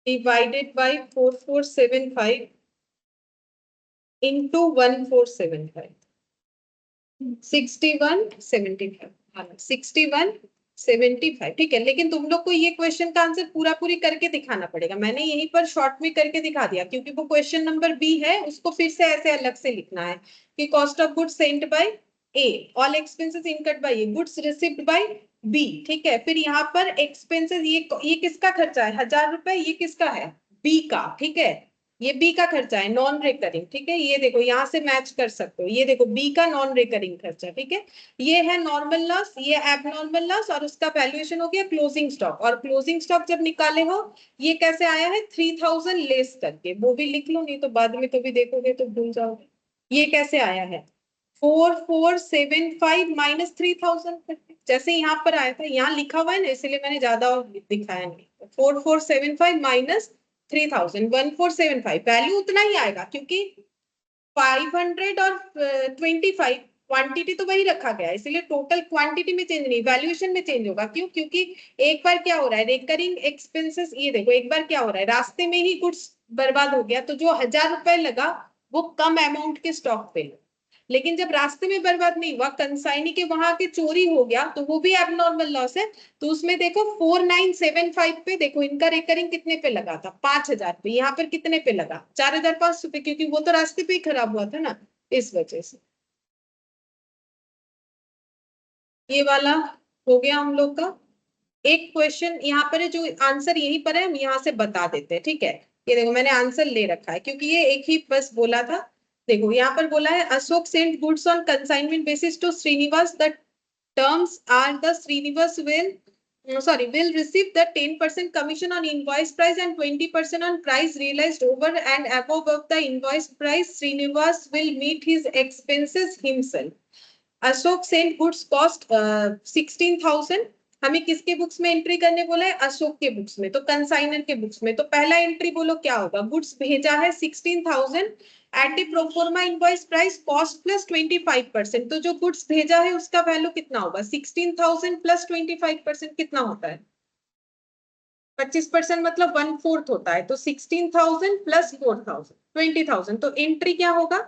डिवाइडेड बाई 4,475 इंटू 1,475 6175 ठीक है। लेकिन तुम लोग को ये क्वेश्चन का आंसर पूरा पूरी करके दिखाना पड़ेगा। मैंने यहीं पर शॉर्ट में करके दिखा दिया क्योंकि वो क्वेश्चन नंबर बी है उसको फिर से ऐसे अलग से लिखना है कि cost of goods sent by A all expenses incurred by A goods received by B ठीक है। फिर यहाँ पर एक्सपेंसेस ये किसका खर्चा है 1,000 रुपए ये किसका है बी का ठीक है। ये बी का खर्चा है नॉन रिकरिंग ठीक है। ये देखो यहाँ से मैच कर सकते हो ये देखो बी का नॉन रिकरिंग खर्चा ठीक है। ये है नॉर्मल लॉस ये एबनॉर्मल लॉस और उसका वैल्यूएशन हो गया क्लोजिंग स्टॉक और क्लोजिंग स्टॉक जब निकाले हो ये कैसे आया है 3,000 लेस करके वो भी लिख लो नहीं तो बाद में कभी देखोगे तो भूल जाओगे। ये कैसे आया है 4,475 माइनस 3,000 जैसे यहाँ पर आया था यहाँ लिखा हुआ है ना इसलिए मैंने ज्यादा और दिखाया नहीं 4,475 माइनस 3,000 1,475 वैल्यू उतना ही आएगा क्योंकि 500 और 25 क्वांटिटी तो वही रखा गया है इसलिए टोटल क्वांटिटी में चेंज नहीं वैल्यूएशन में चेंज होगा क्यों क्योंकि एक बार क्या हो रहा है रिकरिंग एक्सपेंसेस ये देखो एक बार क्या हो रहा है रास्ते में ही गुड्स बर्बाद हो गया तो जो 1,000 रुपए लगा वो कम अमाउंट के स्टॉक पे लेकिन जब रास्ते में बर्बाद नहीं हुआ कंसाइनी के वहां के चोरी हो गया तो वो भी एबनॉर्मल लॉस है। तो उसमें देखो 4,975 पे देखो इनका रिकरिंग कितने पे लगा था 5,000 पे यहाँ पर कितने पे लगा 4,500 पे क्योंकि वो तो रास्ते पे ही खराब हुआ था ना इस वजह से। ये वाला हो गया हम लोग का। एक क्वेश्चन यहाँ पर है जो आंसर यहीं पर है हम यहाँ से बता देते हैं ठीक है। ये देखो मैंने आंसर ले रखा है क्योंकि ये एक ही बस बोला था। देखो यहाँ पर बोला है Ashok sent goods on consignment basis to Srinivas the terms are the Srinivas will receive the 10% commission on invoice price and 20% on price realized over and above of the invoice price. Srinivas will meet his expenses himself. Ashok sent goods cost 16,000 हमें किसके books में entry करने बोला है अशोक के books में तो consignor के बुक्स में। तो पहला एंट्री बोलो क्या होगा गुड्स भेजा है 16,000 at the proforma invoice price cost plus 25%। तो जो गुड्स भेजा है उसका वैल्यू कितना होगा 16,000 प्लस 25% कितना होता है 25% मतलब 1/4 होता है तो 16,000 प्लस 4,000 20,000। तो एंट्री क्या होगा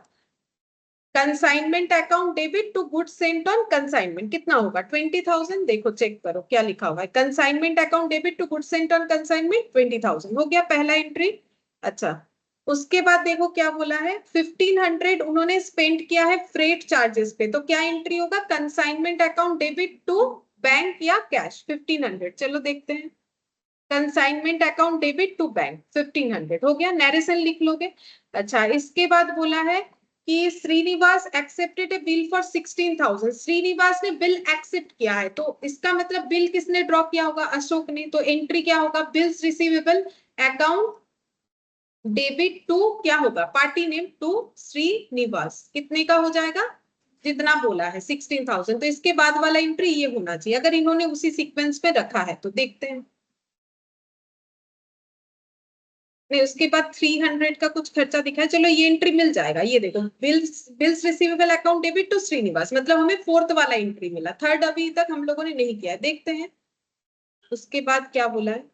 consignment account debit to goods sent on consignment कितना होगा 20,000। देखो चेक करो क्या लिखा हुआ है consignment account debit to goods sent on consignment 20,000 हो गया पहला एंट्री। अच्छा उसके बाद देखो क्या बोला है 1,500 उन्होंने स्पेंड किया है फ्रेट चार्जेस पे तो क्या एंट्री होगा consignment account debit to bank या कैश 1,500। चलो देखते हैं consignment account debit to bank 1,500 हो गया नैरेशन लिख लोगे। अच्छा इसके बाद बोला है कि Srinivas accepted a bill for 16,000 Srinivas ने बिल एक्सेप्ट किया है तो इसका मतलब बिल किसने ड्रॉ किया होगा अशोक ने। तो एंट्री क्या होगा bills receivable account debit to क्या होगा पार्टी नेम टू श्रीनिवास कितने का हो जाएगा जितना बोला है 16,000। तो इसके बाद वाला एंट्री ये होना चाहिए अगर इन्होंने उसी सीक्वेंस में रखा है तो देखते हैं। नहीं, उसके बाद 300 का कुछ खर्चा दिखा है। चलो ये एंट्री मिल जाएगा, ये देखो, bills receivable account debit to Srinivas, मतलब हमें फोर्थ वाला एंट्री मिला, थर्ड अभी तक हम लोगों ने नहीं किया है, देखते हैं। उसके बाद क्या बोला है,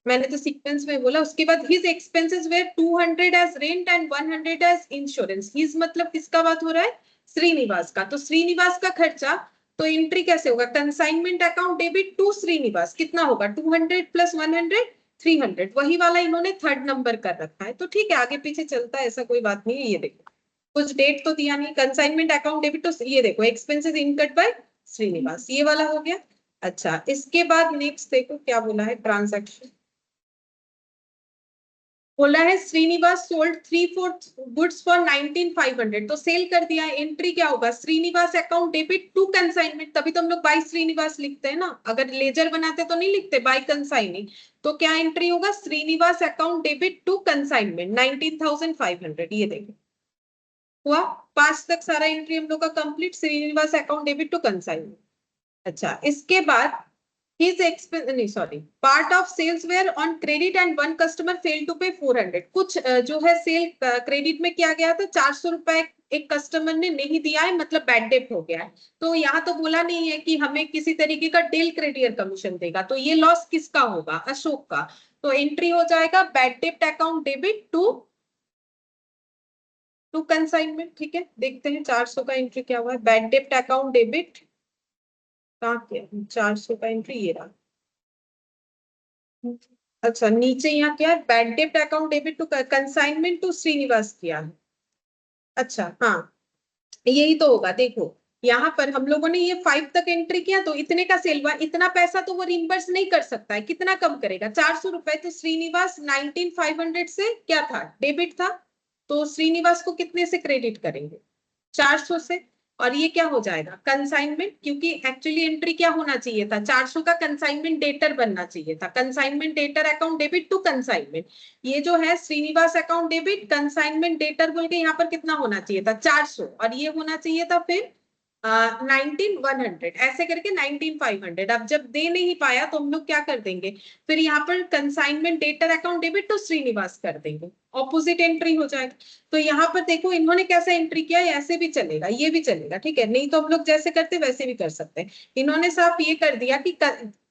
मैंने तो सीक्वेंस में बोला। उसके बाद his expenses were 200 as rent and 100 as insurance. His मतलब किसका बात हो रहा है, श्रीनिवास का। तो श्रीनिवास का खर्चा, तो एंट्री कैसे होगा, consignment account debit to Srinivas, कितना होगा 200 प्लस 100 300, वही वाला इन्होंने थर्ड नंबर कर रखा है। तो ठीक है, आगे पीछे चलता है, ऐसा कोई बात नहीं है। ये देखो, कुछ डेट तो दिया नहीं, कंसाइनमेंट अकाउंट डेबिट तो ये देखो, एक्सपेंसेस इनकट बाय श्रीनिवास, ये वाला हो गया। अच्छा, इसके बाद नेक्स्ट देखो क्या बोला है, ट्रांजैक्शन बोला है श्रीनिवास सोल्ड 3/4 गुड्स फॉर 19,500, तो सेल कर दिया है। एंट्री क्या होगा, Srinivas account debit to consignment, तभी तो हम लोग बाय श्रीनिवास लिखते हैं ना, अगर लेजर बनाते तो नहीं लिखते बाय कंसाइनिंग। तो क्या एंट्री होगा, Srinivas account debit to consignment 19,500, ये देखो हुआ। 5 तक सारा एंट्री हम लोग का complete, Srinivas account debit to consignment. अच्छा, इसके बाद his expense नहीं sorry, part of sales were on credit and one customer fail to pay 400, कुछ जो है सेल क्रेडिट में किया गया था, 400 रुपए एक कस्टमर ने नहीं दिया है, मतलब बैड डेट हो गया है। तो यहाँ तो बोला नहीं है कि हमें किसी तरीके का डेल क्रेडियर कमीशन देगा, तो ये लॉस किसका होगा, अशोक का। तो एंट्री हो जाएगा bad debt account debit to consignment. ठीक है, देखते हैं 400 का एंट्री क्या हुआ है, बैड डेट अकाउंट डेबिट कहाँ किया, 400 का एंट्री ये रहा। अच्छा, नीचे यहाँ क्या है, bad debt account debit to consignment to Srinivas किया है। अच्छा हाँ, यही तो होगा। देखो यहाँ पर हम लोगों ने ये 5 तक एंट्री किया, तो इतने का सेल हुआ, इतना पैसा तो वो रिम्बर्स नहीं कर सकता है, कितना कम करेगा, 400 रुपए। तो श्रीनिवास 19,500 से क्या था, डेबिट था, तो श्रीनिवास को कितने से क्रेडिट करेंगे, 400 से। और ये क्या हो जाएगा, कंसाइनमेंट, क्योंकि एक्चुअली एंट्री क्या होना चाहिए था, 400 का कंसाइनमेंट डेटर बनना चाहिए था, consignment debtor account debit to consignment. ये जो है Srinivas account debit consignment debtor बोल के यहाँ पर कितना होना चाहिए था, 400, और ये होना चाहिए था फिर 19,100, ऐसे करके 19,500। अब जब दे नहीं पाया तो हम लोग क्या कर देंगे, फिर यहाँ पर consignment debtor account debit to Srinivas कर देंगे, ऑपोजिट एंट्री हो जाएगा। तो यहाँ पर देखो इन्होंने कैसे एंट्री किया है, ऐसे भी चलेगा, ये भी चलेगा, ठीक है, नहीं तो हम लोग जैसे करते वैसे भी कर सकते हैं। इन्होंने साफ ये कर दिया कि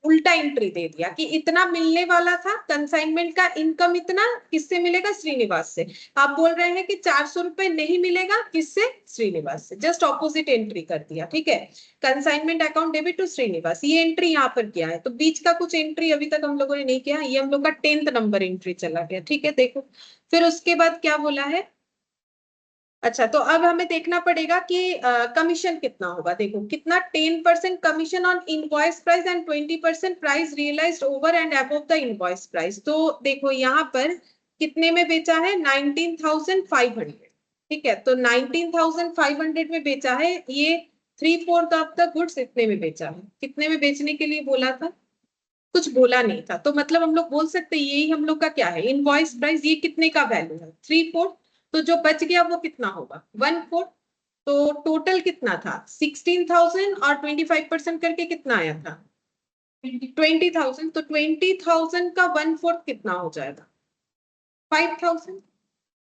उल्टा एंट्री दे दिया कि इतना मिलने वाला था कंसाइनमेंट का, इनकम इतना किससे मिलेगा, श्रीनिवास से। आप बोल रहे हैं कि 400 रुपए नहीं मिलेगा, किससे, श्रीनिवास से, जस्ट ऑपोजिट एंट्री कर दिया। ठीक है, consignment account debit to Srinivas, ये एंट्री यहाँ पर किया है। तो बीच का कुछ एंट्री अभी तक हम लोगों ने नहीं किया, ये हम लोग का 10th नंबर एंट्री चला गया। ठीक है, देखो फिर उसके बाद क्या बोला है। अच्छा, तो अब हमें देखना पड़ेगा कि कमीशन कितना होगा। देखो कितना, 10% commission on invoice price and 20% price realised over and above the invoice price. तो देखो यहाँ पर कितने में बेचा है, 19,500। ठीक है, तो 19,500 में बेचा है, ये 3/4 ऑफ द गुड्स इतने में बेचा है। कितने में बेचने के लिए बोला था, कुछ बोला नहीं था, तो मतलब हम लोग बोल सकते हैं यही हम लोग का क्या है, इनवॉइस प्राइस। ये कितने का वैल्यू है, 3/4, तो जो बच गया वो कितना होगा, 1/4। तो टोटल कितना था 16,000, और 25% करके कितना आया था 20,000। तो 20,000 का 1/4 कितना हो जाएगा, 5,000।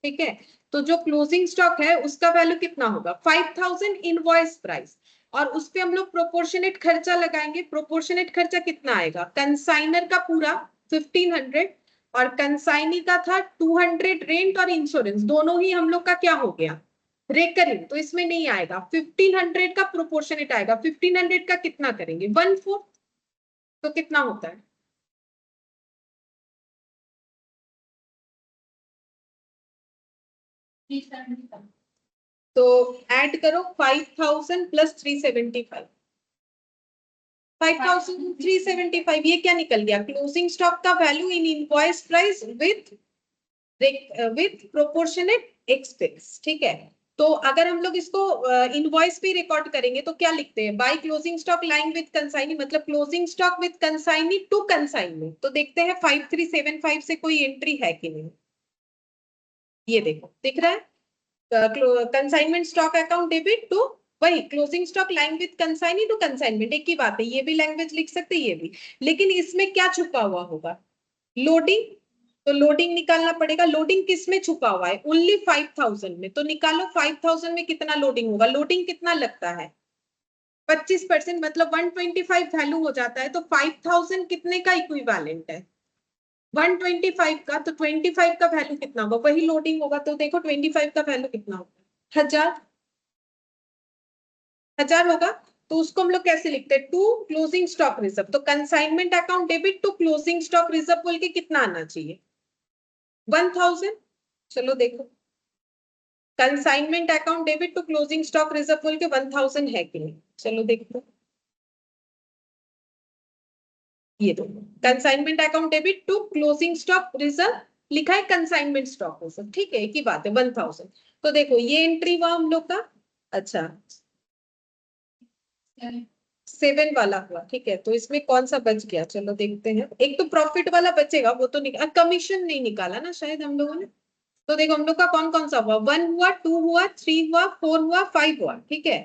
ठीक है, तो जो क्लोजिंग स्टॉक है उसका वैल्यू कितना होगा, 5,000 इनवॉइस प्राइस, और उस पे हम लोग प्रोपोर्शनेट खर्चा लगाएंगे। प्रोपोर्शनेट खर्चा कितना आएगा, कंसाइनर का पूरा 1,500, और कंसाइनी का था 200 रेंट और इंश्योरेंस, दोनों ही हम लोग का क्या हो गया, रेकरिंग, तो इसमें नहीं आएगा। 1,500 का प्रोपोर्शनेट आएगा, 1,500 का कितना करेंगे, 1/4, तो कितना होता है, तो ऐड करो 5,000 प्लस 375, 5,375, ये क्या निकल गया, क्लोजिंग स्टॉक का value in invoice price with proportionate expense. ठीक है, तो अगर हम लोग इसको इनवॉइस पे रिकॉर्ड करेंगे तो क्या लिखते हैं, by closing stock lying with consignee, मतलब closing stock with consignee to consignment. तो देखते हैं 5,375 से कोई एंट्री है कि नहीं, ये देखो दिख रहा है, consignment stock account debit to, वही closing stock lying with consignee to consignment, एक ही बात है, ये भी लैंग्वेज लिख सकते, ये भी। लेकिन इसमें क्या छुपा हुआ होगा, लोडिंग, तो लोडिंग निकालना पड़ेगा। लोडिंग किस में छुपा हुआ है? ओनली 5000 में। तो निकालो 5000 में कितना लोडिंग होगा। लोडिंग कितना लगता है? 25%, मतलब 125 वैल्यू हो जाता है। तो 5000 कितने का इक्विवेलेंट है? 125 का। तो 25 का वैल्यू कितना होगा? वही लोडिंग होगा। तो देखो 25 का वैल्यू कितना होगा? 1000 होगा। तो उसको हम लोग कैसे लिखते हैं? To closing stock reserve. तो consignment account debit to closing stock reserve बोल के कितना आना चाहिए? 1000। चलो देखो, consignment account debit to closing stock reserve बोल के 1000 है कि नहीं? चलो देखो, ये दो consignment account debit to closing stock reserve लिखा है, कंसाइनमेंट स्टॉक रिजर्व, ठीक है, एक ही बात है, 1000। तो देखो ये एंट्री हुआ हम लोग का। अच्छा, 7 वाला हुआ, ठीक है। तो इसमें कौन सा बच गया? चलो देखते हैं। एक तो प्रॉफिट वाला बचेगा, वो तो कमीशन नहीं निकाला ना शायद हम लोगों ने। तो देखो हम लोग का कौन कौन सा हुआ? 1 हुआ, 2 हुआ, 3 हुआ, 4 हुआ, 5 हुआ, ठीक है।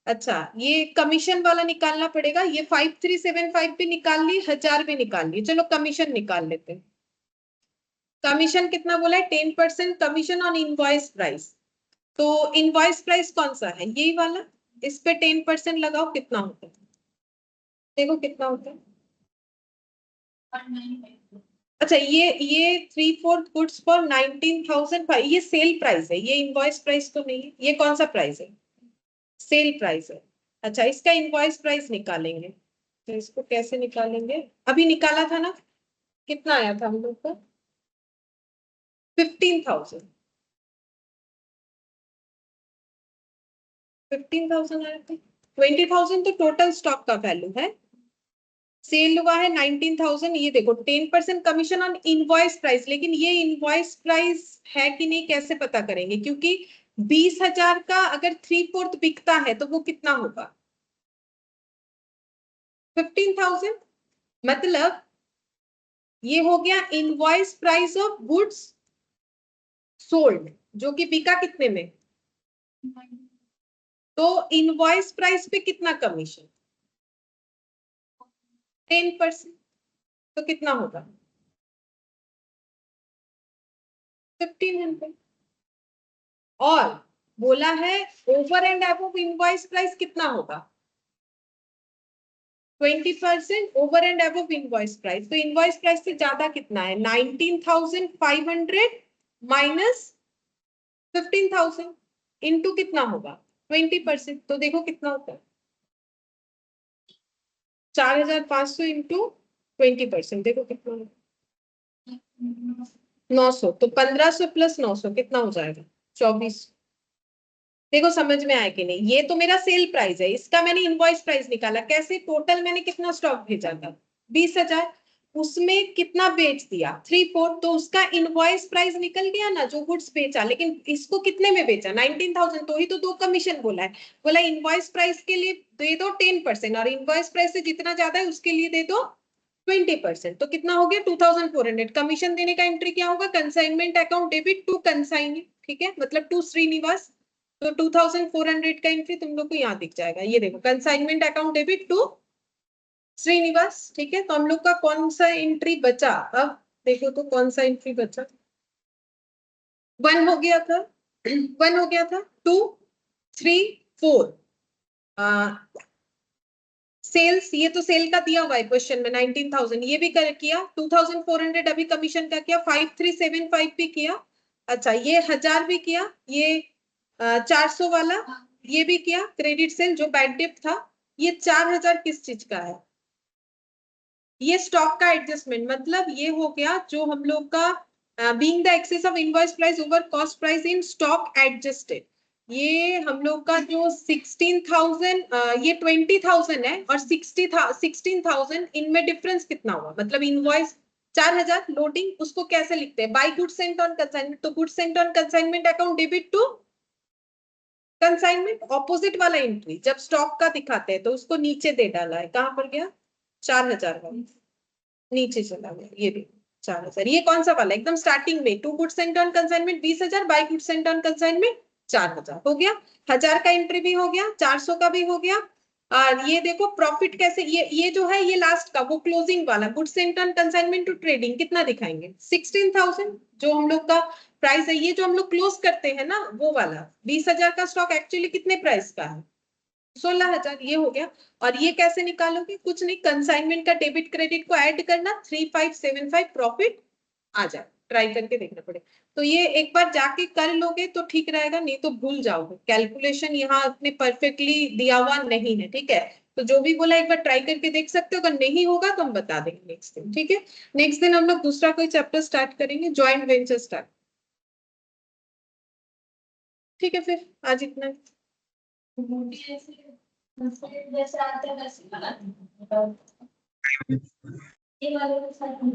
अच्छा, ये कमीशन वाला निकालना पड़ेगा। ये 5375 भी निकाल ली, 1000 भी निकाल ली। चलो कमीशन निकाल लेते हैं। कमीशन कितना बोला है? 10% कमीशन ऑन इनवॉइस प्राइस। तो इनवॉइस प्राइस कौन सा है? यही वाला। इस पे 10% लगाओ, कितना होता है? देखो कितना होता है। अच्छा, ये 3/4 गुड्स फॉर 19,005, ये सेल प्राइस है, ये इनवॉइस प्राइस तो नहीं है। ये कौन सा प्राइस है? सेल प्राइस है। अच्छा, इसका इनवॉइस प्राइस निकालेंगे। तो इसको कैसे निकालेंगे? अभी निकाला था ना, कितना आया था हम लोग का? 15,000। 15,000 आया था। 20,000 तो टोटल स्टॉक का वैल्यू है। सेल हुआ है 19,000। ये देखो 10% कमीशन ऑन इनवॉइस प्राइस। लेकिन ये इनवॉइस प्राइस है कि नहीं कैसे पता करेंगे? क्योंकि 20,000 का अगर 3/4 बिकता है तो वो कितना होगा? 15,000। मतलब ये हो गया invoice price of goods sold, जो कि बिका कितने में? तो इनवॉइस प्राइस पे कितना कमीशन? 10%। तो कितना होगा? 1500। और बोला है over and above invoice price कितना होगा? 20% over and above invoice price. तो इनवॉइस प्राइस से ज्यादा कितना है? 19,500 माइनस 15,000 इंटू कितना होगा? 20%। तो देखो कितना होता है? 4,500 इंटू 20%। देखो कितना होगा? 900। तो 1500 प्लस 900 कितना हो जाएगा? 24। देखो समझ में आया कि नहीं? ये तो मेरा सेल प्राइस है, इसका मैंने इनवॉइस प्राइस निकाला। कैसे? टोटल मैंने कितना स्टॉक भेजा था? 20,000। उसमें कितना बेच दिया? 3/4। तो उसका इनवॉइस प्राइस निकल गया ना, जो गुड्स बेचा। लेकिन इसको कितने में बेचा? 19,000। तो ही तो दो कमीशन बोला है। बोला इनवॉइस प्राइस के लिए दे दो 10% और इनवॉइस प्राइस से जितना ज्यादा है उसके लिए दे दो 20%। तो कितना हो गया? 2,400। कमीशन देने का एंट्री क्या होगा? Consignment account debit to consignee, ठीक है, मतलब टू श्रीनिवास। तो 2,400 का एंट्री तुम लोग को यहाँ दिख जाएगा। ये देखो consignment account debit to Srinivas, ठीक है। तो हम लोग का कौन सा एंट्री बचा? अब देखो तो कौन सा एंट्री बचा? 1 हो गया था, 1 हो गया था, 2, 3, 4। सेल्स, ये तो सेल का दिया हुआ है क्वेश्चन में 19,000। ये भी कर किया। 2,400 अभी कमीशन का किया। 5375 भी किया। अच्छा, ये 1000 भी किया। ये 400 वाला ये भी किया। क्रेडिट सेल जो बैड डेट था। ये 4,000 किस चीज का है? ये स्टॉक का एडजस्टमेंट। मतलब ये हो गया जो हम लोग का being the excess of invoice price over cost price in stock adjusted. ये हम लोग का जो 16,000, ये 20,000 है और 16,000 इनमें डिफरेंस कितना हुआ? मतलब इनवॉइस 4,000 लोडिंग, उसको कैसे लिखते हैं? By goods sent on consignment. तो goods sent on consignment account debit to consignment. Opposite वाला एंट्री जब स्टॉक का दिखाते हैं तो उसको नीचे दे डाला है। कहां पर गया? 4,000 वाला नीचे चला गया। ये भी 4,000। ये कौन सा वाला? एकदम स्टार्टिंग में to goods sent on consignment 20,000, by goods sent on consignment 4,000 हो गया। 1000 का एंट्री भी हो गया, 400 का भी हो गया और ये देखो प्रॉफिट कैसे, ये जो है ये लास्ट का वो क्लोजिंग वाला goods and consignment to trading कितना दिखाएंगे 16,000 जो हम लोग का प्राइस है। ये जो हम लोग क्लोज करते हैं ना वो वाला 20,000 का स्टॉक एक्चुअली कितने प्राइस का है 16,000, ये हो गया। और ये कैसे निकालोगे, कुछ नहीं, कंसाइनमेंट का डेबिट क्रेडिट को ऐड करना 3575 प्रॉफिट आ जाए, ट्राई करके देखना पड़ेगा। तो ये एक बार जाके कर लोगे तो ठीक रहेगा, नहीं तो भूल जाओगे, कैलकुलेशन यहाँ अपने परफेक्टली दिया हुआ नहीं है, ठीक है। तो जो भी बोला एक बार ट्राई करके देख सकते हो, अगर नहीं होगा तो हम बता देंगे नेक्स्ट दिन, ठीक है। नेक्स्ट दिन हम लोग दूसरा कोई चैप्टर स्टार्ट करेंगे, ज्वाइंट वेंचर स्टार्ट, ठीक है। फिर आज इतना ही। जैसे आते हैं वैसे बनाते हैं। ये वाले के साथ नहीं।